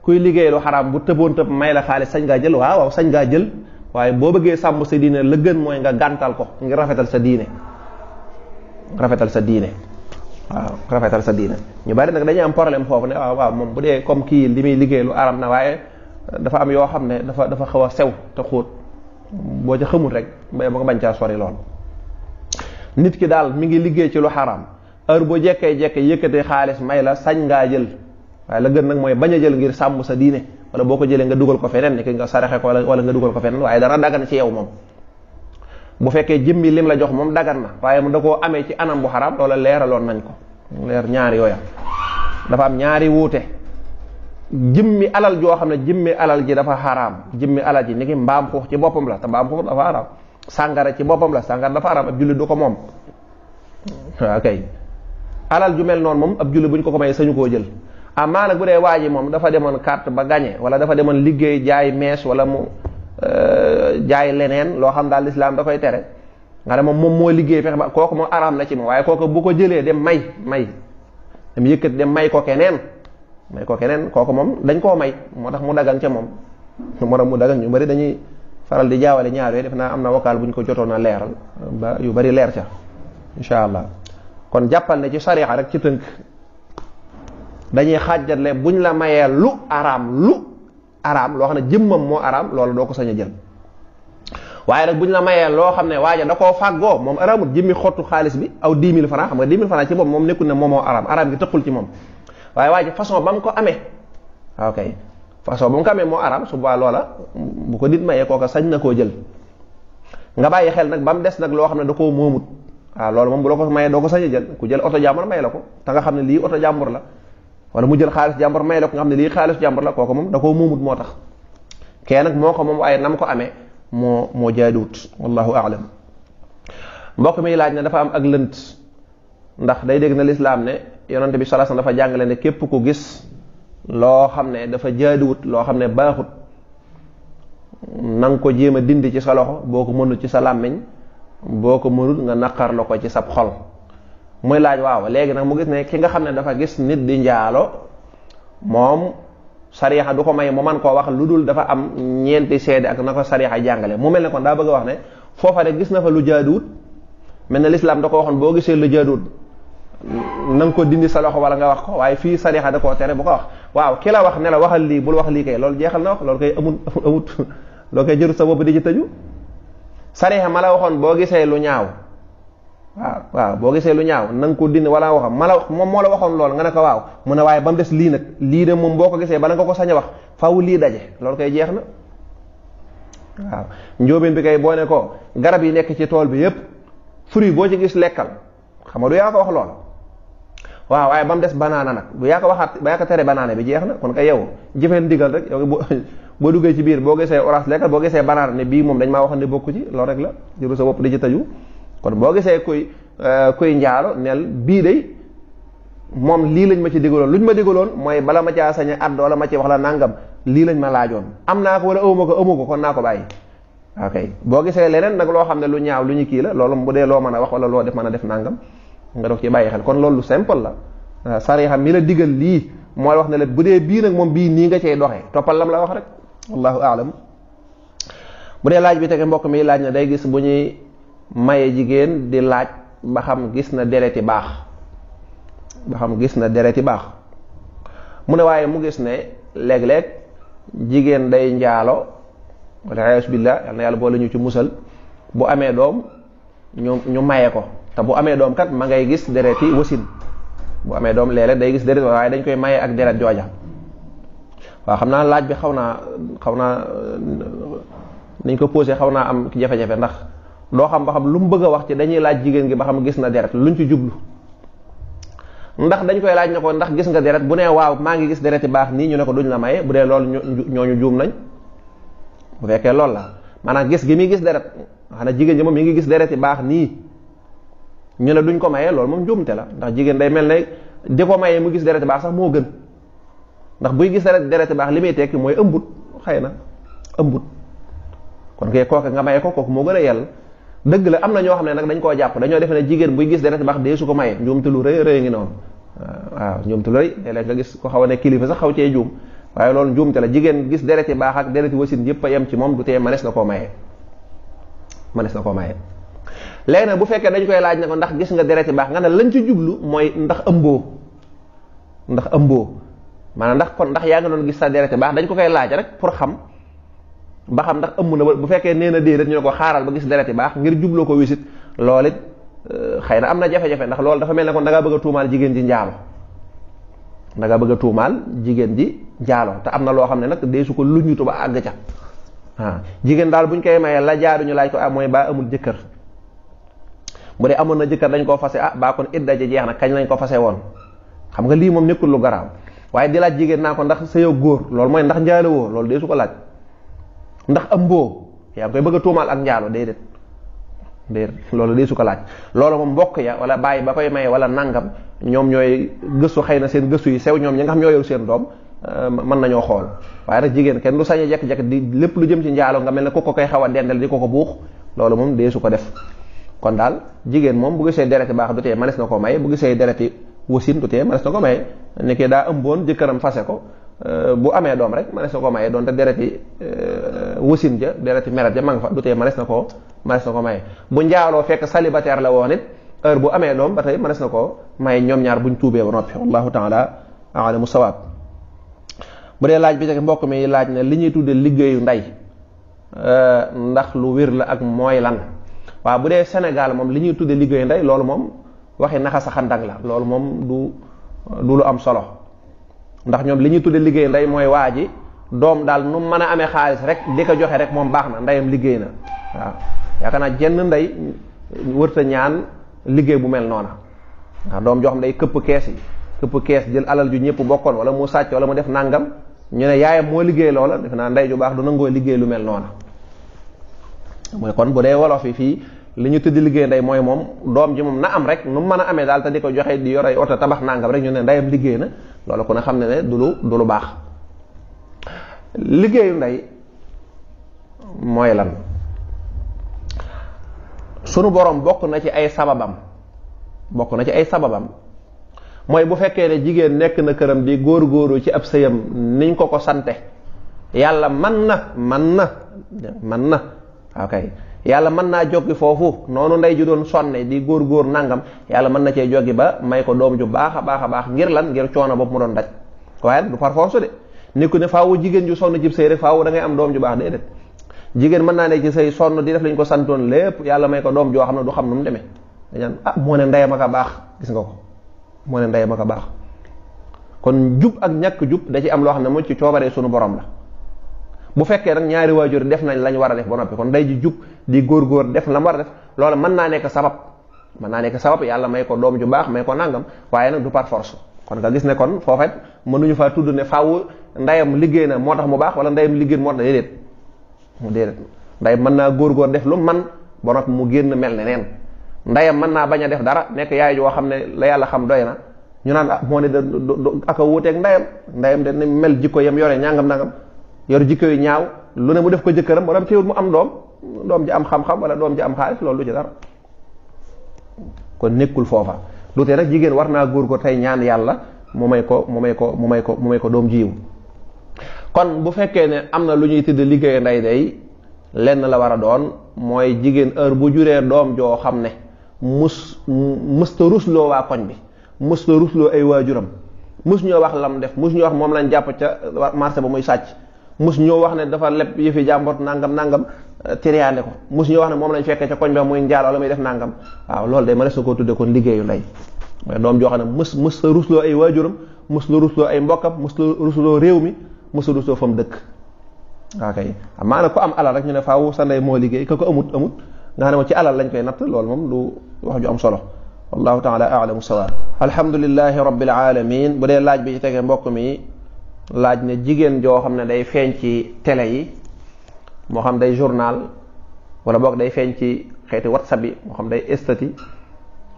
kuy liggéey lu xaraam bu tëboon tëb may la xaalis sañ ngaa jël waaw sañ ngaa jël waaye boo bëggee sàmm sa diine la gën mooy nga gàntal ko ngir rafetal sa diine ñu bari nag dañuy am problème foofu ne waaw moom bu dee comme kii li muy liggéey lu aram na waaye dafa am yoo xam ne dafa xaw a sew te xóot boo ca xamul rek ba nga bañ caa sori lool nit ki daal mi ngi liggéey ci lu xaraam heure boo jekkee yëkkatee xaalis may la sañ ngaa jël waaye la gën nag mooy bañ a jël ngir sàmm sa diine wala boo ko jëlee nga dugal ko feneen ni ki nga saraxe ko wala nga dugal ko feneen waaye dara dagan ci yow moom. bu fekkee jëmmi lim la jox moom dagan na waaye mu da koo amee ci anam bu xaraam loola leeraloon nañ ko leer ñaari yooya dafa am ñaari wuute. jëmmi alal joo xam ne jëmmi alal ji dafa xaraam jëmmi alal ji ni ki mbaam xuux ci boppam la te mbaam xuux dafa xaraam sàngara ci boppam la sàngara dafa xaraam ab jullit du ko moom. waaw kay alal ju mel noonu moom ab jullit bu ñu ko may sañu koo jël amaa nag bu dee waa ji moom dafa demoon carte ba gagné wala dafa demoon liggéey jaay mees wala mu jaay leneen loo xam daal lislaam da koy tere nga ne moom moo liggéey fexe ba kooku moo araam na ci moom waaye kooku bu ko jëlee dem may dem yëkkati dem may ko keneen kooku moom dañ koo may moo tax mu dagan ca moom moo tax mu dagan ñu bari dañuy faral di jaawale ñaar yooyu def naa am na vocal bu ñu ko jotoon a leeral ba yu bari leer ca insha allah kon jàppal ne ci sariya rek ci tënk dañuy xàjjatle buñ la mayee lu araam loo xam ne jëmmam moo araam loolu doo ko sañ a jël waaye nag buñ la mayee loo xam ne waaja da koo fàggoo moom araamut jëmmi xottu xaalis bi aw 10 000 francs xam nga 10 000 francs ci bopp moom nekkul ne moom moo araam gi tëqul ci moom waaye waaja façon ba mu ko amee ok façon ba mu ko amee moo araam su boobaa loola bu ko nit mayee kooka sañ na koo jël nga bàyyi xel nag ba mu des nag loo xam ne da koo moomut waaw loolu moom bu la ko mayee doo ko sañ a jël ku jël oto jàmbur may la ko te nga xam ne lii oto jàmbur la wala mu jël xaalis jàmbur may la ko nga xam ne lii xaalis jàmbur la kooku moom da koo moomut moo tax kee nag moo ko moom waaye nam ko amee moo jaaduwut wallahu aalam. mbokk mi laaj ne dafa am ak lënt ndax day dégg na lislaam ne yonante bi sallallahu alayhi wasallam dafa jàngale ne képp ku gis loo xam ne dafa jaaduwut loo xam ne baaxut na nga ko jéem a dindi ci sa loxo boo ko mënul ci sa làmmiñ boo ko mënul nga naqar la ko ci sab xol. muy laaj waaw léegi nag mu gis ne ki nga xam ne dafa gis nit di njaalo moom sariya du ko may mu man koo wax lu dul dafa am ñeenti seede ak na ko sariya jàngale mu mel ne kon daa bëgg a wax ne foofa de gis na fa lu jaaduwut mel ne lislaam da ko waxoon boo gisee lu jaaduwut na nga ko dindi sa loxo wala nga wax ko waaye fii sariya da koo tere bu ko wax waaw ki la wax ne la waxal lii bul wax lii kay loolu jeexal na wax loolu kay amut loolu koy jërut sa bopp di ci tëju. sariya ma la waxoon boo gisee lu ñaaw waaw boo gisee lu ñaaw na nga ko dindi wala waxam moom moo la waxoon loolu nga ne ko waaw mu ne waaye ba mu des lii nag lii de moom boo ko gisee bala nga ko sañ a wax faaw lii daje loolu koy jeex na. waaw njóobeen bi kay boo ne ko garab yi nekk ci tool bi yépp fruit boo ci gis lekkal xam nga du yaa ko wax loolu waaw waaye ba mu des banaana nag bu yaa ko waxaat ba yaa ko tere banaana bi jeex na kon kay yow jëfeen digal rek yow boo duggee ci biir boo gisee orange lekkal boo gisee banaana ne bii moom dañ maa waxoon ne bokku ci loolu rek la jëru sa bopp di ci tëju. kon boo gisee kuy njaalo neel bii day moom lii lañ ma ci digaloon luñ ma digaloon mooy bala ma caa sañ a àdd wala ma ci wax la nangam lii lañ ma laajoon am naa ko wala amu ko kon naa ko bàyyi. ok boo gisee leneen nag loo xam ne lu ñaaw lu ñu kii la loolu bu dee loo mën a wax wala loo def mën a def nangam nga doog ci bàyyi xel kon loolu lu simple la sariya mi la digal lii mooy wax ne la bu dee bii nag moom bii nii nga cay doxee toppal lam la wax rek wallahu aalam. bu dee laaj bi tege mbokk mi laaj na day gis bu ñuy maye jigéen di laaj ba xam gis na dereti baax mu ne waaye mu gis ne léeg-léeg jigéen day njaalo wala billah yal na yàlla boole ñu ci musal bu amee doom ñu maye ko te bu amee doom kat ma ngay gis dereti wasin bu amee doom léeg-léeg day gis deret waaye dañ koy maye ak deret jooja waaw xam naa laaj bi xaw naa nañ ko posé xaw naa am jafe-jafe ndax doo xam ba xam lu mu bëgg a wax ci dañuy laaj jigéen gi ba xam gis na deret luñ ci jublu ndax dañ koy laaj ne ko ndax gis nga deret bu nee waaw maa ngi gis dereti baax nii ñu ne ko duñ la maye bu dee loolu ñooñu juum nañ bu fekkee loolu la maanaam gis gi muy gis deret xanaa jigéen ji moom mi ngi gis dereti baax nii ñu ne duñ ko maye loolu moom juumte la ndax jigéen day mel ne di ko maye mu gis dereti baax sax moo gën ndax buy gis dereti baax li muy tekki mooy ëmbut xëy na ëmbut kon kay kooke nga maye ko kooku moo gën a yell dëgg la am na ñoo xam ne nag dañ koo jàpp dañoo defe ne jigéen buy gis deret baax dee su ko maye njuumte lu rëy ngi noonu waaw njuumte lu rëy léeg-léeg nga gis ko xaw a ne kilifa sax xaw cee juum waaye loolu njuumte la jigéen gis dereti baax ak dereti wasin yëpp a yem ci moom du tee manes na koo maye léegi nag bu fekkee dañ koy laaj ne ko ndax gis nga dereti baax nga ne lañ ci jublu mooy ndax ëmboo maanaam ndax yaa nga doon gis sa dereti baax dañ ko koy laaj rek pour xam ba xam ndax ëmb na bu fekkee nee na déedéet ñu ne ko xaaral ba gis dereti baax ngir jubloo ko wisit loolu it xëy na am na jafe-jafe ndax loolu dafa mel ne kon da ngaa bëgg a tuumaal jigéen ji njaalo da nga bëgg a tuumaal jigéen ji njaaloo te am na loo xam ne nag dee su ko luñutu ba àgg ca waaw jigéen daal buñ koy mayee la jaaruñu laaj ko mooy baa amul jëkkër bu dee amoon na jëkkër dañ koo fase baa kon idda ji jeex na kañ lañ ko fase woon xam nga lii moom nekkul lu garaaw waaye di laaj jigéen naa ko ndax sa yow góor loolu mooy ndax njaalowoo loolu dee su ko laaj ndax ëmboo yaa ngi koy bëgg a tuumaal ak njaalo déedéet loolu dee su ko laaj loolu moom mbokk ya wala bàyyi ba koy maye wala nangam ñoom ñooy gëstu xëy na seen gëstu yi sew ñoom ñi nga xam ñoo yor seen doom mën nañoo xool waaye nag jigéen kenn du sañe jekk-jekk di lépp lu jëm ci njaalo nga mel ne ku ko koy xaw a dendal di ko buux loolu moom dee su ko def kon daal jigéen moom bu gisee dereti baax du tee manes na ko maye bu gisee dereti wasin du tee manes na ko maye ne kii daa ëmboon jëkkëram fase ko bu amee doom rek manes na ko maye doonte dereti wasin ja dereti meret ja ma nga fa du tee manes na ko maye bu njaaloo fekk célibataire la woon it heure bu amee doom ba tey manes na ko maye ñoom ñaar buñ tuubee ba noppi wallahu taala alamu sawaab bu dee laaj bi teg mbokk mi laaj ne li ñuy tuddee liggéeyu ndey ndax lu wér la ak mooy lan waaw bu dee Sénégal moom li ñuy tuddee liggéeyu ndey loolu moom waxi naxa sa xandang la loolu moom du lu am solo ndax ñoom li ñuy tuddee liggéeyu ndey mooy waa ji doom daal nu mën a amee xaalis rek di ko joxe rek moom baax na ndeyam liggéey na waaw yaakaar naa jenn ndey wërta ñaan liggéey bu mel noona waaw doom joo xam day këpp kees jël alal ju ñëpp bokkoon wala mu sàcc wala mu def nangam ñu ne yaayam moo liggéey loola defe naa ndey ju baax du nangoo liggéey lu mel noona mooy kon bu dee wolof yi fii li ñu tuddi liggéey ndey mooy moom doom ji moom na am rek nu mën a amee daal te di ko joxe di yor ay oto tabax nangam rek ñu ne ndeyam liggéey na loolu ku ne xam ne du lu baax liggéeyu ndey mooy lan sunu borom bokk na ci ay sababam mooy bu fekkee ne jigéen nekk na këram di góor-góoru ci ab sëyam niñ ko sante yàlla man na ok yàlla mën naa joggi foofu noonu ndey ju doon sonne di góor nangam yàlla mën na cee joggi ba may ko doom ju baax a baax ngir lan ngir coono boobu mu doon daj waaye du par force de ni ku ne faawu jigéen ju sonn cib sëy rek faawu da ngay am doom ju baax déedéet jigéen mën naa ne ci sëy sonn di def lañ ko santoon lépp yàlla may ko doom joo xam ne du xam nu mu demee dañaan moo ne ndeyam ak a baax gis nga ko moo ne ndeyam ak a baax kon jub ak ñàkk jub da ci am loo xam ne mooy ci coobaree sunu borom la bu fekkee nag ñaari waajur def nañ lañ war a def ba noppi kon ndey ji jub di góor def la mu war a def loolu mën naa nekk sabab yàlla may ko doom ju baax may ko nangam waaye nag du par force kon nga gis ne kon foofet mënuñu faa tudd ne faaw ndeyam liggéey na moo tax mu baax wala ndeyam liggéey moo tax déedéet ndeyam mën naa góor def lu man ba noppi mu génn mel ne neen ndeyam mën naa bañ a def dara nekk yaay joo xam ne la yàlla xam doy na ñu naan moo ne aka wuuteeg ndeyam de mel jikko yam yore ñangam nangam yor jikko yu ñaaw lu ne mu def ko jëkkëram wala teewul mu am doom ji am xam-xam wala doom ji am xaalis loolu lu ci dara kon nekkul foofa lu tee rek jigéen war naa góor tey ñaan yàlla mu may ko doom ji yiw kon bu fekkee ne am na lu ñuy tudd liggéey ndey day lenn la war a doon mooy jigéen heure bu juree doom joo xam ne musta rusloo waa koñ bi musta rusloo ay waajuram mus ñoo wax lam def mus ñoo wax moom lañ jàpp ca marché ba muy sàcc mus ñoo wax ne dafa leb yëfi jàmbot nangam tiriyaande ko mus ñoo wax ne moom lañ fekkee ca koñ ba muy njaal wala muy def nangam waaw loolu day ma des na koo tudde kon liggéeyu ndey mooy doom joo xam ne mus sa rusloo ay waajuram mus la rusloo ay mbokkam mus la rusloo réew mi mus la rusloo fa mu dëkk ok maanaam ko am alal rek ñu ne faaw sa ndey moo liggéey ka ko amut nga xam ne ci alal lañ koy natt loolu moom du wax ju am solo wallahu taala a'lamu sawaab alhamdulillahi rabbil alamin bu dee laaj bi ci tege mbokk mi laaj ne jigéen joo xam ne day feeñ ci télé yi moo xam day journal wala boog day feeñ ci xeeti whatsapp yi moo xam day estati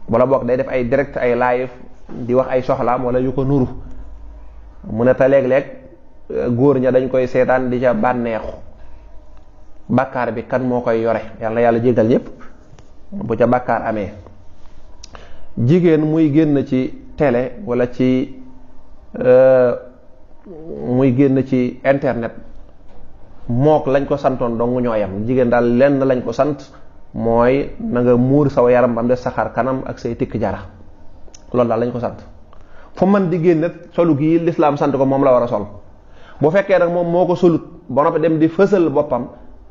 wala boog day def ay direct ay live di wax ay soxlaam wala yu ko nuru mu ne te léeg-léeg góor ña dañ koy seetaan di ca bànneexu bàkkaar bi kan moo koy yore yàlla jégal ñépp bu ca bàkkaar amee jigéen muy génn ci télé wala ci muy génn ci internet mook lañ ko santoon dong ñooyam jigéen daal lenn lañ ko sant mooy na nga muur saw yaram ba mu des sa xar kanam ak say tikk jara loolu daal lañ ko sant fu man di génn solu gi lislaam sant ko moom la war a sol bu fekkee nag moom moo ko solut ba noppi dem di fësal boppam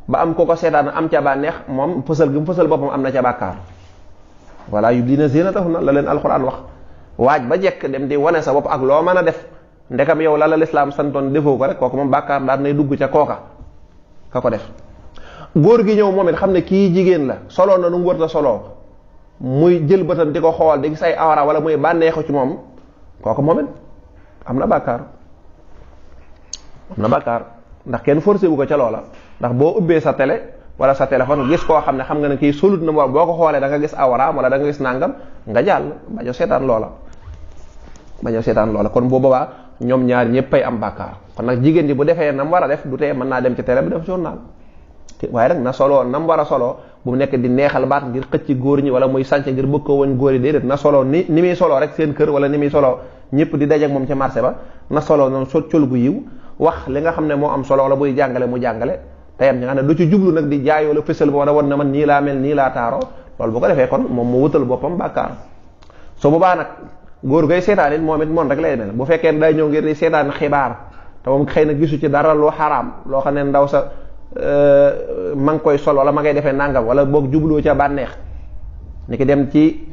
ba am ko seetaan am ca bànneex moom fësal gi mu fësal boppam am na ca bàkkaar wala yubdiina zinatahunna la leen alxuraan wax waaj ba jekk dem di wane sa bopp ak loo mën a def ndekam yow la lislaam santoon defoo ko rek kooku moom bàkkaar daan nay dugg ca kooka ka ko def. góor gi ñëw moom it xam ne kii jigéen la soloo na nu mu wërta soloo muy jël bëtam di ko xool di gis ay awra wala muy bànneexu ci moom kooku moom it am na bàkkaar ndax kenn forcé wu ko ca loola. ndax boo ubbee sa télé wala sa téléphone gis koo xam ne xam nga ne kii solut na boo ko xoolee da nga gis awraam wala da nga gis nangam nga jàll bañ a seetaan loola kon boo boobaa ñoom ñaar ñëppay am bàkkaar. kon nag jigéen ji bu defee nam war a def du tee mën naa dem ci télé bi def journal waaye nag na soloo nam war a soloo bu mu nekk di neexal baat ngir xëcc góor ñi wala muy sànce ngir bëgg ko woñ góor yi déedéet na soloo ni muy soloo rek seen kër wala ni muy soloo ñëpp di dajeek moom ca marché ba na soloo noonu col gu yiw wax li nga xam ne moo am solo wala buy jàngale mu jàngale tayam ñi nga xam ne du ci jublu nag di jaay wala fësal ba wala wan na man nii laa mel nii laa taaroo loolu bu ko defee kon moom mu wutal boppam bàkkaar. su boobaa nag góor gay seetaan it moom it moom rek lay mel bu fekkee ne day ñëw ngir di seetaan xibaar te moom xëy na gisu ci dara lu xaraam loo xam ne ndaw sa ma ngi koy sol wala ma ngay defee nangam wala boog jubloo ca bànneex ni ki dem ci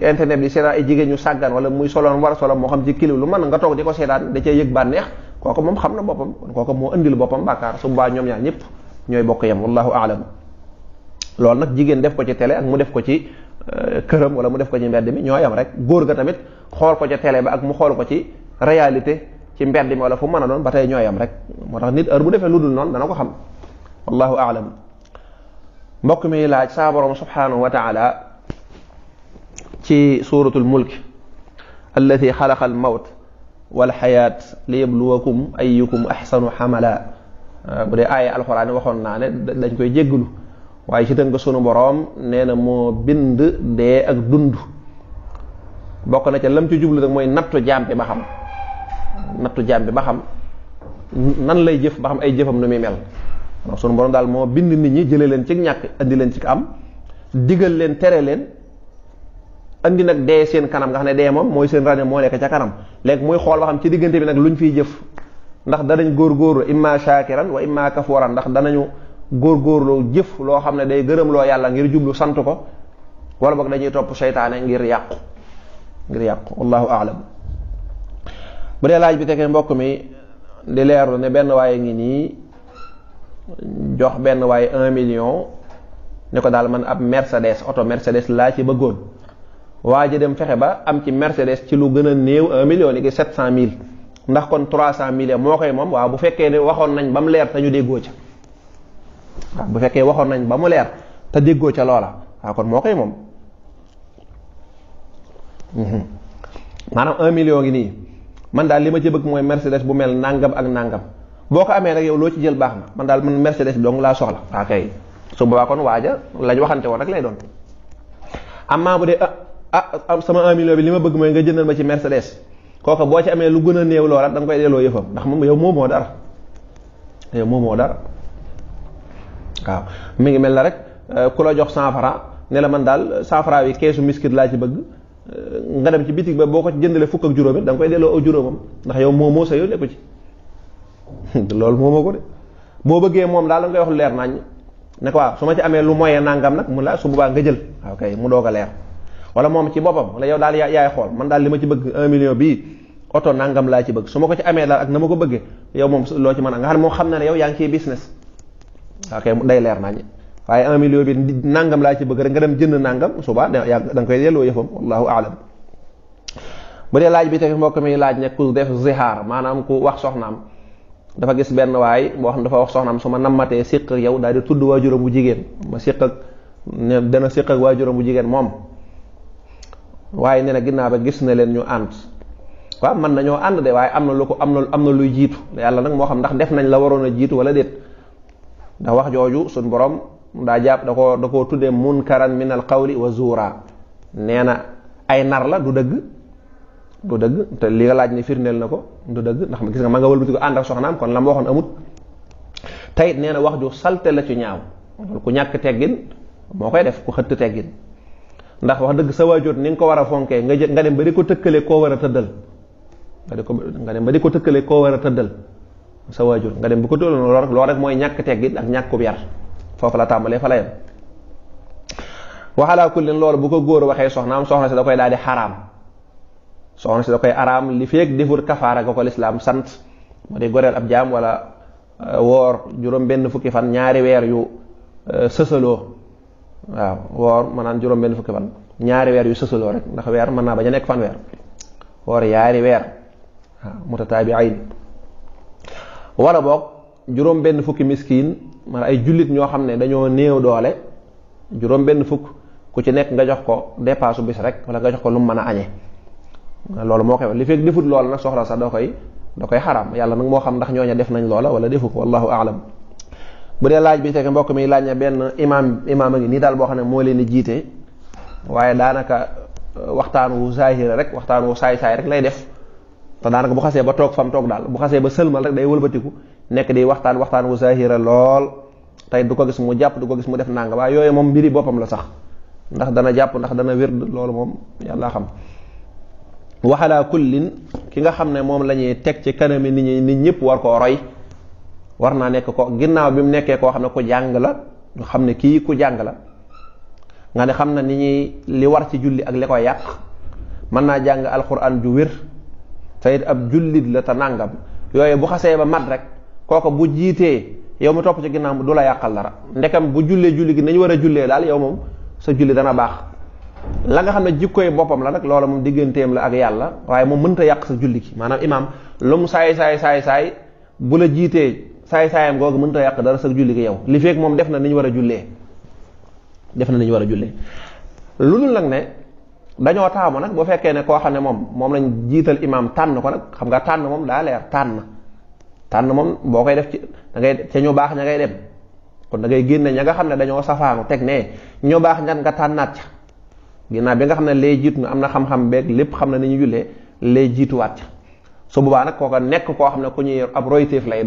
internet bi seetaan ay jigéen ñu sàggan wala muy soloon war a solo moo xam ci kiliw lu mën nga toog di ko seetaan da cee yëg bànneex kooku moom xam na boppam kooku moo indil boppam bàkkaar su boobaa ñoom ñaar ñëpp ñooy bokk yem wallahu aalam. loolu nag jigéen def ko ci télé ak mu def ko ci këram wala mu def ko ci mbedd mi ñoo yam rek góor ga tamit xool ko ca télé ba ak mu xool ko ci réalité ci mbedd mi wala fu mën a doon ba tey ñoo yam rek moo tax nit heure bu defee lu dul noonu dana ko xam wallahu aalam. mbokk mi laaj saa borom subhanahu wa taala ci suratul mulk allati xalaqa al mawt wal xayaat li yabluwakum ayyukum ahsanu xamala bu dee aaya alxuraan waxoon naa ne dañ koy jégglu waaye ci tënk sunu boroom nee na moo bind dee ak dund bokk na ca lam ci jublu nag mooy nattu jaam bi ba xam nan lay jëf ba xam ay jëfam nu muy mel sunu boroom daal moo bind nit ñi jële leen ci ñàkk andi leen ci am digal leen tere leen andi nag dee seen kanam nga xam ne dee moom mooy seen rajo moo nekk ca kanam léegi muy xool ba xam ci diggante bi nag luñ fiy jëf ndax danañ góorgóorlu imma shakiran wa imma kafuran ndax danañu góorgóorlu jëf loo xam ne day gërëm loo yàlla ngir jublu sant ko wala boog dañuy topp seytaane ngir yàqu wallahu aalam. bu dee laaj bi tekkee mbokk mi di leerlu ne benn waaye ngi nii jox benn waaye 1 million ne ko daal man ab Mercedes oto Mercedes laa ci bëggoon waa ji dem fexe ba am ci Mercedes ci lu gën a néew 1 million ni ki 700 000 ndax kon 300 000 moo koy moom waaw bu fekkee ne waxoon nañ ba mu leer te ñu déggoo ca waaw bu fekkee waxoon nañ ba mu leer te déggoo ca loola waaw kon moo koy moom maanaam 1 million ngi nii man daal li ma ci bëgg mooy Mercedes bu mel nangam ak nangam boo ko amee rek yow loo ci jël baax na man daal man Mercedes bi dong laa soxla waaw kay su boobaa kon waaja lañ waxante woon rek lay doon amaa bu dee sama 1 million bi li ma bëgg mooy nga jëndal ma ci Mercedes kooka boo ci amee lu gën a néew loola da nga koy delloo yëfam ndax moom yow moomoo dara waaw mi ngi mel na rek ku la jox 100 francs ne la man daal 100 francs yi keesu miskit laa ci bëgg nga dem ci bitig ba boo ko jëndalee fukk ak juróom it da nga koy delloo juróomam ndax yow moomoo sa yow nekku ci loolu moomoo ko de boo bëggee moom daal da nga koy wax lu leer nañ ne ko waaw su ma ci amee lu moyen nangam nag mu la su boobaa nga jël waaw kay mu doog a leer wala moom ci boppam wala yow daal yaay xool man daal li ma ci bëgg 1 million bii oto nangam laa ci bëgg su ma ko ci amee daal ak na ma ko bëggee yow moom loo ci mën a nga xam ne moom xam na ne yow yaa ngi ciy business waaw kay day leer nañ waaye 1 million bi nangam laa ci bëgg rek nga dem jënd nangam suba da nga koy delloo yëfam wallahu aalam. bu dee laaj bi te mbokk mi laaj ne ku def zihaar maanaam ku wax soxnaam dafa gis benn waay boo xam dafa wax soxnaam su ma nammatee siq ak yow daal di tudd waajuram bu jigéen ma siq ak ne dana siq ak waajuram bu jigéen moom waaye nee na ginnaaw ba gis na leen ñu ànd waaw mën nañoo ànd de waaye am na lu ko am na luy jiitu yàlla nag moo xam ndax def nañ la waroon a jiitu wala déet ndax wax jooju suñ borom daa jàpp da koo tuddee munkaran min al qawli wa zuura nee na ay nar la du dëgg te li nga laaj ni firndeel na ko du dëgg ndax gis nga ma nga wëlbati ko ànd ak soxnaam kon la ma waxoon amut tayit nee na wax ju salte la ci ñaaw loolu ku ñàkk teggin moo koy def ku xëtt teggin ndax wax dëgg sa waajur ni nga ko war a fonkee nga dem ba di ko tëkkale koo war a tëddal nga dem ba di ko tëkkale koo war a tëddal sa waajur nga dem bu ko tëddal loolu rek mooy ñàkk teggin ak ñàkkub yar foofu la tàmbalee fa la yem waxalaa kullin loolu bu ko góor waxee soxnaam soxna si da koy daal di xaraam soxna si da koy araam li feek defur kafaara ga ko lislaam sant moo di goreel ab jaam wala woor juróom benn fukki fan ñaari weer yu sësaloo. waaw woor maanaam juróom benn fukki fan ñaari weer yu sësaloo rek ndax weer mën naa bañ a nekk fan weer woor yaari weer waaw mutataabi'ayn wala boog juróom benn fukki miskin maanaam ay jullit ñoo xam ne dañoo néew doole juróom benn fukk ku ci nekk nga jox ko dépasse bis rek wala nga jox ko lu mu mën a añee loolu moo koy wax li fekk defut loola nag soxla sax da koy xaraam yàlla nag moo xam ndax ñooña def nañ loola wala defu ko wallahu a'lam. bu dee laaj bi fekk mbokk mi laaj na benn imaam a ngi nii daal boo xam ne moo leen di jiite waaye daanaka waxtaan wu zahira rek waxtaan wu saay-saay rek lay def te daanaka bu xasee ba toog fam toog daal bu xasee ba sëlmal rek day wëlbatiku nekk di waxtaan wu zahira lool tey du ko gis mu jàpp du ko gis mu def nanga waaye yooyu moom mbiri boppam la sax ndax dana jàpp ndax dana wér loolu moom yàlla xam. waxalaa kullin ki nga xam ne moom la ñuy teg ci kanami nit ñëpp war koo roy war naa nekk ko ginnaaw bi mu nekkee koo xam ne ku jàng la ñu xam ne kii ku jàng la nga ne xam na ni ñuy li war ci julli ak li koy yàq mën naa jàng alquran ju wér te it ab jullit la te nàngam yooyu bu xasee ba mat rek kooku bu jiitee yow mu topp ci ginnaaw du la yàqal dara ndekam bu jullee julli gi nañu war a jullee daal yow moom sa julli dana baax la nga xam ne jikkoy boppam la nag loola moom digganteem la ak yàlla waaye moom mënta yàq sa julli gi maanaam imaam lu mu saay bu la jiitee saay-saayam googu mënta yàq dara sa julli gi yow li fekk moom def na ni ñu war a jullee lu dul nag ne dañoo taamu nag bu fekkee ne koo xam ne moom lañ jiital imaam tànn ko nag xam nga tànn moom daa leer tànn moom boo koy def ci da ngay ca ñu baax ña ngay dem kon da ngay génne ña nga xam ne dañoo safaanu teg ne ñu baax ñan nga tànnaat ca ginnaaw bi nga xam ne lay jiitu na am na xam-xam beeg lépp xam ne ni ñu jullee lay jiituwaat ca su boobaa nag kooka nekk koo xam ne ku ñuy ab royteef lay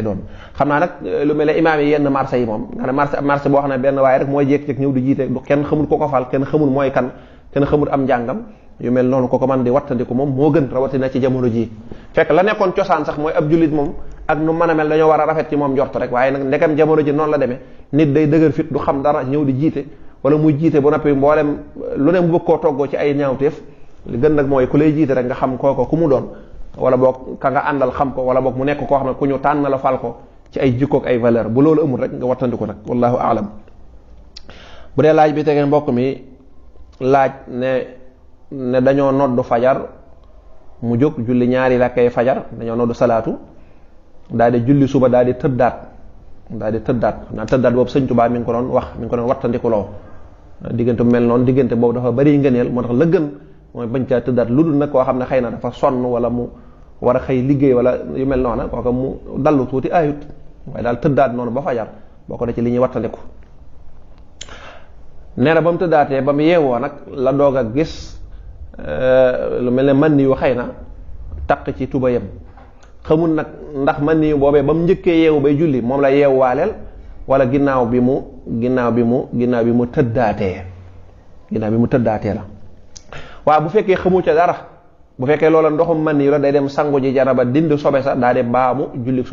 doon xam naa nag lu mel ne imaam yi yenn marché yi moom nga ne marché boo xam ne benn waaye rek mooy jékki-jékki ñëw di jiite du kenn xamul ko fal kenn xamul mooy kan kenn xamul am njàngam yu mel noonu ko man di wattandiku moom moo gën rawatina ci jamono ji fekk la nekkoon cosaan sax mooy ab jullit moom ak nu mën a mel dañoo war a rafet ci moom njort rek waaye nag ndekam jamono ji noonu la demee nit day dëgër fit du xam dara ñëw di jiite wala muy jiite bu noppi mboolem lu ne mu bëgg koo toggoo ci ay ñaawteef li gën nag mooy ku lay jiite rek nga xam kooko ku mu doon wala boog ka nga àndal xam ko wala boog mu nekk koo xam ne ku ñu tànn la fal ko ci ay jikkook ay valeur bu loolu amul rek nga wattandiku nag wallahu aalam. bu dee laaj bi tegee mbokk mi laaj ne dañoo noddu fajar mu jóg julli ñaari rakkay fajar dañoo noddu salaatu daal di julli suba daal di tëddaat xam naa tëddaat boobu Sëñ Tuubaa mi ngi ko doon wattandiku loo diggante bu mel noonu diggante boobu dafa bari ngëneel moo tax la gën mooy bañ caa tëddaat lu dul nag koo xam ne xëy na dafa sonn wala mu war a xëy liggéey wala yu mel noonu kooka mu dallu tuuti ayut waaye daal tëddaat noonu ba fajar boo ko dee ci li ñuy wattandiku. nee na ba mu tëddaatee ba mu yeewoo nag la doog a gis lu mel ne man yu xëy na taq ci tubayam xamul nag ndax man yu boobee ba mu njëkkee yeewu bay julli moom la yeewwaaleel wala ginnaaw bi mu tëddaatee la waaw bu fekkee xamu ca dara bu fekkee loola ndoxum man yu la day dem sangu ji janaba dindi sobe sa daa de baamu jullik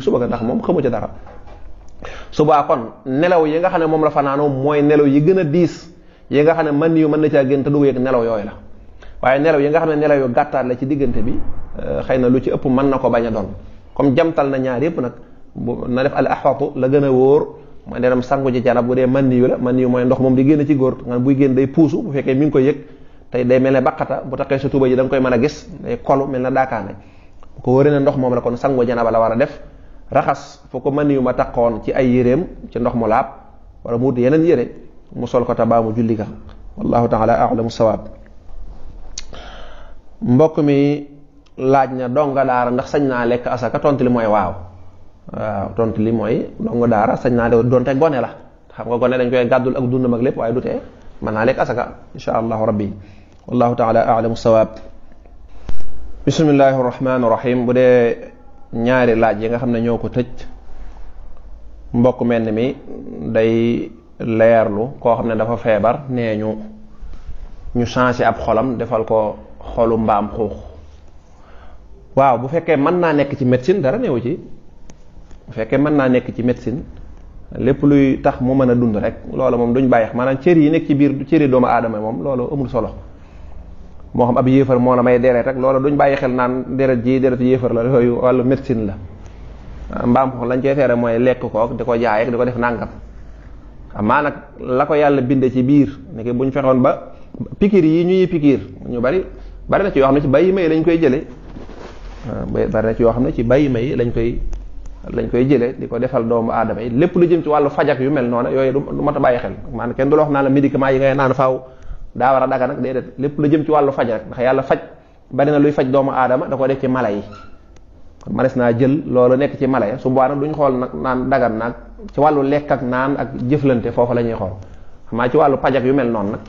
suba ga ndax moom xamu ca dara subaa kon nelaw yi nga xam ne moom la fanaanoo mooy nelaw yi gën a diis yi nga xam ne man yu mën na caa gën te du yëg nelaw yooyu la waaye nelaw yi nga xam ne nelaw yu gàttaat la ci diggante bi xëy na lu ci ëpp mën na ko bañ a doon comme jamtal na ñaar yëpp nag na def al ahwatu la gën a wóor mooy dem sangu ji janab bu dee man yu la man yu mooy ndox moom di génn ci góor nga buy génn day puusu bu fekkee mi ngi koy yëg tey day mel ne baqata bu taxee sa tuba ji da nga koy mën a gis day kolu mel na daakaane bu ko wëree ne ndox moom la kon sangu janaba la war a def raxas fu ko man yu ma taqoon ci ay yéreem ci ndox mu laab wala mu wut yeneen yére mu sol ko tabaamu julli ga wallahu taala a'lamu sawaab. mbokk mi laaj na donga daara ndax sañ naa lekk asaka tontu li mooy waaw tontu li mooy donga daara sañ naa de doonte gone la xam nga gone dañ koy gàddul ak dundam ak lépp waaye du tee mën naa lekk asaka insha allahu rabbi wallahu taala a'lamu sawaab. bismillahi rahmaani rahim. bu dee ñaari laaj yi nga xam ne ñoo ko tëj mbokk mel mi day leerlu koo xam ne dafa feebar nee ñu changé ab xolam defal ko xolu mbaam xuux. waaw bu fekkee mën naa nekk ci médecine dara neewu ci bu fekkee mën naa nekk ci médecine lépp luy tax mu mën a dund rek loolu moom duñ bàyyi maanaam cër yi nekk ci biir cëri doomu aadama moom loolu amul solo moo xam ab yéefar moo la may deret rek loolu duñ bàyyi xel naan deret ji deretu yéefar la yooyu wàllu médecine la mbaam ko lañ cey tere mooy lekk kook di ko jaay ak di ko def nàngam amaa nag la ko yàlla binde ci biir nekk buñ fexoon ba pikiir yi ñuy pikiir ñu bari na ci yoo xam ne ci bàyyi may lañ koy jële bari na ci yoo xam ne ci bàyyi may lañ koy jële di ko defal doomu aadama yi lépp lu jëm ci wàllu fajak yu mel noonu yooyu du mat a bàyyi xel maanaam kenn du la wax naa la médicament yi ngay naan faaw daa war a daga nag déedéet lépp lu jëm ci wàllu faj rek ndax yàlla faj bari na luy faj doomu aadama da ko def ci mala yi kon manes naa jël loolu nekk ci mala yi su boobaa nag duñ xool nag naan dagan nag ci wàllu lekk ak naan ak jëflante foofu la ñuy xool xamaa ci wàllu pajak yu mel noonu nag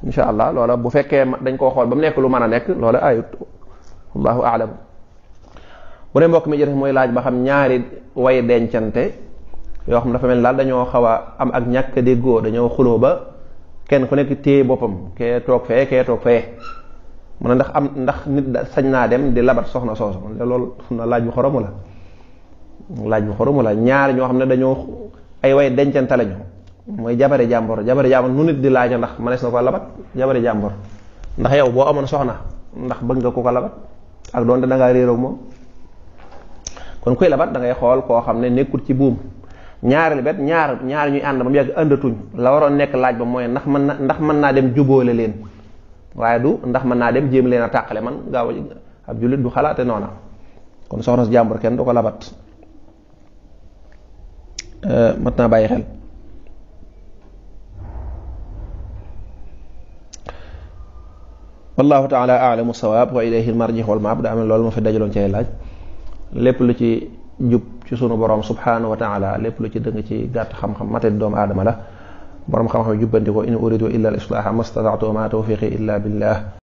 insha allah loola bu fekkee dañ koo xool ba mu nekk lu mën a nekk loola ayut wallahu aalam bu ne mbokk mi jëf mooy laaj ba xam ñaari way dencante yoo xam dafa mel daal dañoo xaw a am ak ñàkk déggoo dañoo xuloo ba kenn ku nekk téye boppam kee toog fee mu ne ndax nit sañ naa dem di labat soxna soosu loolu xam na laaj bu xoromu la ñaari ñoo xam ne dañoo ay way dencante lañu mooy jabari jàmbor nu nit di laaja ndax mënees na ko labat jabari jàmbor ndax yow boo amoon soxna ndax bëgg nga ko labat ak doonte da ngaa réeroog moom kon kuy labat da ngay xool koo xam ne nekkul ci buum ñaareel bet ñaar ñuy ànd ba mu yàgg àndatuñ la waroon nekk laaj ba mooy ndax mën naa dem jubóole leen waaye du ndax mën naa dem jéem leen a tàqale man gaaw ab jullit du xalaate noona kon soxna si jàmbur kenn du ko labat mat naa bàyyi xel wallahu taala a'lamu sawaab wa ilayhi al-marji wal ma'ab daa am loolu ma fi dajaloon ci ay laaj lépp lu ci jub ci sunu borom subhanahu wa taala lépp lu ci dëng ci gàtt xam-xam mate doomu aadama la borom xam-xam jubbanti ko in uridu illa al islaha mastata'tu wa ma tawfiqi illa billah